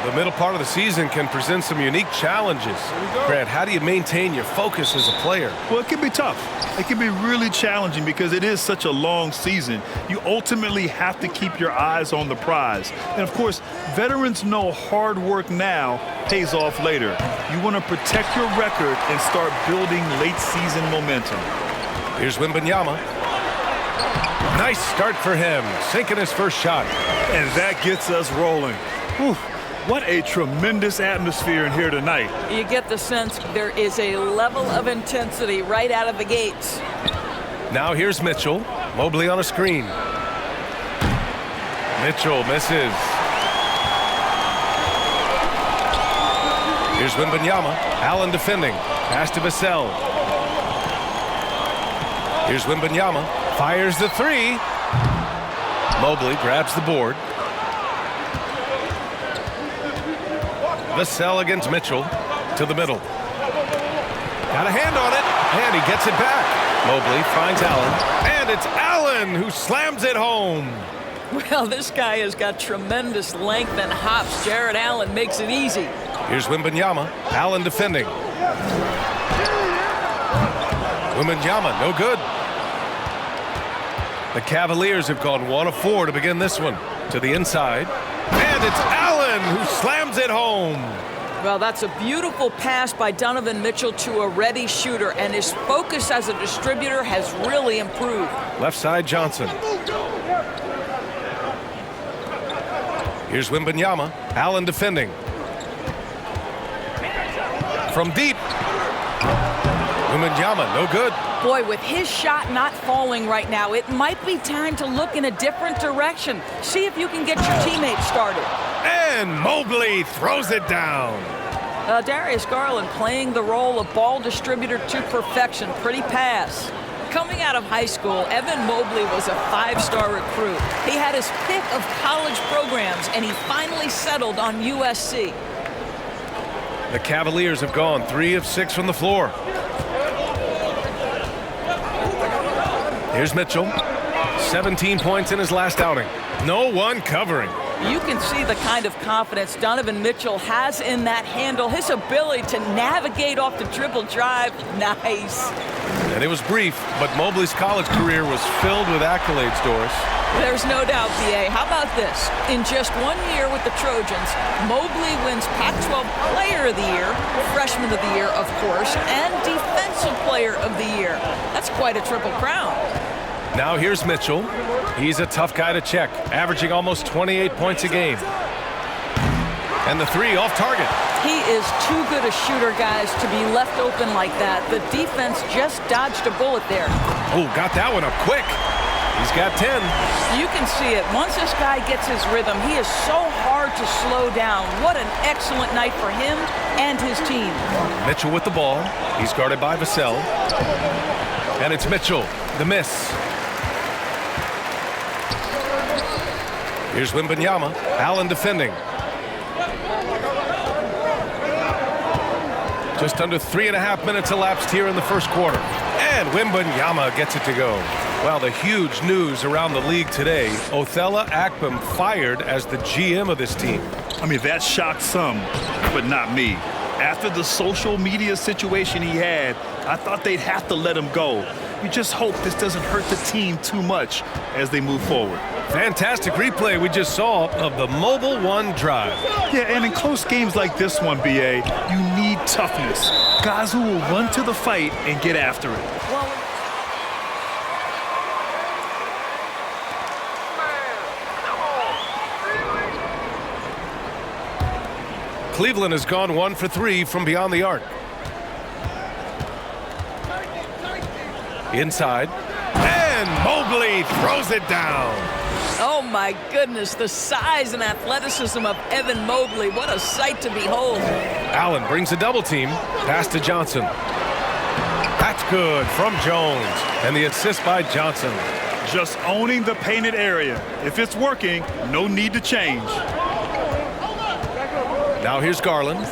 The middle part of the season can present some unique challenges. Grant, how do you maintain your focus as a player? Well, it can be tough. It can be really challenging because it is such a long season. You ultimately have to keep your eyes on the prize. And of course, veterans know hard work now pays off later. You want to protect your record and start building late season momentum. Here's Wembanyama. Nice start for him, sinking his first shot. And that gets us rolling. Whew. What a tremendous atmosphere in here tonight. You get the sense there is a level of intensity right out of the gates. Now here's Mitchell. Mobley on a screen. Mitchell misses. Here's Wembanyama. Allen defending. Pass to Vassell. Here's Wembanyama. Fires the three. Mobley grabs the board. Vassell against Mitchell to the middle. Got a hand on it, and he gets it back. Mobley finds Allen, and it's Allen who slams it home. Well, this guy has got tremendous length and hops. Jared Allen makes it easy. Here's Wembanyama. Allen defending. Wembanyama, no good. The Cavaliers have gone 1 of 4 to begin this one. To the inside. And it's Allen who slams it home. Well, that's a beautiful pass by Donovan Mitchell to a ready shooter, and his focus as a distributor has really improved. Left side, Johnson. Here's Wembanyama. Allen defending. From deep. Wembanyama, no good. Boy, with his shot not falling right now, it might be time to look in a different direction. See if you can get your teammates started. And Mobley throws it down. Darius Garland playing the role of ball distributor to perfection. Pretty pass. Coming out of high school, Evan Mobley was a 5-star recruit. He had his pick of college programs, and he finally settled on USC. The Cavaliers have gone 3 of 6 from the floor. Here's Mitchell. 17 points in his last outing. No one covering. You can see the kind of confidence Donovan Mitchell has in that handle. His ability to navigate off the dribble drive. Nice. And it was brief, but Mobley's college career was filled with accolades, Doris. There's no doubt, B.A. How about this? In just 1 year with the Trojans, Mobley wins Pac-12 Player of the Year, Freshman of the Year, of course, and Defensive Player of the Year. That's quite a triple crown. Now here's Mitchell. He's a tough guy to check, averaging almost 28 points a game. And the three off target. He is too good a shooter, guys, to be left open like that. The defense just dodged a bullet there. Oh, got that one up quick. He's got 10. You can see it. Once this guy gets his rhythm, he is so hard to slow down. What an excellent night for him and his team. Mitchell with the ball. He's guarded by Vassell. And it's Mitchell, the miss. Here's Wembanyama. Allen defending. Just under 3.5 minutes elapsed here in the first quarter. And Wembanyama gets it to go. Well, the huge news around the league today, Othella Akpom fired as the GM of this team. I mean, that shocked some, but not me. After the social media situation he had, I thought they'd have to let him go. We just hope this doesn't hurt the team too much as they move forward. Fantastic replay we just saw of the Mobile One drive. Yeah, and in close games like this one, B.A., you need toughness. Guys who will run to the fight and get after it. Cleveland has gone 1 for 3 from beyond the arc. Inside. And Mobley throws it down. Oh, my goodness. The size and athleticism of Evan Mobley. What a sight to behold. Allen brings a double team. Pass to Johnson. That's good from Jones. And the assist by Johnson. Just owning the painted area. If it's working, no need to change. Now here's Garland.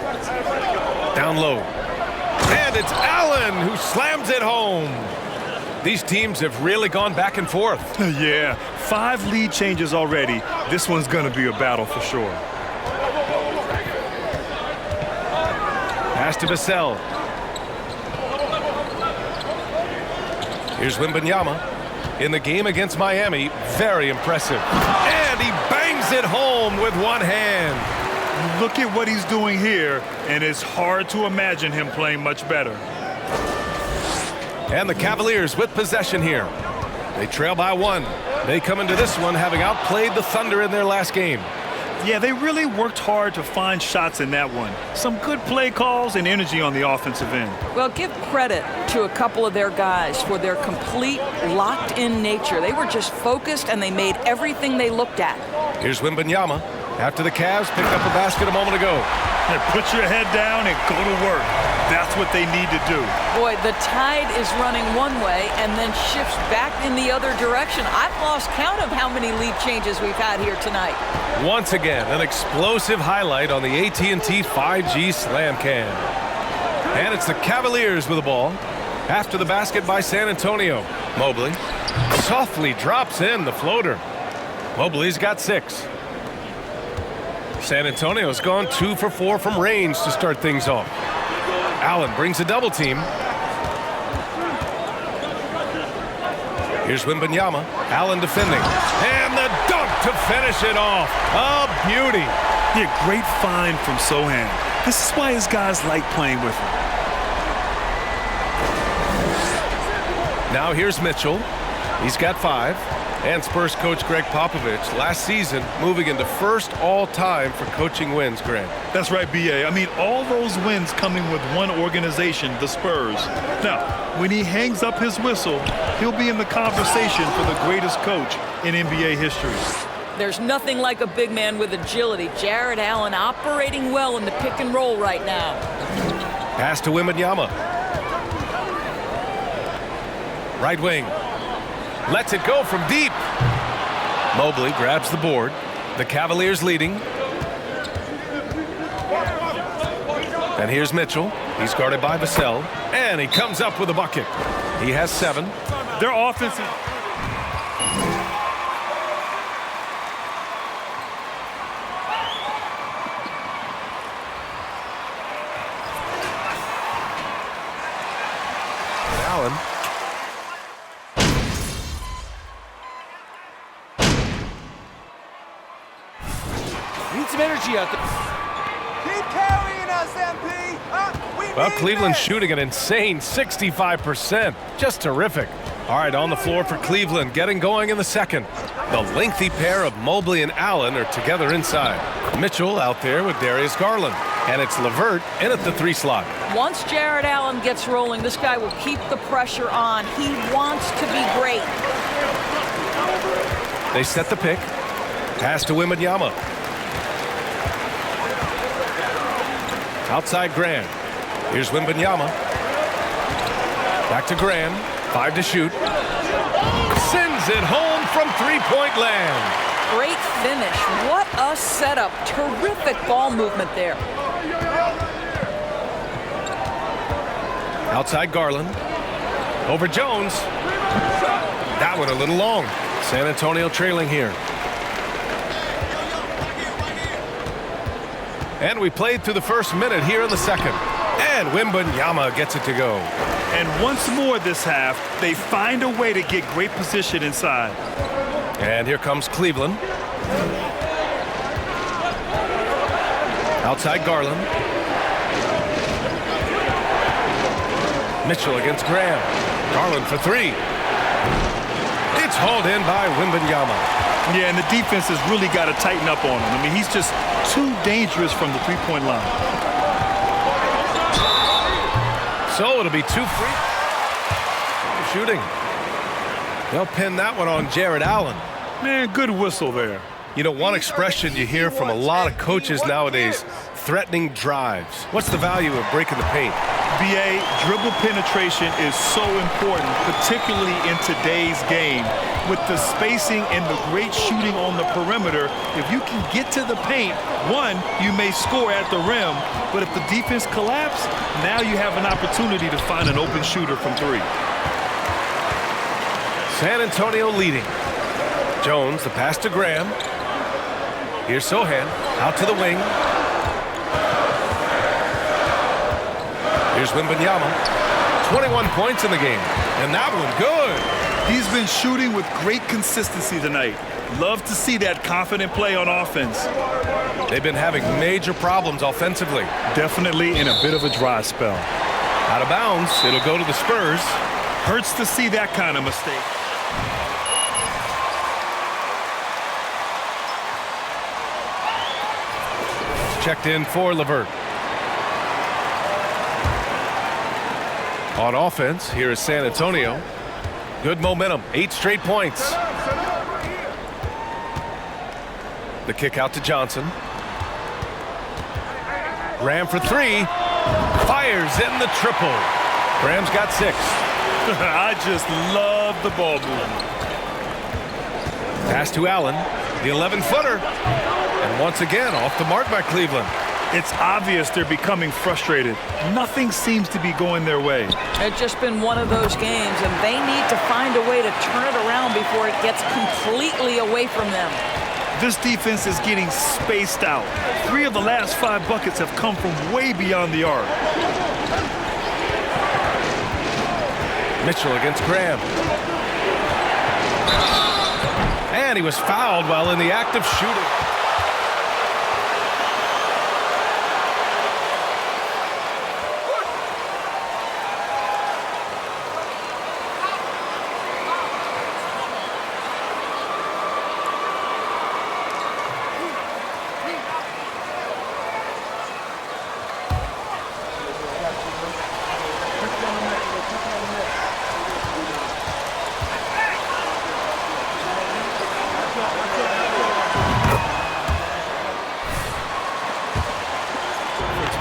Down low. And it's Allen who slams it home. These teams have really gone back and forth. Yeah, 5 lead changes already. This one's going to be a battle for sure. Pass to Vassell. Here's Wembanyama. In the game against Miami, very impressive. And he bangs it home with one hand. Look at what he's doing here, and it's hard to imagine him playing much better. And the Cavaliers with possession here. They trail by 1. They come into this one having outplayed the Thunder in their last game. Yeah, they really worked hard to find shots in that one. Some good play calls and energy on the offensive end. Well, give credit to a couple of their guys for their complete locked-in nature. They were just focused, and they made everything they looked at. Here's Wembanyama. After the Cavs picked up a basket a moment ago. And put your head down and go to work. That's what they need to do. Boy, the tide is running one way and then shifts back in the other direction. I've lost count of how many lead changes we've had here tonight. Once again, an explosive highlight on the AT&T 5G Slam Cam. And it's the Cavaliers with the ball. After the basket by San Antonio. Mobley softly drops in the floater. Mobley's got 6. San Antonio's gone 2 for 4 from range to start things off. Allen brings a double team. Here's Wembanyama. Allen defending. And the dunk to finish it off. A beauty. Yeah, great find from Sohan. This is why his guys like playing with him. Now here's Mitchell. He's got 5. And Spurs coach Greg Popovich last season moving into first all-time for coaching wins, Greg. That's right, B.A. I mean, all those wins coming with one organization, the Spurs. Now, when he hangs up his whistle, he'll be in the conversation for the greatest coach in NBA history. There's nothing like a big man with agility. Jared Allen operating well in the pick and roll right now. Pass to Wembanyama. Right wing. Lets it go from deep. Mobley grabs the board. The Cavaliers leading. And here's Mitchell. He's guarded by Vassell. And he comes up with a bucket. He has 7. Their offense is... Allen. Need some energy out there. Keep carrying us, MP. Well, Cleveland's shooting an insane 65%. Just terrific. All right, on the floor for Cleveland, getting going in the second. The lengthy pair of Mobley and Allen are together inside. Mitchell out there with Darius Garland. And it's LeVert in at the 3 slot. Once Jared Allen gets rolling, this guy will keep the pressure on. He wants to be great. They set the pick. Pass to Wembanyama. Outside Graham. Here's Wembanyama. Back to Graham. 5 to shoot. Sends it home from 3-point land. Great finish. What a setup. Terrific ball movement there. Outside Garland. Over Jones. That one a little long. San Antonio trailing here. And we played through the first minute here in the second. And Wembanyama gets it to go. And once more this half, they find a way to get great position inside. And here comes Cleveland. Outside Garland. Mitchell against Graham. Garland for 3. It's hauled in by Wembanyama. Yeah, and the defense has really got to tighten up on him. I mean, he's just too dangerous from the 3-point line. So it'll be 2 free shooting. They'll pin that one on Jared Allen. Man, good whistle there. You know, one expression you hear from a lot of coaches nowadays, threatening drives. What's the value of breaking the paint? BA, dribble penetration is so important, particularly in today's game. With the spacing and the great shooting on the perimeter, if you can get to the paint, one, you may score at the rim, but if the defense collapses, now you have an opportunity to find an open shooter from 3. San Antonio leading. Jones, the pass to Graham. Here's Sohan, out to the wing. Here's Wembanyama. 21 points in the game. And that one good. He's been shooting with great consistency tonight. Love to see that confident play on offense. They've been having major problems offensively. Definitely in a bit of a dry spell. Out of bounds. It'll go to the Spurs. Hurts to see that kind of mistake. Checked in for LeVert. On offense, here is San Antonio. Good momentum, 8 straight points. The kick out to Johnson. Graham for 3. Fires in the triple. Graham's got 6. I just love the ball movement. Pass to Allen, the 11-footer. And once again, off the mark by Cleveland. It's obvious they're becoming frustrated. Nothing seems to be going their way. It's just been one of those games, and they need to find a way to turn it around before it gets completely away from them. This defense is getting spaced out. 3 of the last 5 buckets have come from way beyond the arc. Mitchell against Graham. And he was fouled while in the act of shooting.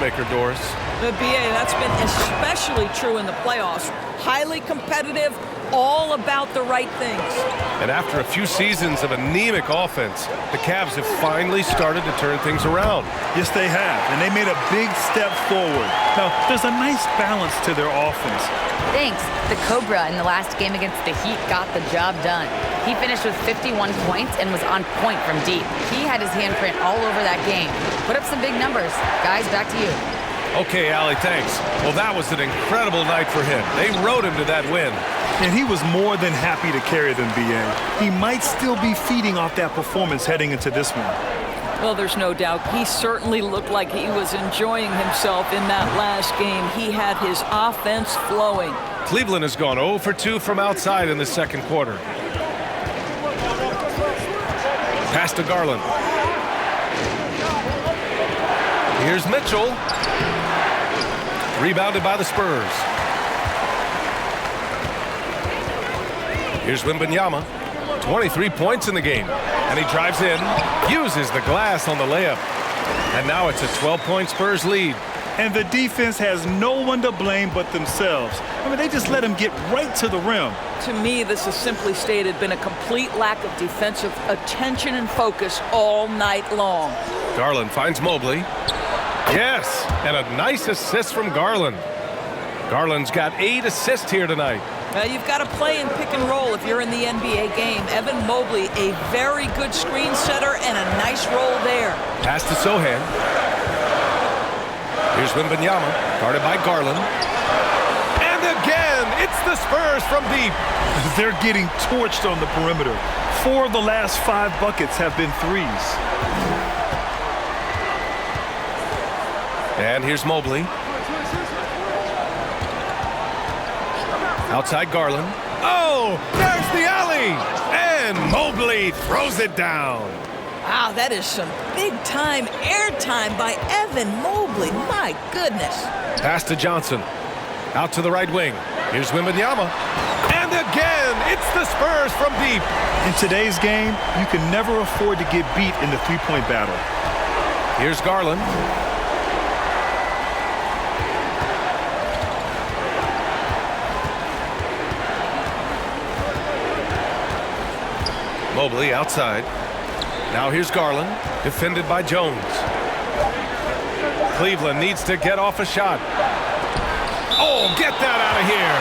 Maker Doris. The BA, that's been especially true in the playoffs. Highly competitive, all about the right things. And after a few seasons of anemic offense, the Cavs have finally started to turn things around. Yes, they have, and they made a big step forward. Now, there's a nice balance to their offense. Thanks. The Cobra in the last game against the Heat got the job done. He finished with 51 points and was on point from deep. He had his handprint all over that game. Put up some big numbers. Guys, back to you. Okay, Allie, thanks. Well, that was an incredible night for him. They rode him to that win. And he was more than happy to carry them, BA. He might still be feeding off that performance heading into this one. Well, there's no doubt. He certainly looked like he was enjoying himself in that last game. He had his offense flowing. Cleveland has gone 0 for 2 from outside in the second quarter. Pass to Garland. Here's Mitchell. Rebounded by the Spurs. Here's Wembanyama. 23 points in the game. And he drives in, uses the glass on the layup. And now it's a 12-point Spurs lead. And the defense has no one to blame but themselves. I mean, they just let him get right to the rim. To me, this has simply stated been a complete lack of defensive attention and focus all night long. Garland finds Mobley. Yes, and a nice assist from Garland. Garland's got 8 assists here tonight. You've got to play in pick and roll if you're in the NBA game. Evan Mobley, a very good screen setter and a nice roll there. Pass to Sohan. Here's Wembanyama, guarded by Garland. And again, it's the Spurs from deep. They're getting torched on the perimeter. 4 of the last 5 buckets have been threes. And here's Mobley. Outside Garland. Oh, there's the alley. And Mobley throws it down. Wow, that is some big-time airtime by Evan Mobley. My goodness. Pass to Johnson. Out to the right wing. Here's Wembanyama. And again, it's the Spurs from deep. In today's game, you can never afford to get beat in the three-point battle. Here's Garland. Mobley outside. Now here's Garland, defended by Jones. Cleveland needs to get off a shot. Oh, get that out of here.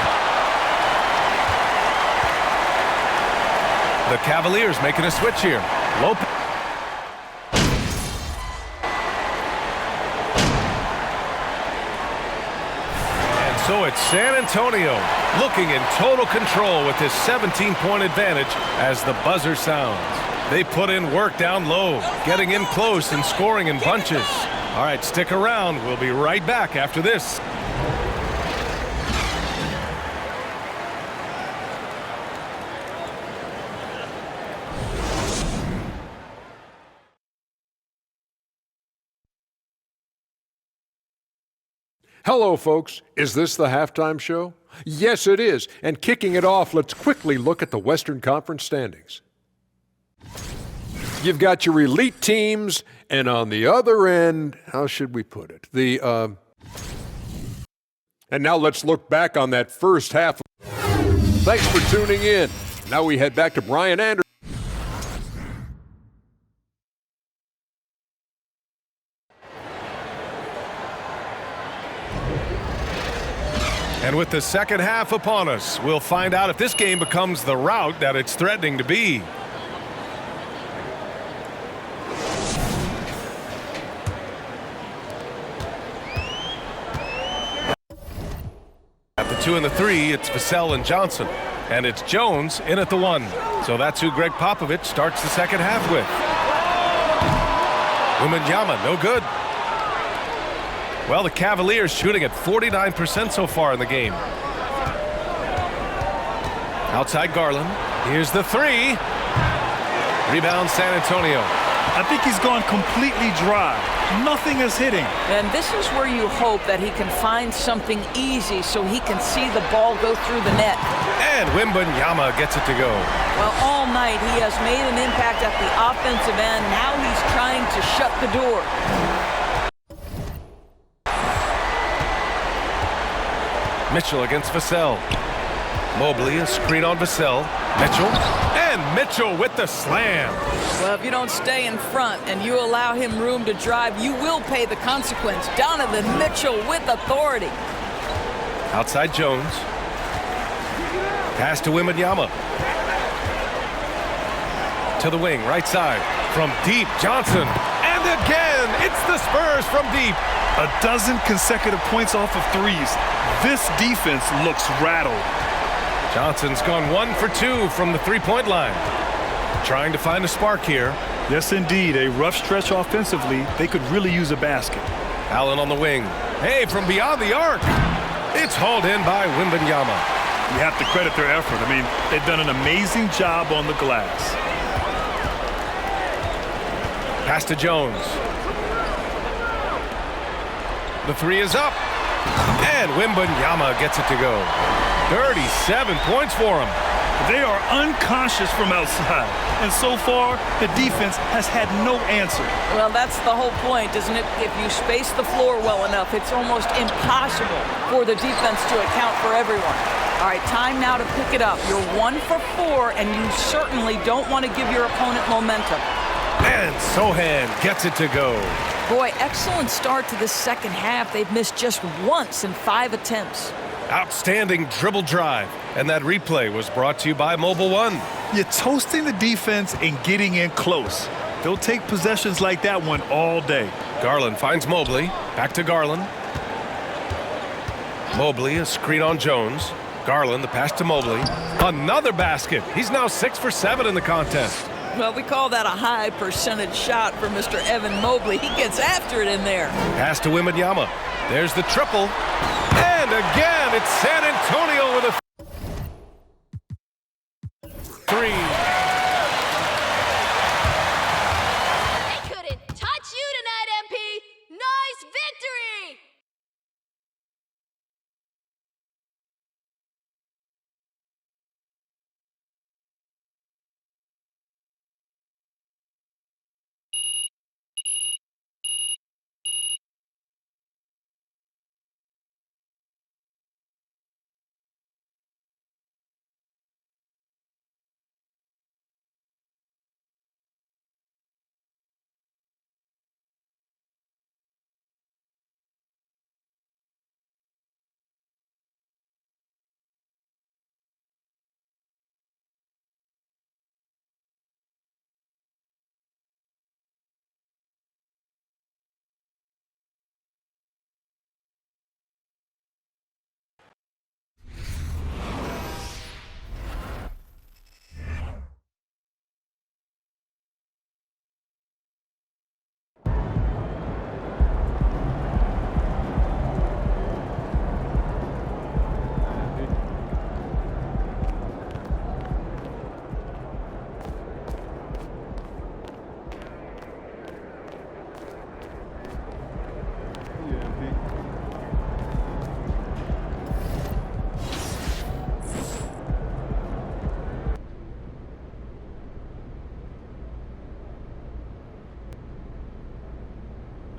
The Cavaliers making a switch here. Lopez. So it's San Antonio looking in total control with this 17-point advantage as the buzzer sounds. They put in work down low, getting in close and scoring in bunches. All right, stick around. We'll be right back after this. Hello, folks. Is this the halftime show? Yes, it is. And kicking it off, let's quickly look at the Western Conference standings. You've got your elite teams, and on the other end, how should we put it? And now let's look back on that first half. Thanks for tuning in. Now we head back to Brian Anderson. And with the second half upon us, we'll find out if this game becomes the rout that it's threatening to be. At the 2 and the 3, it's Vassell and Johnson. And it's Jones in at the 1. So that's who Greg Popovich starts the second half with. Wembanyama, no good. Well, the Cavaliers shooting at 49% so far in the game. Outside Garland. Here's the 3. Rebound San Antonio. I think he's gone completely dry. Nothing is hitting. And this is where you hope that he can find something easy so he can see the ball go through the net. And Wembanyama gets it to go. Well, all night he has made an impact at the offensive end. Now he's trying to shut the door. Mitchell against Vassell. Mobley, a screen on Vassell. Mitchell. And Mitchell with the slam. Well, if you don't stay in front and you allow him room to drive, you will pay the consequence. Donovan Mitchell with authority. Outside Jones. Pass to Wembanyama. To the wing, right side. From deep, Johnson. And again, it's the Spurs from deep. A dozen consecutive points off of threes. This defense looks rattled. Johnson's gone 1 for 2 from the three-point line. Trying to find a spark here. Yes, indeed. A rough stretch offensively. They could really use a basket. Allen on the wing. Hey, from beyond the arc. It's hauled in by Wembanyama. You have to credit their effort. I mean, they've done an amazing job on the glass. Pass to Jones. The 3 is up. And Wembanyama gets it to go. 37 points for him. They are unconscious from outside. And so far, the defense has had no answer. Well, that's the whole point, isn't it? If you space the floor well enough, it's almost impossible for the defense to account for everyone. All right, time now to pick it up. You're 1 for 4, and you certainly don't want to give your opponent momentum. And Sohan gets it to go. Boy, excellent start to the second half. They've missed just once in 5 attempts. Outstanding dribble drive. And that replay was brought to you by Mobile One. You're toasting the defense and getting in close. They'll take possessions like that one all day. Garland finds Mobley. Back to Garland. Mobley, a screen on Jones. Garland, the pass to Mobley. Another basket. He's now 6 for 7 in the contest. Well, we call that a high percentage shot for Mr. Evan Mobley. He gets after it in there. Pass to Wembanyama. There's the triple. And again, it's San Antonio with a 3.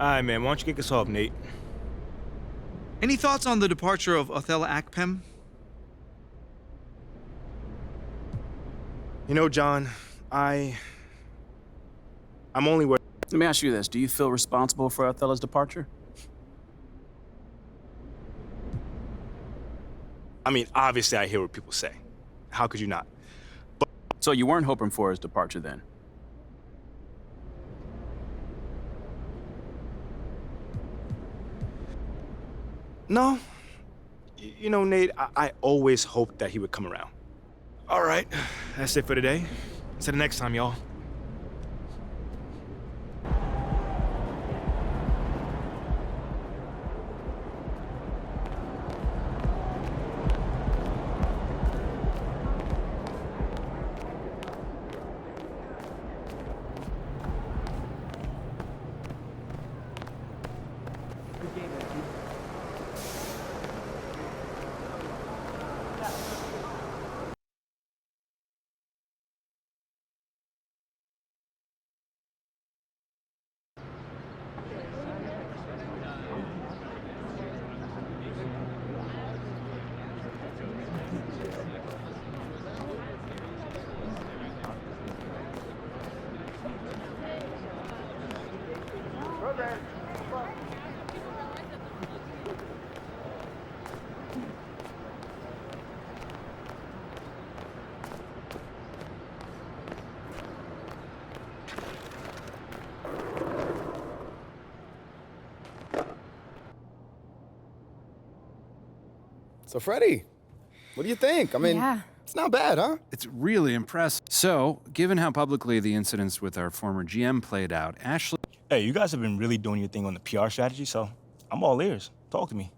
All right, man. Why don't you kick us off, Nate? Any thoughts on the departure of Othella Akpem? You know, John, I'm only worried. Let me ask you this. Do you feel responsible for Othella's departure? I mean, obviously I hear what people say. How could you not? But so you weren't hoping for his departure then? No. You know, Nate, I always hoped that he would come around. All right, that's it for today. Until the next time, y'all. So, Freddie, what do you think? I mean, it's not bad, huh? It's really impressive. So, given how publicly the incidents with our former GM played out, Ashley... Hey, you guys have been really doing your thing on the PR strategy, so I'm all ears. Talk to me.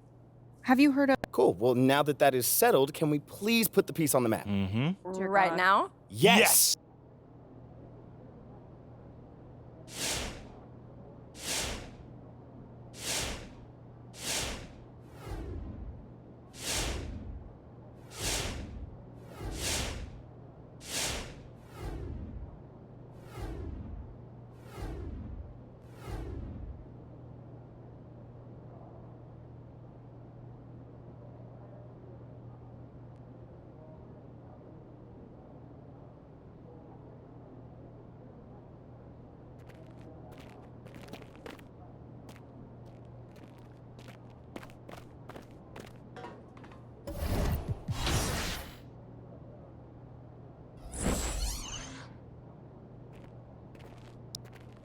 Have you heard of... Cool. Well, now that that is settled, can we please put the piece on the map? Mm-hmm. Right now? Yes!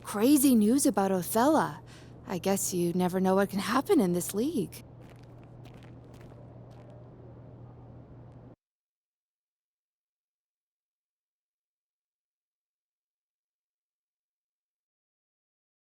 Crazy news about Othella. I guess you never know what can happen in this league.